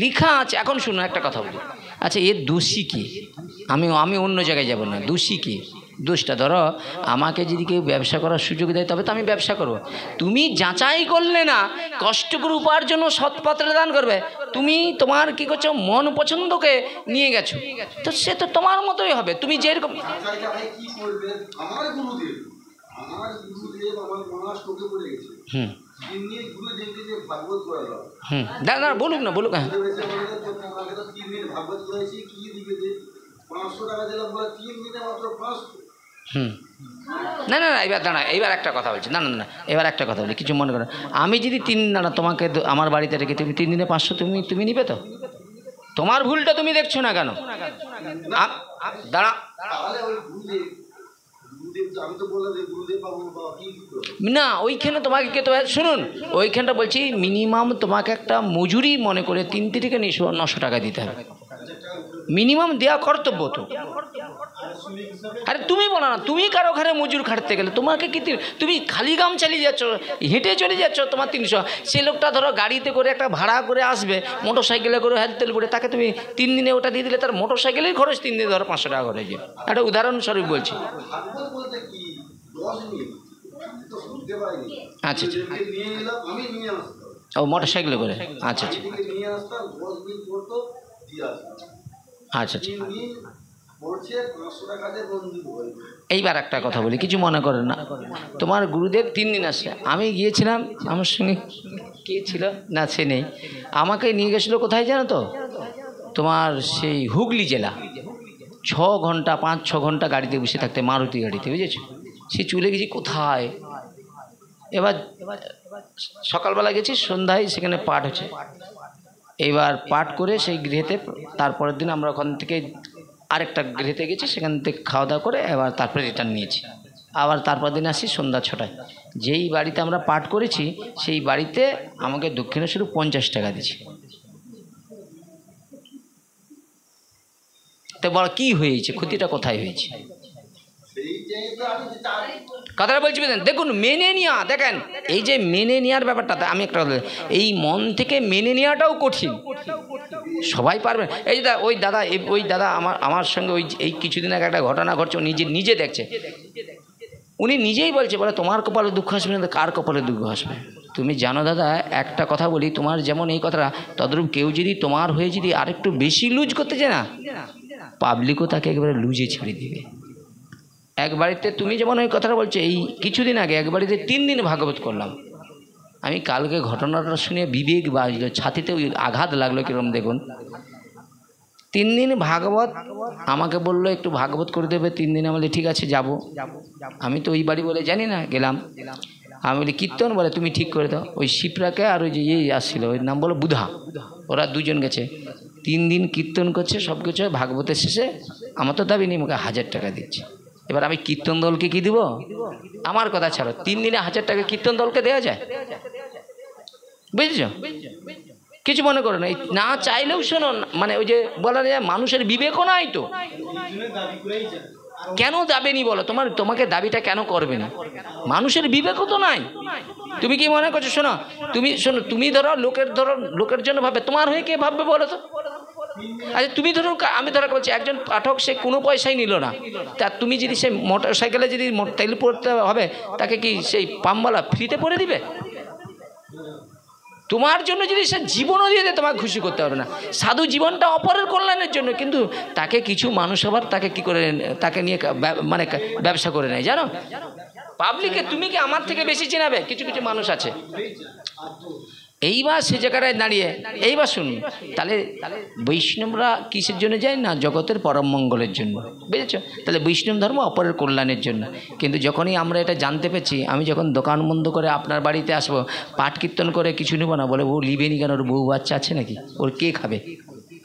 লেখা আছে। এখন শুনো একটা কথা বলি, আচ্ছা এর দোষী কি? আমি অন্য জায়গায় যাব না, দোষী কি? দোষটা ধরো, আমাকে যদি কেউ ব্যবসা করার সুযোগ দেয় তবে তো আমি ব্যবসা করব। তুমি যাচাই করলে না, কষ্ট করে উপার্জন সৎ পাত্রে দান করবে, তুমি তোমার কি করছো, মন পছন্দকে নিয়ে গেছো, তো সে তো তোমার মতোই হবে। তুমি যেরকম না বলুক না, বলুক। হ্যাঁ না না এবার দাঁড়া, এবার একটা কথা বলছি, না না না এবার একটা কথা বলি, কিছু মনে করো, আমি যদি 3 দিন না তোমাকে আমার বাড়িতে রেখে তুমি 3 দিনে 500 তুমি নিবে তো? তোমার ভুলটা তুমি দেখছো না কেন? দাঁড়া না, ওইখানে তোমাকে কে, তো শুনুন, ওইখানটা বলছি মিনিমাম তোমাকে একটা মজুরি মনে করে 3 থেকে 900 টাকা দিতে হবে, মিনিমাম দেওয়া কর্তব্য তো। আরে তুমি বলো না, তুমি কারো ঘরে মজুর খাটতে গেলে তোমাকে কি, তুমি খালি গাম চালিয়ে যাচ্ছ, হেঁটে চলে যাচ্ছ, তোমার 300, সে লোকটা ধরো গাড়িতে করে একটা ভাড়া করে আসবে, মোটর সাইকেলে করে হেলথ তেল করে, তাকে তুমি 3 দিনে ওটা দিয়ে দিলে তার মোটর সাইকেলের খরচ 3 দিনে ধরো 500 টাকা করে যায়। একটা উদাহরণস্বরূপ বলছি। আচ্ছা ও মোটর সাইকেলে করে, আচ্ছা আচ্ছা আচ্ছা। এইবার একটা কথা বলি, কিছু মনে করেন না, তোমার গুরুদেব 3 দিন আসছে, আমি গিয়েছিলাম, আমার সঙ্গে কে ছিল না সে নেই, আমাকে নিয়ে গেছিলো কোথায় জানো তো, তোমার সেই হুগলি জেলা। 6 ঘন্টা 5-6 ঘন্টা গাড়িতে বসে থাকতে, মারুতি গাড়িতে, বুঝেছো। সে চলে গেছি কোথায়, এবার সকালবেলা গেছি, সন্ধ্যায় সেখানে পাঠ হচ্ছে, এবার পাঠ করে সেই গৃহেতে, তারপরের দিন আমরা ওখান থেকে আরেকটা গৃহেতে গেছি, সেখান থেকে খাওয়া দাওয়া করে এবার তারপরে রিটার্ন নিয়েছি। আবার তারপর দিন আসি সন্ধ্যা 6টায়। যেই বাড়িতে আমরা পাঠ করেছি সেই বাড়িতে আমাকে দক্ষিণেশ্বরে 50 টাকা দিয়েছি। তো বড় কী হয়েছে, ক্ষতিটা কোথায় হয়েছে? কথাটা বলছি দেখুন, মেনে নেওয়া, দেখেন এই যে মেনে নেওয়ার ব্যাপারটা, আমি একটা কথা, এই মন থেকে মেনে নেওয়াটাও কঠিন, সবাই পারবে। এই যে ওই দাদা আমার সঙ্গে এই কিছুদিন আগে একটা ঘটনা ঘটছে, নিজে দেখছে, উনি নিজেই বলছে, বলে তোমার কপালে দুঃখ আসবে না, কার কপালে দুঃখ আসবে? তুমি জানো দাদা, একটা কথা বলি, তোমার যেমন এই কথাটা, তদ্রূপ কেউ যদি তোমার হয়ে যদি আরেকটু বেশি লুজ করতে চায় না, পাবলিকও তাকে একেবারে লুজে ছেড়ে দিবে। এক বাড়িতে তুমি যেমন ওই কথাটা বলছো, এই কিছুদিন আগে এক বাড়িতে 3 দিন ভাগবত করলাম। আমি কালকে ঘটনাটা শুনে বিবেক বাজলো, ছাতিতে ওই আঘাত লাগলো কিরকম দেখুন। 3 দিন ভাগবত, আমাকে বললো একটু ভাগবত করে দেবে 3 দিন। আমি বলি ঠিক আছে যাব। আমি তো ওই বাড়ি বলে জানি না, গেলাম। আমি বলি কীর্তন, বলে তুমি ঠিক করে দাও। ওই শিপ্রাকে আর ওই যে আসছিল, ওই নাম বলো বুধা, ওরা 2 জন গেছে। 3 দিন কীর্তন করছে, সব কিছু। ভাগবতের শেষে আমার তো দাবি নেই, আমাকে 1000 টাকা দিচ্ছে। এবার আমি কীর্তন দলকে কি দিব? আমার কথা ছাড়ো, 3 দিনে 1000 টাকা কীর্তন দলকে দেওয়া যায়? বুঝেছ? কিছু মনে করো না, না চাইলেও শোনো, মানে ওই যে বলা যায় মানুষের বিবেকও নাই তো। কেন দাবেনি বলো? তোমাকে দাবিটা কেন করবে না? মানুষের বিবেকও তো নাই। তুমি কি মনে করছো? শোনো, তুমি ধরো লোকের জন্য ভাবে, তোমার হয়ে কে ভাববে বলো তো? আচ্ছা তুমি ধরো, আমি ধরো বলছি, একজন পাঠক সে কোনো পয়সাই নিল না, তা তুমি যদি সেই মোটর সাইকেলে যদি তেল পড়তে হবে, তাকে কি সেই পাম্পওয়ালা ফ্রিতে পরে দিবে? তোমার জন্য যদি সে জীবনও দিয়ে দেয়, তোমাকে খুশি করতে পারবে না। সাধু জীবনটা অপরের কল্যাণের জন্য, কিন্তু তাকে কিছু মানুষ আবার তাকে কি করে, তাকে নিয়ে মানে ব্যবসা করে নেয়, জানো? পাবলিকে তুমি কি আমার থেকে বেশি চেনাবে? কিছু কিছু মানুষ আছে। এইবার সে জায়গাটায় দাঁড়িয়ে এইবার শুনুন, তাহলে বৈষ্ণবরা কিসের জন্য যায় না? জগতের পরম মঙ্গলের জন্য, বুঝেছ? তাহলে বৈষ্ণব ধর্ম অপরের কল্যাণের জন্য। কিন্তু যখনই আমরা এটা জানতে পেরেছি, আমি যখন দোকান বন্ধ করে আপনার বাড়িতে আসবো, পাঠ কীর্তন করে কিছু নেবো না, বলে ও লিবেনি কেন? ওর বউ বাচ্চা আছে নাকি? ওর কে খাবে?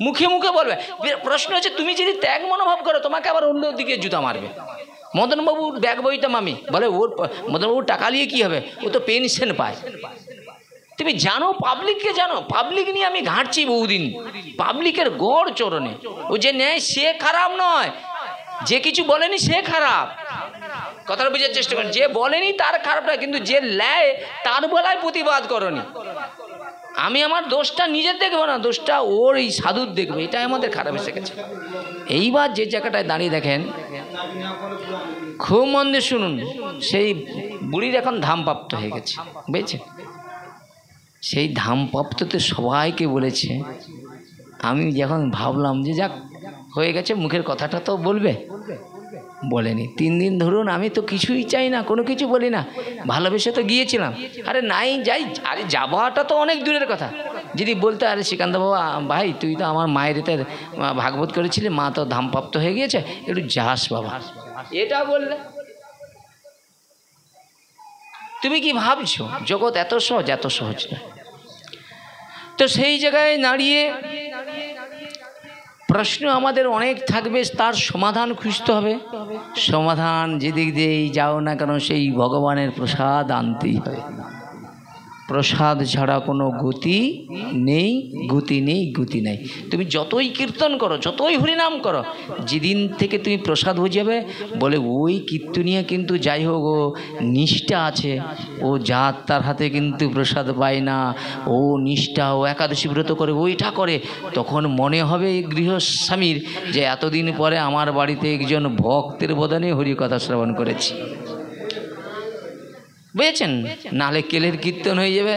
মুখে মুখে বলবে। প্রশ্ন হচ্ছে, তুমি যদি ত্যাগ মনোভাব করো, তোমাকে আবার অন্য দিকে জুতা মারবে। মদনবাবুর ব্যাগ বইতাম আমি, বলে ওর মদনবাবুর টাকা নিয়ে কী হবে? ও তো পেনশন পায়। তুমি জানো, পাবলিককে জানো, পাবলিক নিয়ে আমি ঘাঁটছি বহুদিন। পাবলিকের গড় চরণে ও যে নেয় সে খারাপ নয়, যে কিছু বলেনি সে খারাপ। কথাটা বুঝার চেষ্টা করেন, যে বলেনি তার খারাপ না, কিন্তু যে নেয় তার বলায় প্রতিবাদ করনি। আমি আমার দোষটা নিজের দেখবো না, দোষটা ওর এই সাধুর দেখবে, এটাই আমাদের খারাপ এসে গেছে। এইবার যে জায়গাটায় দাঁড়িয়ে দেখেন, খুব মন দিয়ে শুনুন, সেই বুড়ির এখন ধামপ্রাপ্ত হয়ে গেছে, বুঝেছে? সেই ধামপ্রাপ্ততে সবাইকে বলেছে। আমি যখন ভাবলাম যে যাক হয়ে গেছে, মুখের কথাটা তো বলবে, বলেনি। 3 দিন ধরুন আমি তো কিছুই চাই না, কোনো কিছু বলি না, ভালোবেসে তো গিয়েছিলাম। আরে নাই যাই, আরে যাওয়াটা তো অনেক দূরের কথা। যদি বলতে, আরে শ্রীকান্ত বাবা ভাই, তুই তো আমার মায়ের এতে ভাগবত করেছিলি, মা তো ধামপ্রাপ্ত হয়ে গিয়েছে, একটু যাস বাবা, এটা বললে। তুমি কি ভাবছো জগৎ এত সহজ? এত সহজ না। তো সেই জায়গায় দাঁড়িয়ে প্রশ্ন আমাদের অনেক থাকবে, তার সমাধান খুঁজতে হবে। সমাধান যেদিক দিয়েই যাও না কেন, সেই ভগবানের প্রসাদ আনতেই হবে। প্রসাদ ছাড়া কোনো গতি নেই, গতি নেই, গতি নেই। তুমি যতই কীর্তন করো, যতই হরিনাম করো, যেদিন থেকে তুমি প্রসাদ হয়ে যাবে, বলে ওই কীর্তনিয়া কিন্তু যাই হোক ও নিষ্ঠা আছে, ও জাত তার হাতে কিন্তু প্রসাদ পায় না, ও নিষ্ঠা, ও একাদশী ব্রত করে, ওইটা করে, তখন মনে হবে গৃহস্বামীর যে এতদিন পরে আমার বাড়িতে একজন ভক্তের বদনে হরিকথা শ্রবণ করেছি। বুঝেছেন? নাহলে কেলের কীর্তন হয়ে যাবে,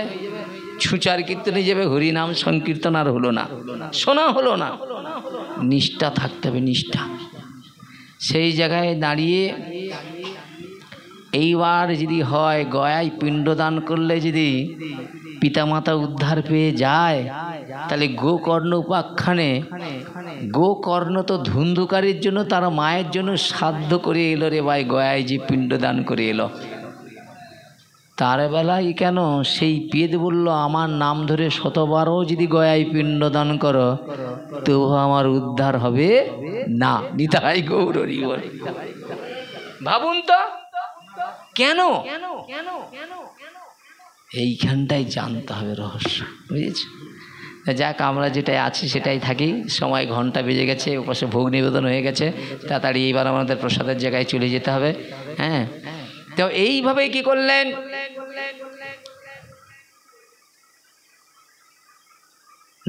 ছুঁচার কীর্তন হয়ে যাবে, হরিনাম সংকীর্তন আর হলো না, শোনা হলো না। নিষ্ঠা থাকতে হবে, নিষ্ঠা। সেই জায়গায় দাঁড়িয়ে এইবার যদি হয়, গয়ায় পিণ্ডদান করলে যদি পিতামাতা উদ্ধার পেয়ে যায়, তাহলে গোকর্ণ উপাখ্যানে, গোকর্ণ তো ধুন্ধুকারীর জন্য তার মায়ের জন্য সাধ্য করে এলো রে ভাই, গয়ায় যে পিণ্ডদান করে এলো। তার বেলায় কেন সেই পেদ বলল, আমার নাম ধরে 100বারও যদি গয়ায় পিণ্ডদান করো, তবু আমার উদ্ধার হবে না। নিতাই গৌর হরি বল। ভাবুন তো কেন? এইখানটাই জানতে হবে রহস্য, বুঝেছ? যাক, আমরা যেটাই আছি সেটাই থাকি। সময় ঘন্টা বেজে গেছে, ওপাশে ভোগ নিবেদন হয়ে গেছে, তাড়াতাড়ি এইবার আমাদের প্রসাদের জায়গায় চলে যেতে হবে। হ্যাঁ, তো এইভাবে কি করলেন?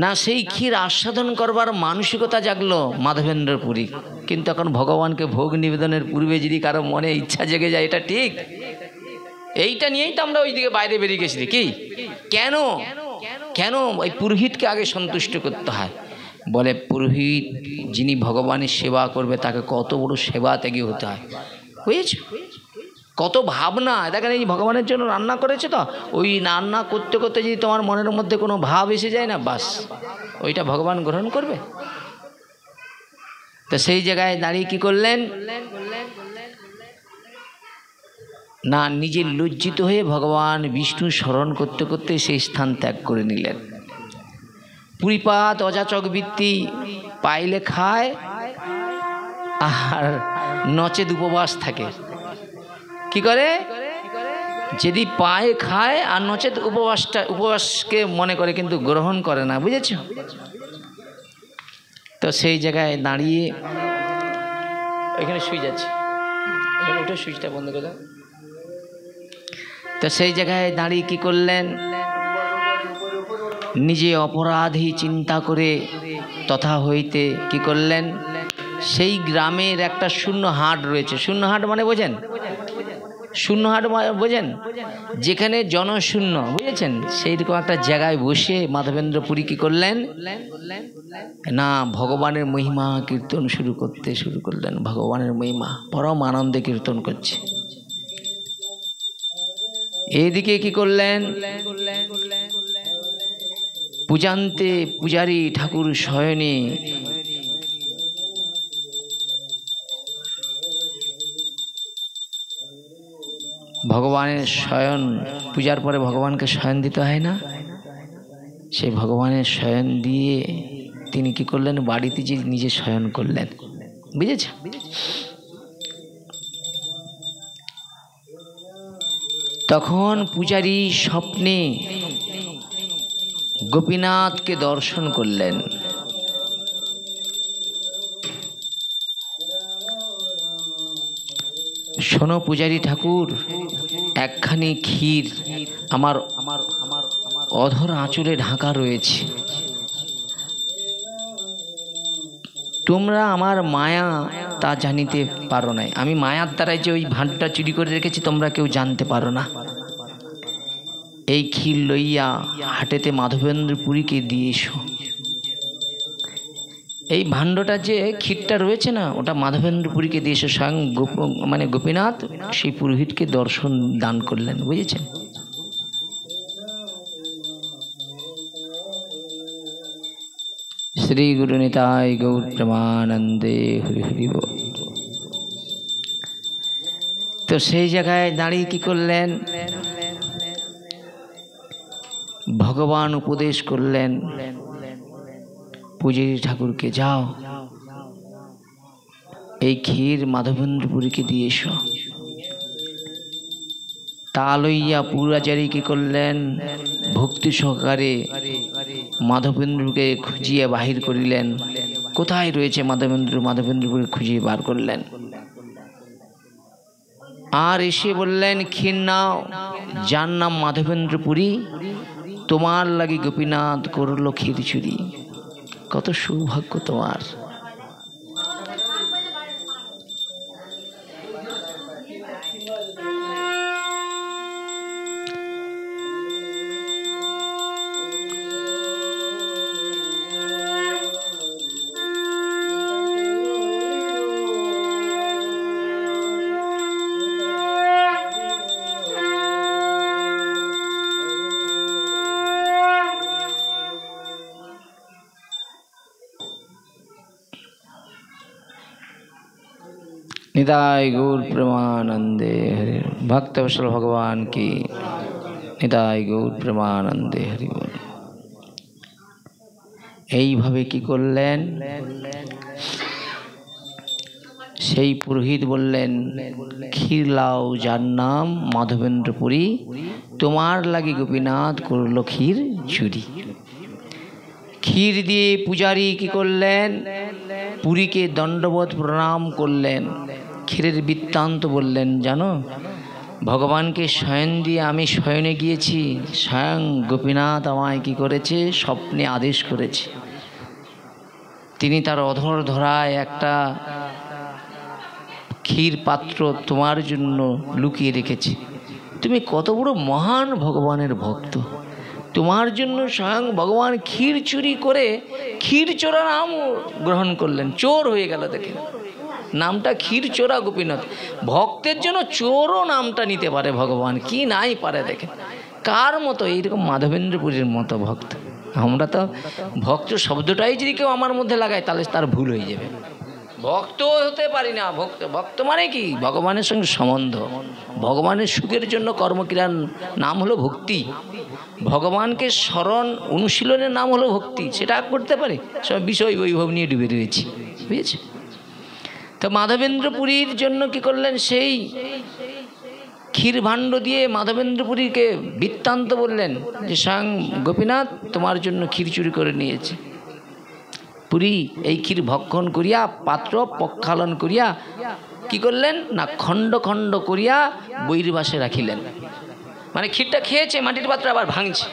না সেই ক্ষীর আস্বাদন করবার মানসিকতা জাগলো মাধবেন্দ্র পুরী। কিন্তু এখন ভগবানকে ভোগ নিবেদনের পূর্বে যদি কারো মনে ইচ্ছা জেগে যায়, এটা ঠিক? এইটা নিয়েই তো আমরা ওইদিকে বাইরে বেরিয়ে গেছি। কি কেন কেন ওই পুরোহিতকে আগে সন্তুষ্ট করতে হয়? বলে পুরোহিত যিনি ভগবানের সেবা করবে তাকে কত বড় সেবা ত্যাগী হতে হয়, বুঝেছ? কত ভাবনা। দেখেন এই ভগবানের জন্য রান্না করেছে, তো ওই রান্না করতে করতে যদি তোমার মনের মধ্যে কোনো ভাব এসে যায় না, বাস ওইটা ভগবান গ্রহণ করবে। তো সেই জায়গায় দাঁড়িয়ে কি করলেন না, নিজে লজ্জিত হয়ে ভগবান বিষ্ণু স্মরণ করতে করতে সেই স্থান ত্যাগ করে নিলেন। পুরীপাত অযাচক বৃত্তি পাইলে খায় আর নচেত উপবাস থাকে। কি করে? যদি পায় খায় আর নচেত উপবাসকে মনে করে, কিন্তু গ্রহণ করে না, বুঝেছ? তো সেই জায়গায় দাঁড়িয়ে এখানে সুইচ আছে, এখানে উঠে সুইচটা বন্ধ করে দাও। তো সেই জায়গায় দাঁড়িয়ে কি করলেন, নিজে অপরাধী চিন্তা করে তথা হইতে কি করলেন, সেই গ্রামের একটা শূন্য হাট রয়েছে। শূন্য হাট মানে বোঝেন? শূন্য হাট বোঝেন? যেখানে জনশূন্য, বুঝেছেন? সেইরকম একটা জায়গায় বসে মাধবেন্দ্র পুরী কি করলেন না, ভগবানের মহিমা কীর্তন শুরু করলেন। ভগবানের মহিমা পরম আনন্দে কীর্তন করছে। এইদিকে কি করলেন, পূজান্তে পূজারী ঠাকুর শয়নে ভগবানের শয়ন, পূজার পরে ভগবানকে শয়ন দিতে হয় না? সেই ভগবানের শয়ন দিয়ে তিনি কি করলেন, বাড়িতে যে নিজে শয়ন করলেন, বুঝেছ? তখন পূজারী স্বপ্নে গোপীনাথকে দর্শন করলেন। শোনো পূজারী ঠাকুর, একখানি ক্ষীর আমার অধর আঁচলে ঢাকা রয়েছে। তোমরা আমার মায়া তা জানিতে পারো নাই। আমি মায়ার দ্বারাই যে ওই ভাঁড়টা চুরি করে রেখেছি তোমরা কেউ জানতে পারো না। এই ক্ষীর লইয়া হাটেতে মাধবেন্দ্র পুরীকে দিয়ে এসো। এই ভাণ্ডটা যে ক্ষীরটা রয়েছে না, ওটা মাধবেন্দ্র পুরীকে দিয়ে এসো। স্বয়ং গোপীনাথ সেই পুরোহিতকে দর্শন দান করলেন, বুঝেছেন? শ্রী গুরু নিতাই গৌর প্রেমানন্দে হরি হরি বল। তো সেই জায়গায় দাঁড়িয়ে কি করলেন, ভগবান উপদেশ করলেন পূজারী ঠাকুরকে, যাও এই ক্ষীর মাধবেন্দ্র পুরীকে দিয়ে এসো। তা লইয়া পুরাচারী কি করলেন, ভক্তি সহকারে মাধবেন্দ্রকে খুঁজিয়ে বাহির করিলেন। কোথায় রয়েছে মাধবেন্দ্র? মাধবেন্দ্রপুরে খুঁজিয়ে বার করলেন। আর এসে বললেন, ক্ষীর নাও, যার নাম মাধবেন্দ্র পুরী, তোমার লাগি গোপীনাথ করল ক্ষীর চুরি। কত সৌভাগ্য তোমার। निताय गौर प्रेमानंदे हरि। भक्तवत्सल भगवान की निताय गौर प्रेमानंदे हरि बोल। এইভাবে কি করলেন, সেই পুরোহিত বললেন, ক্ষীর লাও, যার নাম মাধবেন্দ্র পুরী, তোমার লাগি গোপীনাথ করল ক্ষীর চুরি। ক্ষীর দিয়ে পূজারী কি করলেন, পুরীকে দণ্ডবত প্রণাম করলেন। ক্ষীরের বৃত্তান্ত বললেন, জানো ভগবানকে শয়ন দিয়ে আমি শয়নে গিয়েছি, স্বয়ং গোপীনাথ আমায় কি করেছে, স্বপ্নে আদেশ করেছে। তিনি তার অধর ধরায় একটা ক্ষীর পাত্র তোমার জন্য লুকিয়ে রেখেছে। তুমি কত বড় মহান ভগবানের ভক্ত, তোমার জন্য স্বয়ং ভগবান ক্ষীর চুরি করে ক্ষীর চোরা নাম গ্রহণ করলেন, চোর হয়ে গেল। দেখেন নামটা ক্ষীর চোরা গোপীনাথ। ভক্তের জন্য চোরও নামটা নিতে পারে ভগবান, কি নাই পারে। দেখেন কার মতো, এইরকম মাধবেন্দ্রপুরীর মতো ভক্ত। আমরা তো ভক্ত শব্দটাই যদি কেউ আমার মধ্যে লাগায় তাহলে তার ভুল হয়ে যাবে। ভক্ত হতে পারি না। ভক্ত মানে কি? ভগবানের সঙ্গে সম্বন্ধ, ভগবানের সুখের জন্য কর্মক্রিয়ার নাম হলো ভক্তি। ভগবানকে স্মরণ অনুশীলনের নাম হলো ভক্তি। সেটা করতে পারে, সব বিষয় বৈভব নিয়ে ডুবে রয়েছে, বুঝেছে? তো মাধবেন্দ্রপুরীর জন্য কি করলেন? সেই ক্ষীর ভাণ্ড দিয়ে মাধবেন্দ্রপুরীকে বৃত্তান্ত বললেন যে স্বয়ং গোপীনাথ তোমার জন্য ক্ষীর চুরি করে নিয়েছে। পুরী এই ক্ষীর ভক্ষণ করিয়া পাত্র প্রক্ষালন করিয়া কি করলেন না, খণ্ড খণ্ড করিয়া বৈরবাসে রাখিলেন। মানে ক্ষীরটা খেয়েছে, মাটির পাত্র আবার ভাঙছে,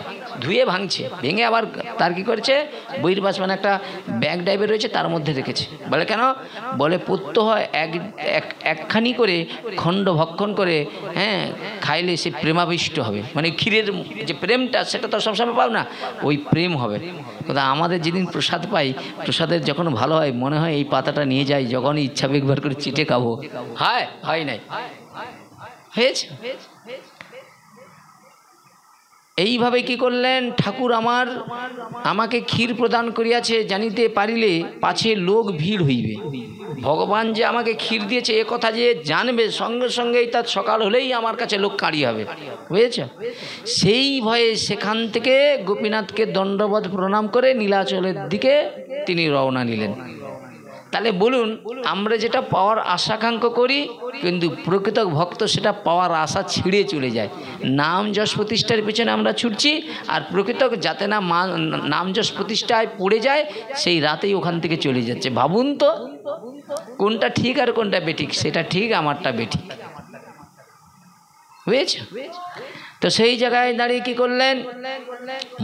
ধুয়ে ভাঙছে, ভেঙে আবার তার কি করেছে, বৈরবাস মানে একটা ব্যাগ টাইপের রয়েছে তার মধ্যে রেখেছে। বলে কেন? বলে পুত্র হয় একখানি করে খণ্ড ভক্ষণ করে, হ্যাঁ, খাইলে সে প্রেমাবিষ্ট হবে। মানে ক্ষীরের যে প্রেমটা সেটা তো সবসময় পাও না, ওই প্রেম হবে। কিন্তু আমাদের যেদিন প্রসাদ পাই, প্রসাদের যখন ভালো হয় মনে হয় এই পাতাটা নিয়ে যাই, যখনই ইচ্ছা একবার করে চিটে খাবো। হয় নাই, হয়েছে। এইভাবে কি করলেন? ঠাকুর আমাকে ক্ষীর প্রদান করিয়াছে, জানিতে পারিলে পাছে লোক ভিড় হইবে। ভগবান যে আমাকে ক্ষীর দিয়েছে এ কথা যে জানবে, সঙ্গে সঙ্গেই তার সকাল হলেই আমার কাছে লোক কাড়ি হবে, বুঝেছ? সেই ভয়ে সেখান থেকে গোপীনাথকে দণ্ডবত প্রণাম করে নীলাচলের দিকে তিনি রওনা নিলেন। তাহলে বলুন, আমরা যেটা পাওয়ার আশাকাঙ্ক্ষা করি, কিন্তু প্রকৃত ভক্ত সেটা পাওয়ার আশা ছিঁড়ে চলে যায়। নাম যশ প্রতিষ্ঠার পিছনে আমরা ছুটছি, আর প্রকৃত যাতে না নাম যশ প্রতিষ্ঠায় পড়ে যায় সেই রাতেই ওখান থেকে চলে যাচ্ছে। ভাবুন তো কোনটা ঠিক আর কোনটা বেঠিক। সেটা ঠিক, আমারটা বেঠিক, বুঝেছ? তো সেই জায়গায় দাঁড়িয়ে কি করলেন?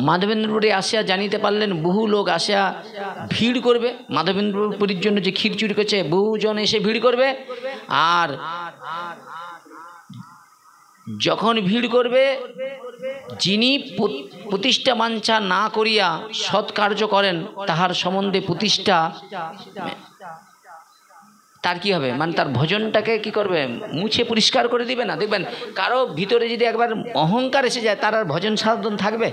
মাধবেন্দ্রপুরে আসিয়া জানিতে পারলেন বহু লোক আসিয়া ভিড় করবে। মাধবেন্দ্রপুরীর জন্য যে ক্ষীর চুরি করছে, বহুজন এসে ভিড় করবে। আর যখন ভিড় করবে, যিনি প্রতিষ্ঠা বাঞ্ছা না করিয়া সৎকার্য করেন তাহার সম্বন্ধে প্রতিষ্ঠা তার কি হবে, মানে তার ভজনটাকে কি করবে, মুছে পরিষ্কার করে দিবে না। দেখবেন কারো ভিতরে যদি একবার অহংকার এসে যায় তার আর ভজন সাধন থাকবে?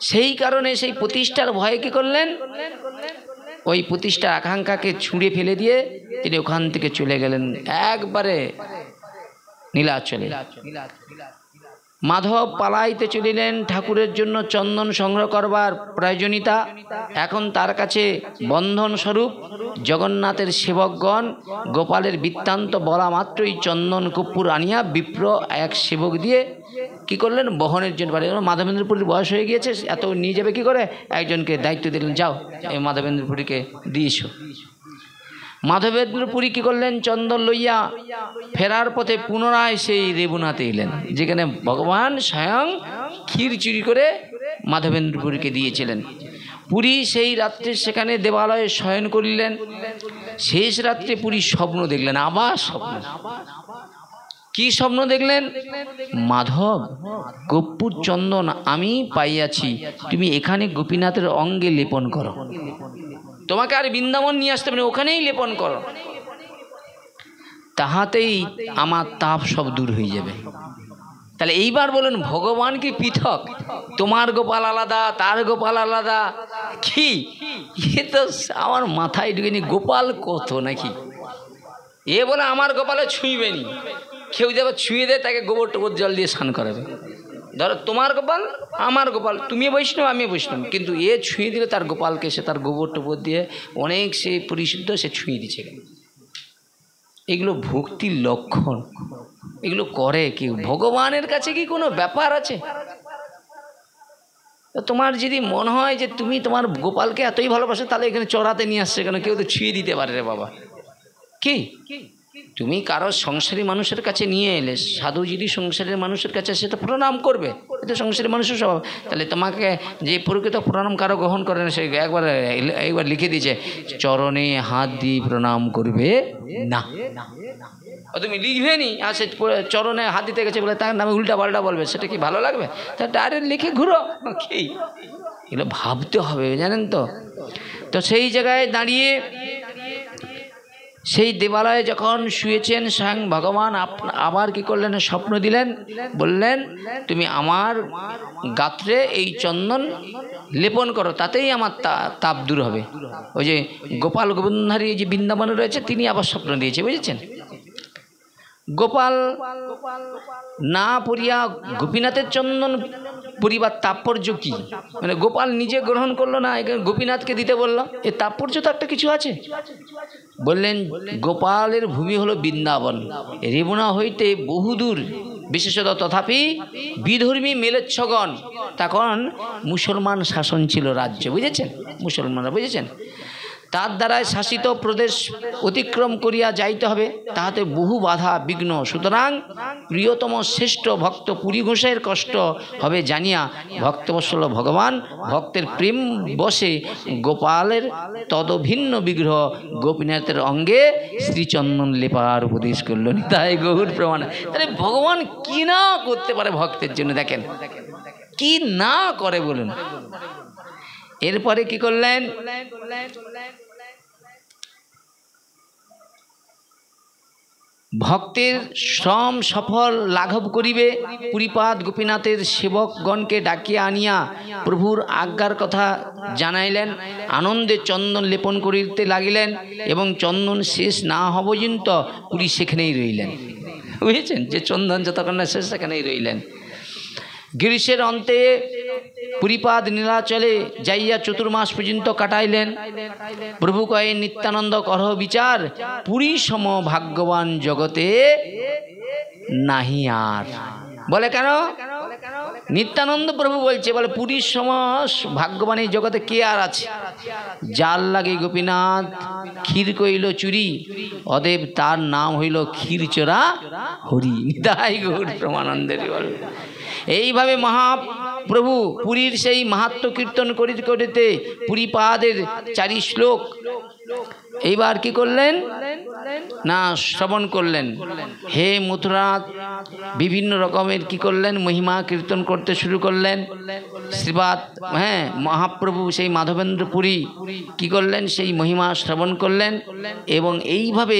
সেই কারণে সেই প্রতিষ্ঠার ভয়ে কি করলেন, ওই প্রতিষ্ঠার আকাঙ্ক্ষাকে ছুঁড়ে ফেলে দিয়ে তিনি ওখান থেকে চলে গেলেন একবারে নীলাচলে। মাধব পালাইতে চলিলেন ঠাকুরের জন্য চন্দন সংগ্রহ করবার প্রয়োজনীয়তা। এখন তার কাছে বন্ধন স্বরূপ জগন্নাথের সেবকগণ গোপালের বৃত্তান্ত বলা মাত্রই চন্দন কর্পূর আনিয়া বিপ্র এক সেবক দিয়ে কি করলেন, বহনের জন্য। মাধবেন্দ্রপুরীর বয়স হয়ে গিয়েছে, এত নিয়ে যাবে কি করে, একজনকে দায়িত্ব দিলেন, যাও এই মাধবেন্দ্রপুরীকে দিয়েছ। মাধবেন্দ্রপুরী কি করলেন, চন্দন লইয়া ফেরার পথে পুনরায় সেই রেবুনাতে এলেন, যেখানে ভগবান স্বয়ং ক্ষীর চুরি করে মাধবেন্দ্রপুরীকে দিয়েছিলেন। পুরী সেই রাত্রে সেখানে দেবালয়ে শয়ন করিলেন। শেষ রাত্রে পুরী স্বপ্ন দেখলেন, আবার স্বপ্ন। কি স্বপ্ন দেখলেন? মাধব, কর্পূর চন্দন আমি পাইয়াছি, তুমি এখানে গোপীনাথের অঙ্গে লেপন করো। তোমাকে আর বৃন্দাবন নিয়ে আসতে পারে, ওখানেই লেপন করো, তাহাতেই আমার তাপ সব দূর হয়ে যাবে। তাহলে এইবার বলুন, ভগবান কি পৃথক? তোমার গোপাল আলাদা, তার গোপাল আলাদা? কি এ তো আমার মাথায় ঢুকেনি। গোপাল কত নাকি? এ বলে আমার গোপালে ছুঁইবে নি, কেউ যাবে ছুঁয়ে দেয় তাকে গোবর টোবর জল দিয়ে স্নান করাবে। ধরো তোমার গোপাল আমার গোপাল, তুমি বৈষ্ণব আমি বৈষ্ণব, কিন্তু এ ছুঁয়ে দিলে তার গোপালকে সে তার গোবর টোবর দিয়ে অনেক সে পরিশুদ্ধ, সে ছুঁয়ে দিচ্ছে। এগুলো ভক্তির লক্ষণ, এগুলো করে কেউ। ভগবানের কাছে কি কোনো ব্যাপার আছে? তোমার যদি মনে হয় যে তুমি তোমার গোপালকে এতই ভালোবাসো, তাহলে এখানে চড়াতে নিয়ে আসছে কেন? কেউ তো ছুঁয়ে দিতে পারে রে বাবা। কি তুমি কারো সংসারী মানুষের কাছে নিয়ে এলে, সাধু যদি সংসারের মানুষের কাছে সে তো প্রণাম করবে, এটা সংসারী মানুষের স্বভাব। তাহলে তোমাকে যে প্রকৃত প্রণাম কারো গ্রহণ করে না, সে একবার লিখে দিয়েছে চরণে হাত দিয়ে প্রণাম করবে না। তুমি লিখবে নি, আর সে চরণে হাত দিতে গেছে বলে তার নামে উল্টা পাল্টা বলবে, সেটা কি ভালো লাগবে? তা ডাইরেক্ট লিখে ঘুরো কি, এগুলো ভাবতে হবে, জানেন তো। তো সেই জায়গায় দাঁড়িয়ে সেই দেবালয়ে যখন শুয়েছেন স্বয়ং ভগবান আবার কি করলেন, স্বপ্ন দিলেন, বললেন তুমি আমার গাত্রে এই চন্দন লেপন করো, তাতেই আমার তাপ দূর হবে। ওই যে গোপাল গোবিন্দধারী যে বৃন্দাবনে রয়েছে, তিনি আবার স্বপ্ন দিয়েছে, বুঝেছেন। গোপাল না পড়িয়া গোপীনাথের চন্দন পরিবার তাৎপর্য কি, মানে গোপাল নিজে গ্রহণ করলো না, গোপীনাথকে দিতে বললো, এর তাৎপর্য তো একটা কিছু আছে। বললেন গোপালের ভূমি হলো বৃন্দাবন, রেবুনা হইতে বহুদূর, বিশেষত তথাপি বিধর্মী মেলেচ্ছগণ, তখন মুসলমান শাসন ছিল রাজ্য, বুঝেছেন, মুসলমানরা, বুঝেছেন। তার দ্বারায় শাসিত প্রদেশ অতিক্রম করিয়া যাইতে হবে, তাহাতে বহু বাধা বিঘ্ন, সুতরাং প্রিয়তম শ্রেষ্ঠ ভক্ত পুরী ঘোষের কষ্ট হবে জানিয়া ভক্তবৎসল ভগবান ভক্তের প্রেম বসে গোপালের তদভিন্ন বিগ্রহ গোপীনাথের অঙ্গে শ্রীচন্দন লেপার উপদেশ করলেন। তাই গৌর প্রমাণ। তাহলে ভগবান কি না করতে পারে ভক্তের জন্য, দেখেন কি না করে বলুন। এরপরে কি করলেন, ভক্তের শ্রম সফল লাঘব করিবে পুরীপাদ গোপীনাথের সেবকগণকে ডাকিয়া আনিয়া প্রভুর আজ্ঞার কথা জানাইলেন, আনন্দে চন্দন লেপন করিতে লাগিলেন এবং চন্দন শেষ না হওয়া পর্যন্ত পুরী সেখানেই রইলেন, বুঝেছেন, যে চন্দন যতক্ষণ না শেষ সেখানেই রইলেন। গ্রীষ্মের অন্তে পুরীপাদ নীলাচলে যাইয়া চতুর্মাস পর্যন্ত কাটাইলেন। প্রভু কয়ে নিত্যানন্দ করহ বিচার, পুরী সম ভাগ্যবান জগতে নাহি আর। বলে কেন? নিত্যানন্দ প্রভু বলছে, বলে পুরীর সম ভাগ্যবান এই জগতে কে আর আছে? জাল লাগে গোপীনাথ ক্ষীর কইল চুরি, অদেব তার নাম হইল ক্ষীরচোরা হরি। নিতাই গৌর প্রমানন্দের বল। এইভাবে মহাপ্রভু পুরীর সেই মাহাত্ম্য কীর্তন করিতে করিতে পুরীপাদের 4 শ্লোক এইবার কি করলেন না শ্রবণ করলেন। হে মথুরা বিভিন্ন রকমের কি করলেন, মহিমা কীর্তন করতে শুরু করলেন। শ্রীপাদ মহাপ্রভু সেই মাধবেন্দ্র পুরী কি করলেন, সেই মহিমা শ্রবণ করলেন। এবং এইভাবে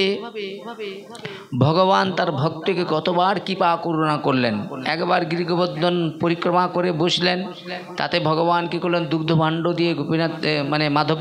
ভগবান তার ভক্তকে কতবার কৃপা করুণা করলেন। একবার গিরিগোবর্ধন পরিক্রমা করে বসলেন, তাতে ভগবান কি করলেন, দুগ্ধ ভাণ্ড দিয়ে গোপীনাথ মানে মাধব